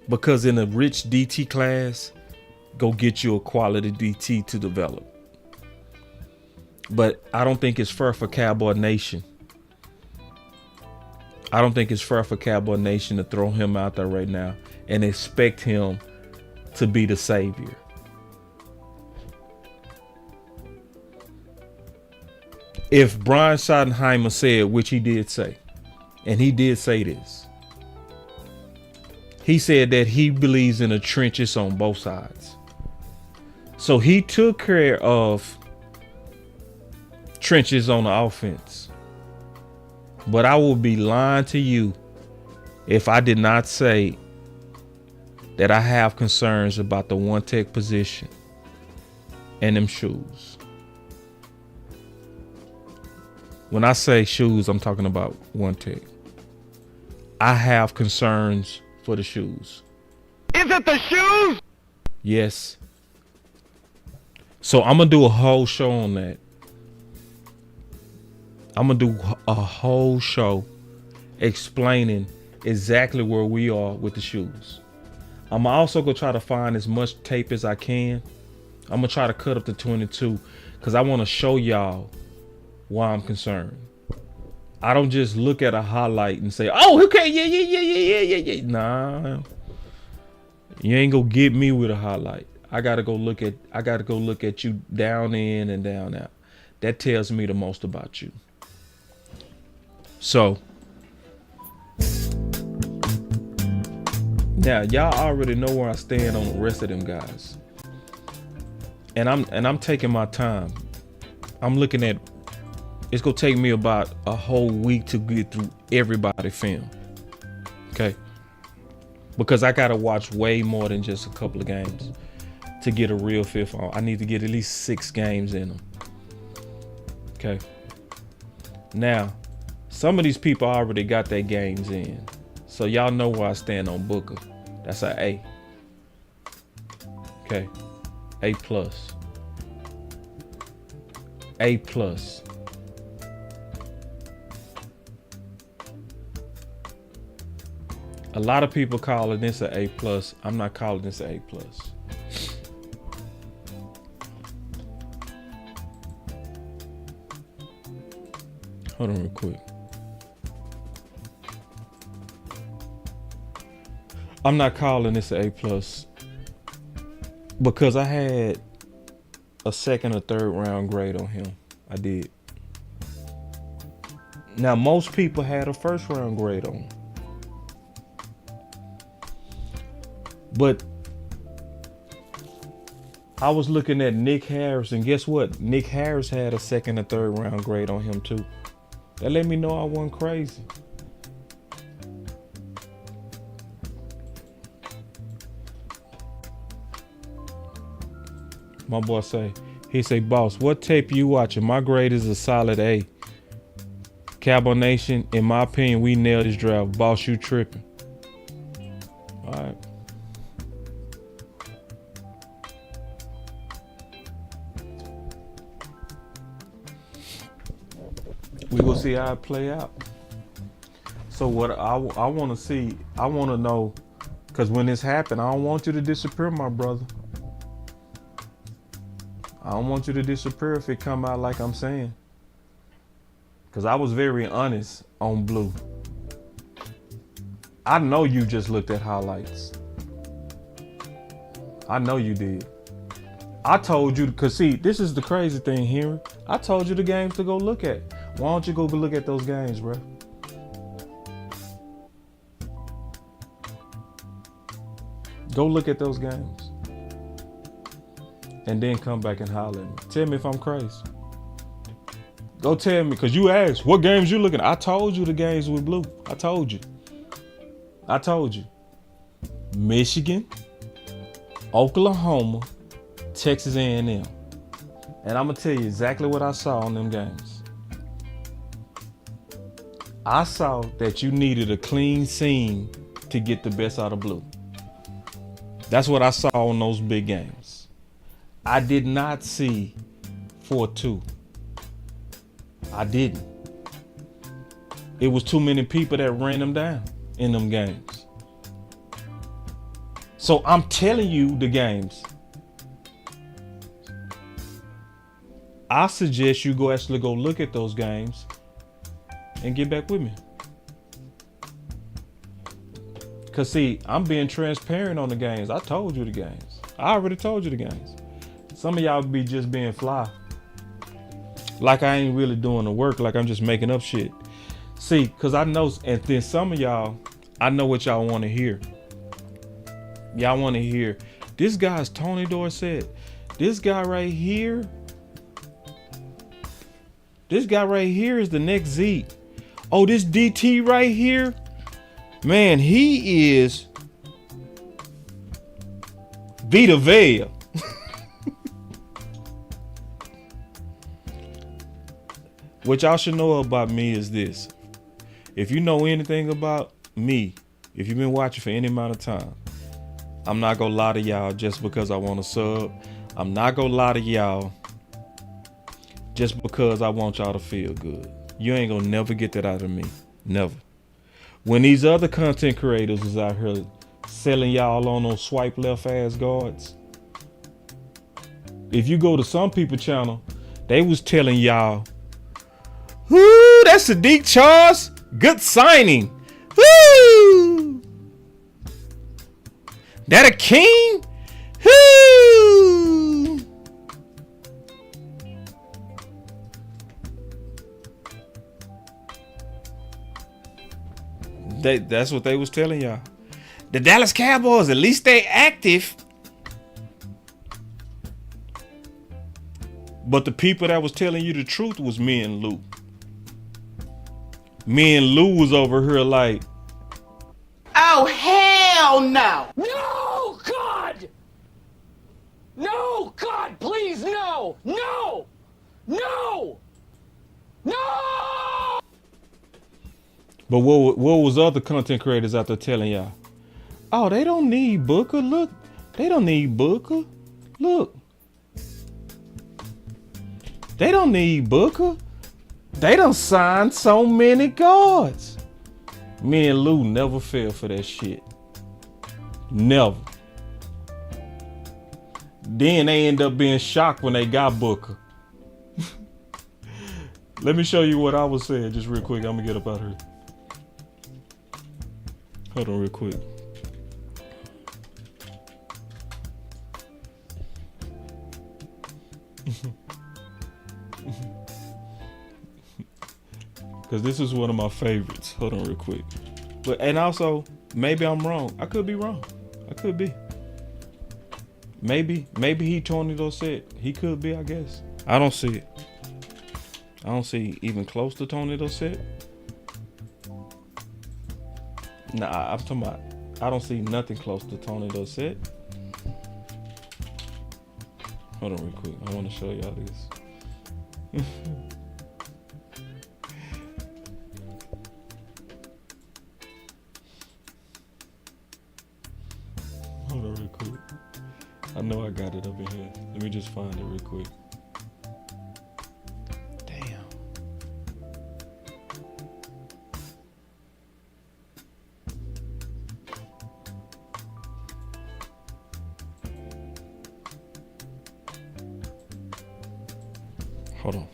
Because in a rich DT class, go get you a quality DT to develop. But I don't think it's fair for Cowboy Nation. I don't think it's fair for Cowboy Nation to throw him out there right now and expect him to be the savior. If Brian Schottenheimer said, which he did say, and he did say this, he said that he believes in the trenches on both sides. So he took care of trenches on the offense. But I will be lying to you if I did not say that I have concerns about the one tech position and them shoes. When I say shoes, I'm talking about one tech. I have concerns for the shoes. Is it the shoes? Yes. So I'm going to do a whole show on that. I'm going to do a whole show explaining exactly where we are with the shoes. I'm also going to try to find as much tape as I can. I'm going to try to cut up to 22 because I want to show y'all why I'm concerned. I don't just look at a highlight and say, oh, okay, yeah. Nah. You ain't going to get me with a highlight. I got to go look at you down in and down out. That tells me the most about you. So now y'all already know where I stand on the rest of them guys. And I'm taking my time. I'm looking at, it's gonna take me about a whole week to get through everybody film. Okay. Because I gotta watch way more than just a couple of games to get a real feel for. I need to get at least 6 games in them. Okay. Now, some of these people already got their games in. So y'all know where I stand on Booker. That's an A. Okay. A+. A+. A lot of people calling this an A+. I'm not calling this an A+. Hold on real quick. I'm not calling this an A+ because I had a 2nd or 3rd round grade on him. I did. Now, most people had a 1st round grade on him. But I was looking at Nick Harris, and guess what? Nick Harris had a 2nd or 3rd round grade on him too. That let me know I wasn't crazy. My boy he say, boss, what tape you watching? My grade is a solid A. Cowboy Nation, in my opinion, we nailed this draft. Boss, you tripping. All right. We will see how it play out. So what I want to see, I want to know, because when this happened, I don't want you to disappear, my brother. I don't want you to disappear if it come out like I'm saying. Because I was very honest on Blue. I know you just looked at highlights. I know you did. I told you, because see, this is the crazy thing, Henry. I told you the games to go look at. Why don't you go look at those games, bro? Go look at those games. And then come back and holler at me. Tell me if I'm crazy. Go tell me, because you asked, what games you looking at? I told you the games with Blue. I told you. Michigan, Oklahoma, Texas A&M. And I'm going to tell you exactly what I saw on them games. I saw that you needed a clean scene to get the best out of Blue. That's what I saw on those big games. I did not see 4-2. I didn't. It was too many people that ran them down in them games. So I'm telling you the games. I suggest you actually go look at those games and get back with me. Cause see, I'm being transparent on the games. I told you the games. I already told you the games. Some of y'all be just being fly. Like I ain't really doing the work, like I'm just making up shit. See, cause I know, and then some of y'all, I know what y'all want to hear. Y'all want to hear, this guy's Tony Dorsett. This guy right here is the next Zeke. Oh, this DT right here, man, he is Vita Vea. What y'all should know about me is this. If you know anything about me, if you've been watching for any amount of time, I'm not gonna lie to y'all just because I want to sub. I'm not gonna lie to y'all just because I want y'all to feel good. You ain't gonna never get that out of me. Never. When these other content creators is out here selling y'all on those swipe left ass guards, if you go to some people's channel, they was telling y'all, whoo, that's Sadiq Charles. Good signing. Woo! That a king? Woo! That's what they was telling y'all. The Dallas Cowboys, at least they active. But the people that was telling you the truth was me and Lou. Me and Lou was over here like, Oh, hell no! No, God! No, God, please, no! No! No! No! but what was other content creators out there telling y'all? Oh, they don't need Booker. Look, they don't need Booker. Look. They don't need Booker. They done signed so many guards. Me and Lou never fell for that shit. Never. Then they end up being shocked when they got Booker. Let me show you what I was saying just real quick. I'm gonna get up out here. Hold on real quick. Because this is one of my favorites. Hold on real quick. But and also, maybe I'm wrong. I could be wrong. I could be. Maybe he Tony Dorsett. He could be, I guess. I don't see it. I don't see even close to Tony Dorsett. Nah, I'm talking about, I don't see nothing close to Tony Dorsett. Hold on real quick. I want to show y'all this. Hold on real quick. I know I got it up in here. Let me just find it real quick. Damn. Hold on.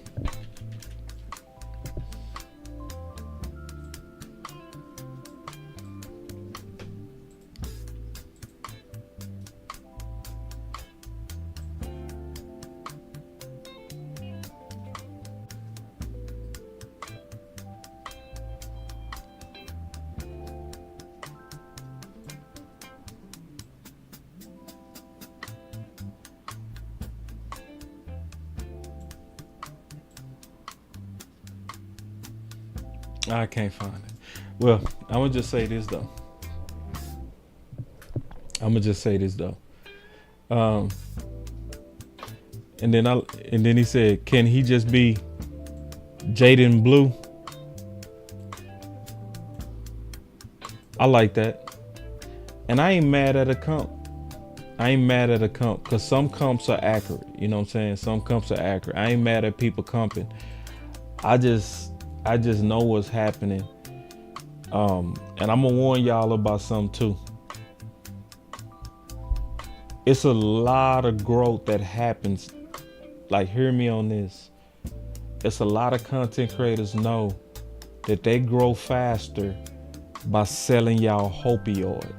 I can't find it. Well, I'm gonna just say this though. And then he said, can he just be Jaden Blue? I like that. And I ain't mad at a comp. Because some comps are accurate. You know what I'm saying? Some comps are accurate. I ain't mad at people comping. I just know what's happening. And I'm gonna warn y'all about something too. It's a lot of growth that happens. Like, hear me on this. It's a lot of content creators know that they grow faster by selling y'all opioid.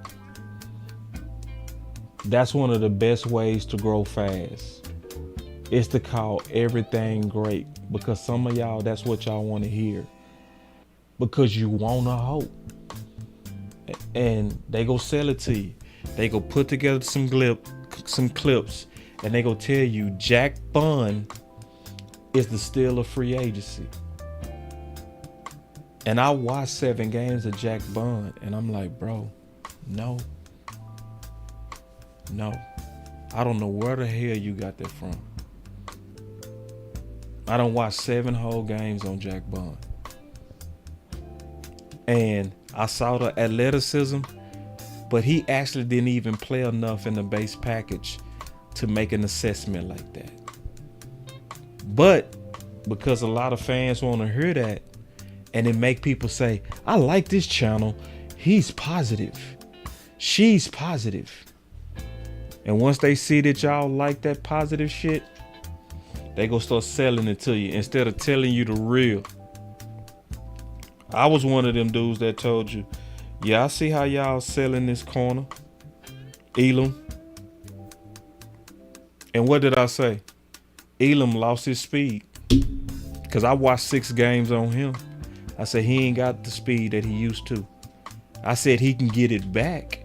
That's one of the best ways to grow fast. It's to call everything great, because some of y'all, that's what y'all want to hear. Because you want to hope. And they go sell it to you. They go put together some clips, and they go tell you Jack Bond is the steal of free agency. And I watched 7 games of Jack Bond, and I'm like, bro, no. I don't know where the hell you got that from. I done watched 7 whole games on Jack Bond. And I saw the athleticism, but he actually didn't even play enough in the base package to make an assessment like that. But because a lot of fans want to hear that, and it make people say, I like this channel. He's positive. She's positive. And once they see that y'all like that positive shit, they gonna start selling it to you instead of telling you the real. I was one of them dudes that told you, yeah, I see how y'all selling this corner, Elam. And what did I say? Elam lost his speed. Because I watched 6 games on him. I said he ain't got the speed that he used to. I said he can get it back,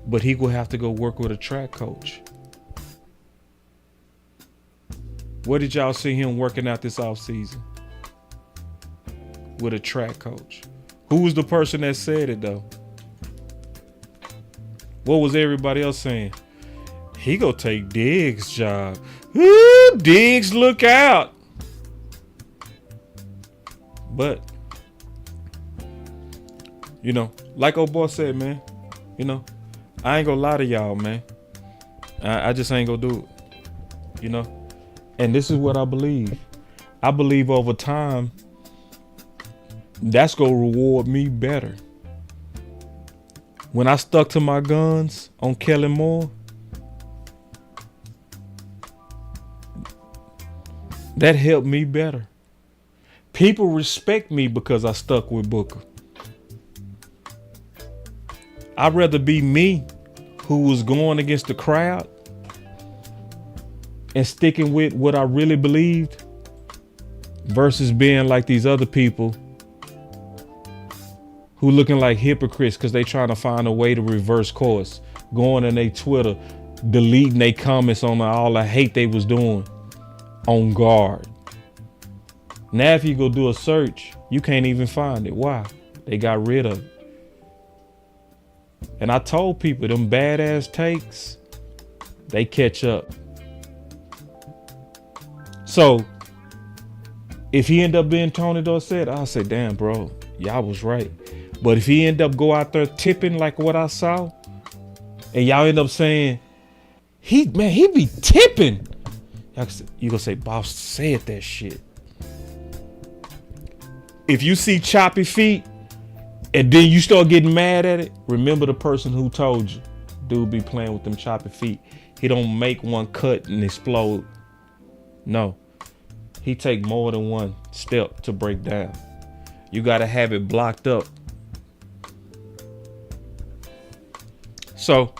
but he will have to go work with a track coach. What did y'all see him working out this offseason? With a track coach. Who was the person that said it though? What was everybody else saying? He gonna take Diggs' job. Ooh, Diggs, look out. But, you know, like old boy said, man, you know, I ain't gonna lie to y'all, man. I just ain't gonna do it, you know. And this is what I believe. I believe over time, that's gonna reward me better. When I stuck to my guns on Kellen Moore, that helped me better. People respect me because I stuck with Booker. I'd rather be me, who was going against the crowd and sticking with what I really believed, versus being like these other people who looking like hypocrites because they trying to find a way to reverse course, going on their Twitter, deleting their comments on all the hate they was doing on guard. Now if you go do a search, you can't even find it. Why? They got rid of it. And I told people, them badass takes, they catch up. So if he end up being Tony Dorsett, I'll say, damn, bro, y'all was right. But if he end up go out there tipping like what I saw, and y'all end up saying, he be tipping, you gonna say, boss said that shit. If you see choppy feet and then you start getting mad at it, remember the person who told you, dude be playing with them choppy feet. He don't make one cut and explode. No. he take more than one step to break down. You got to have it blocked up. So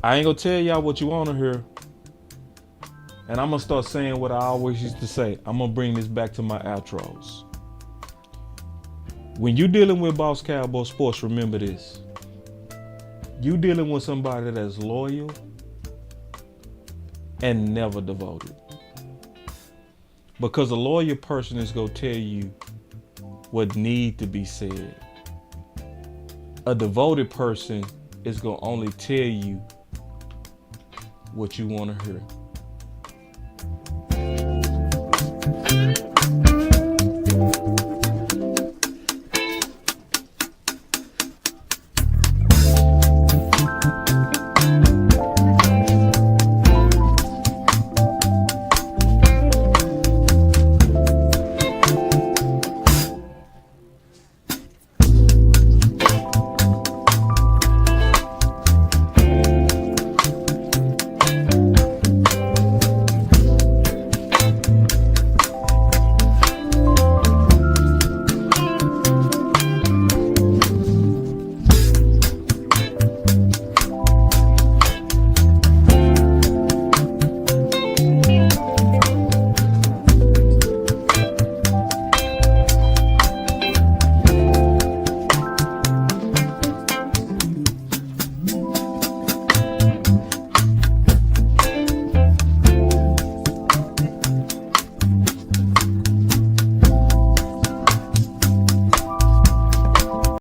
I ain't gonna tell y'all what you want to hear. And I'm gonna start saying what I always used to say. I'm gonna bring this back to my outros. When you dealing with Boss Cowboy Sports, remember this. You dealing with somebody that's loyal and never devoted. Because a loyal person is gonna tell you what need to be said. A devoted person is gonna only tell you what you want to hear.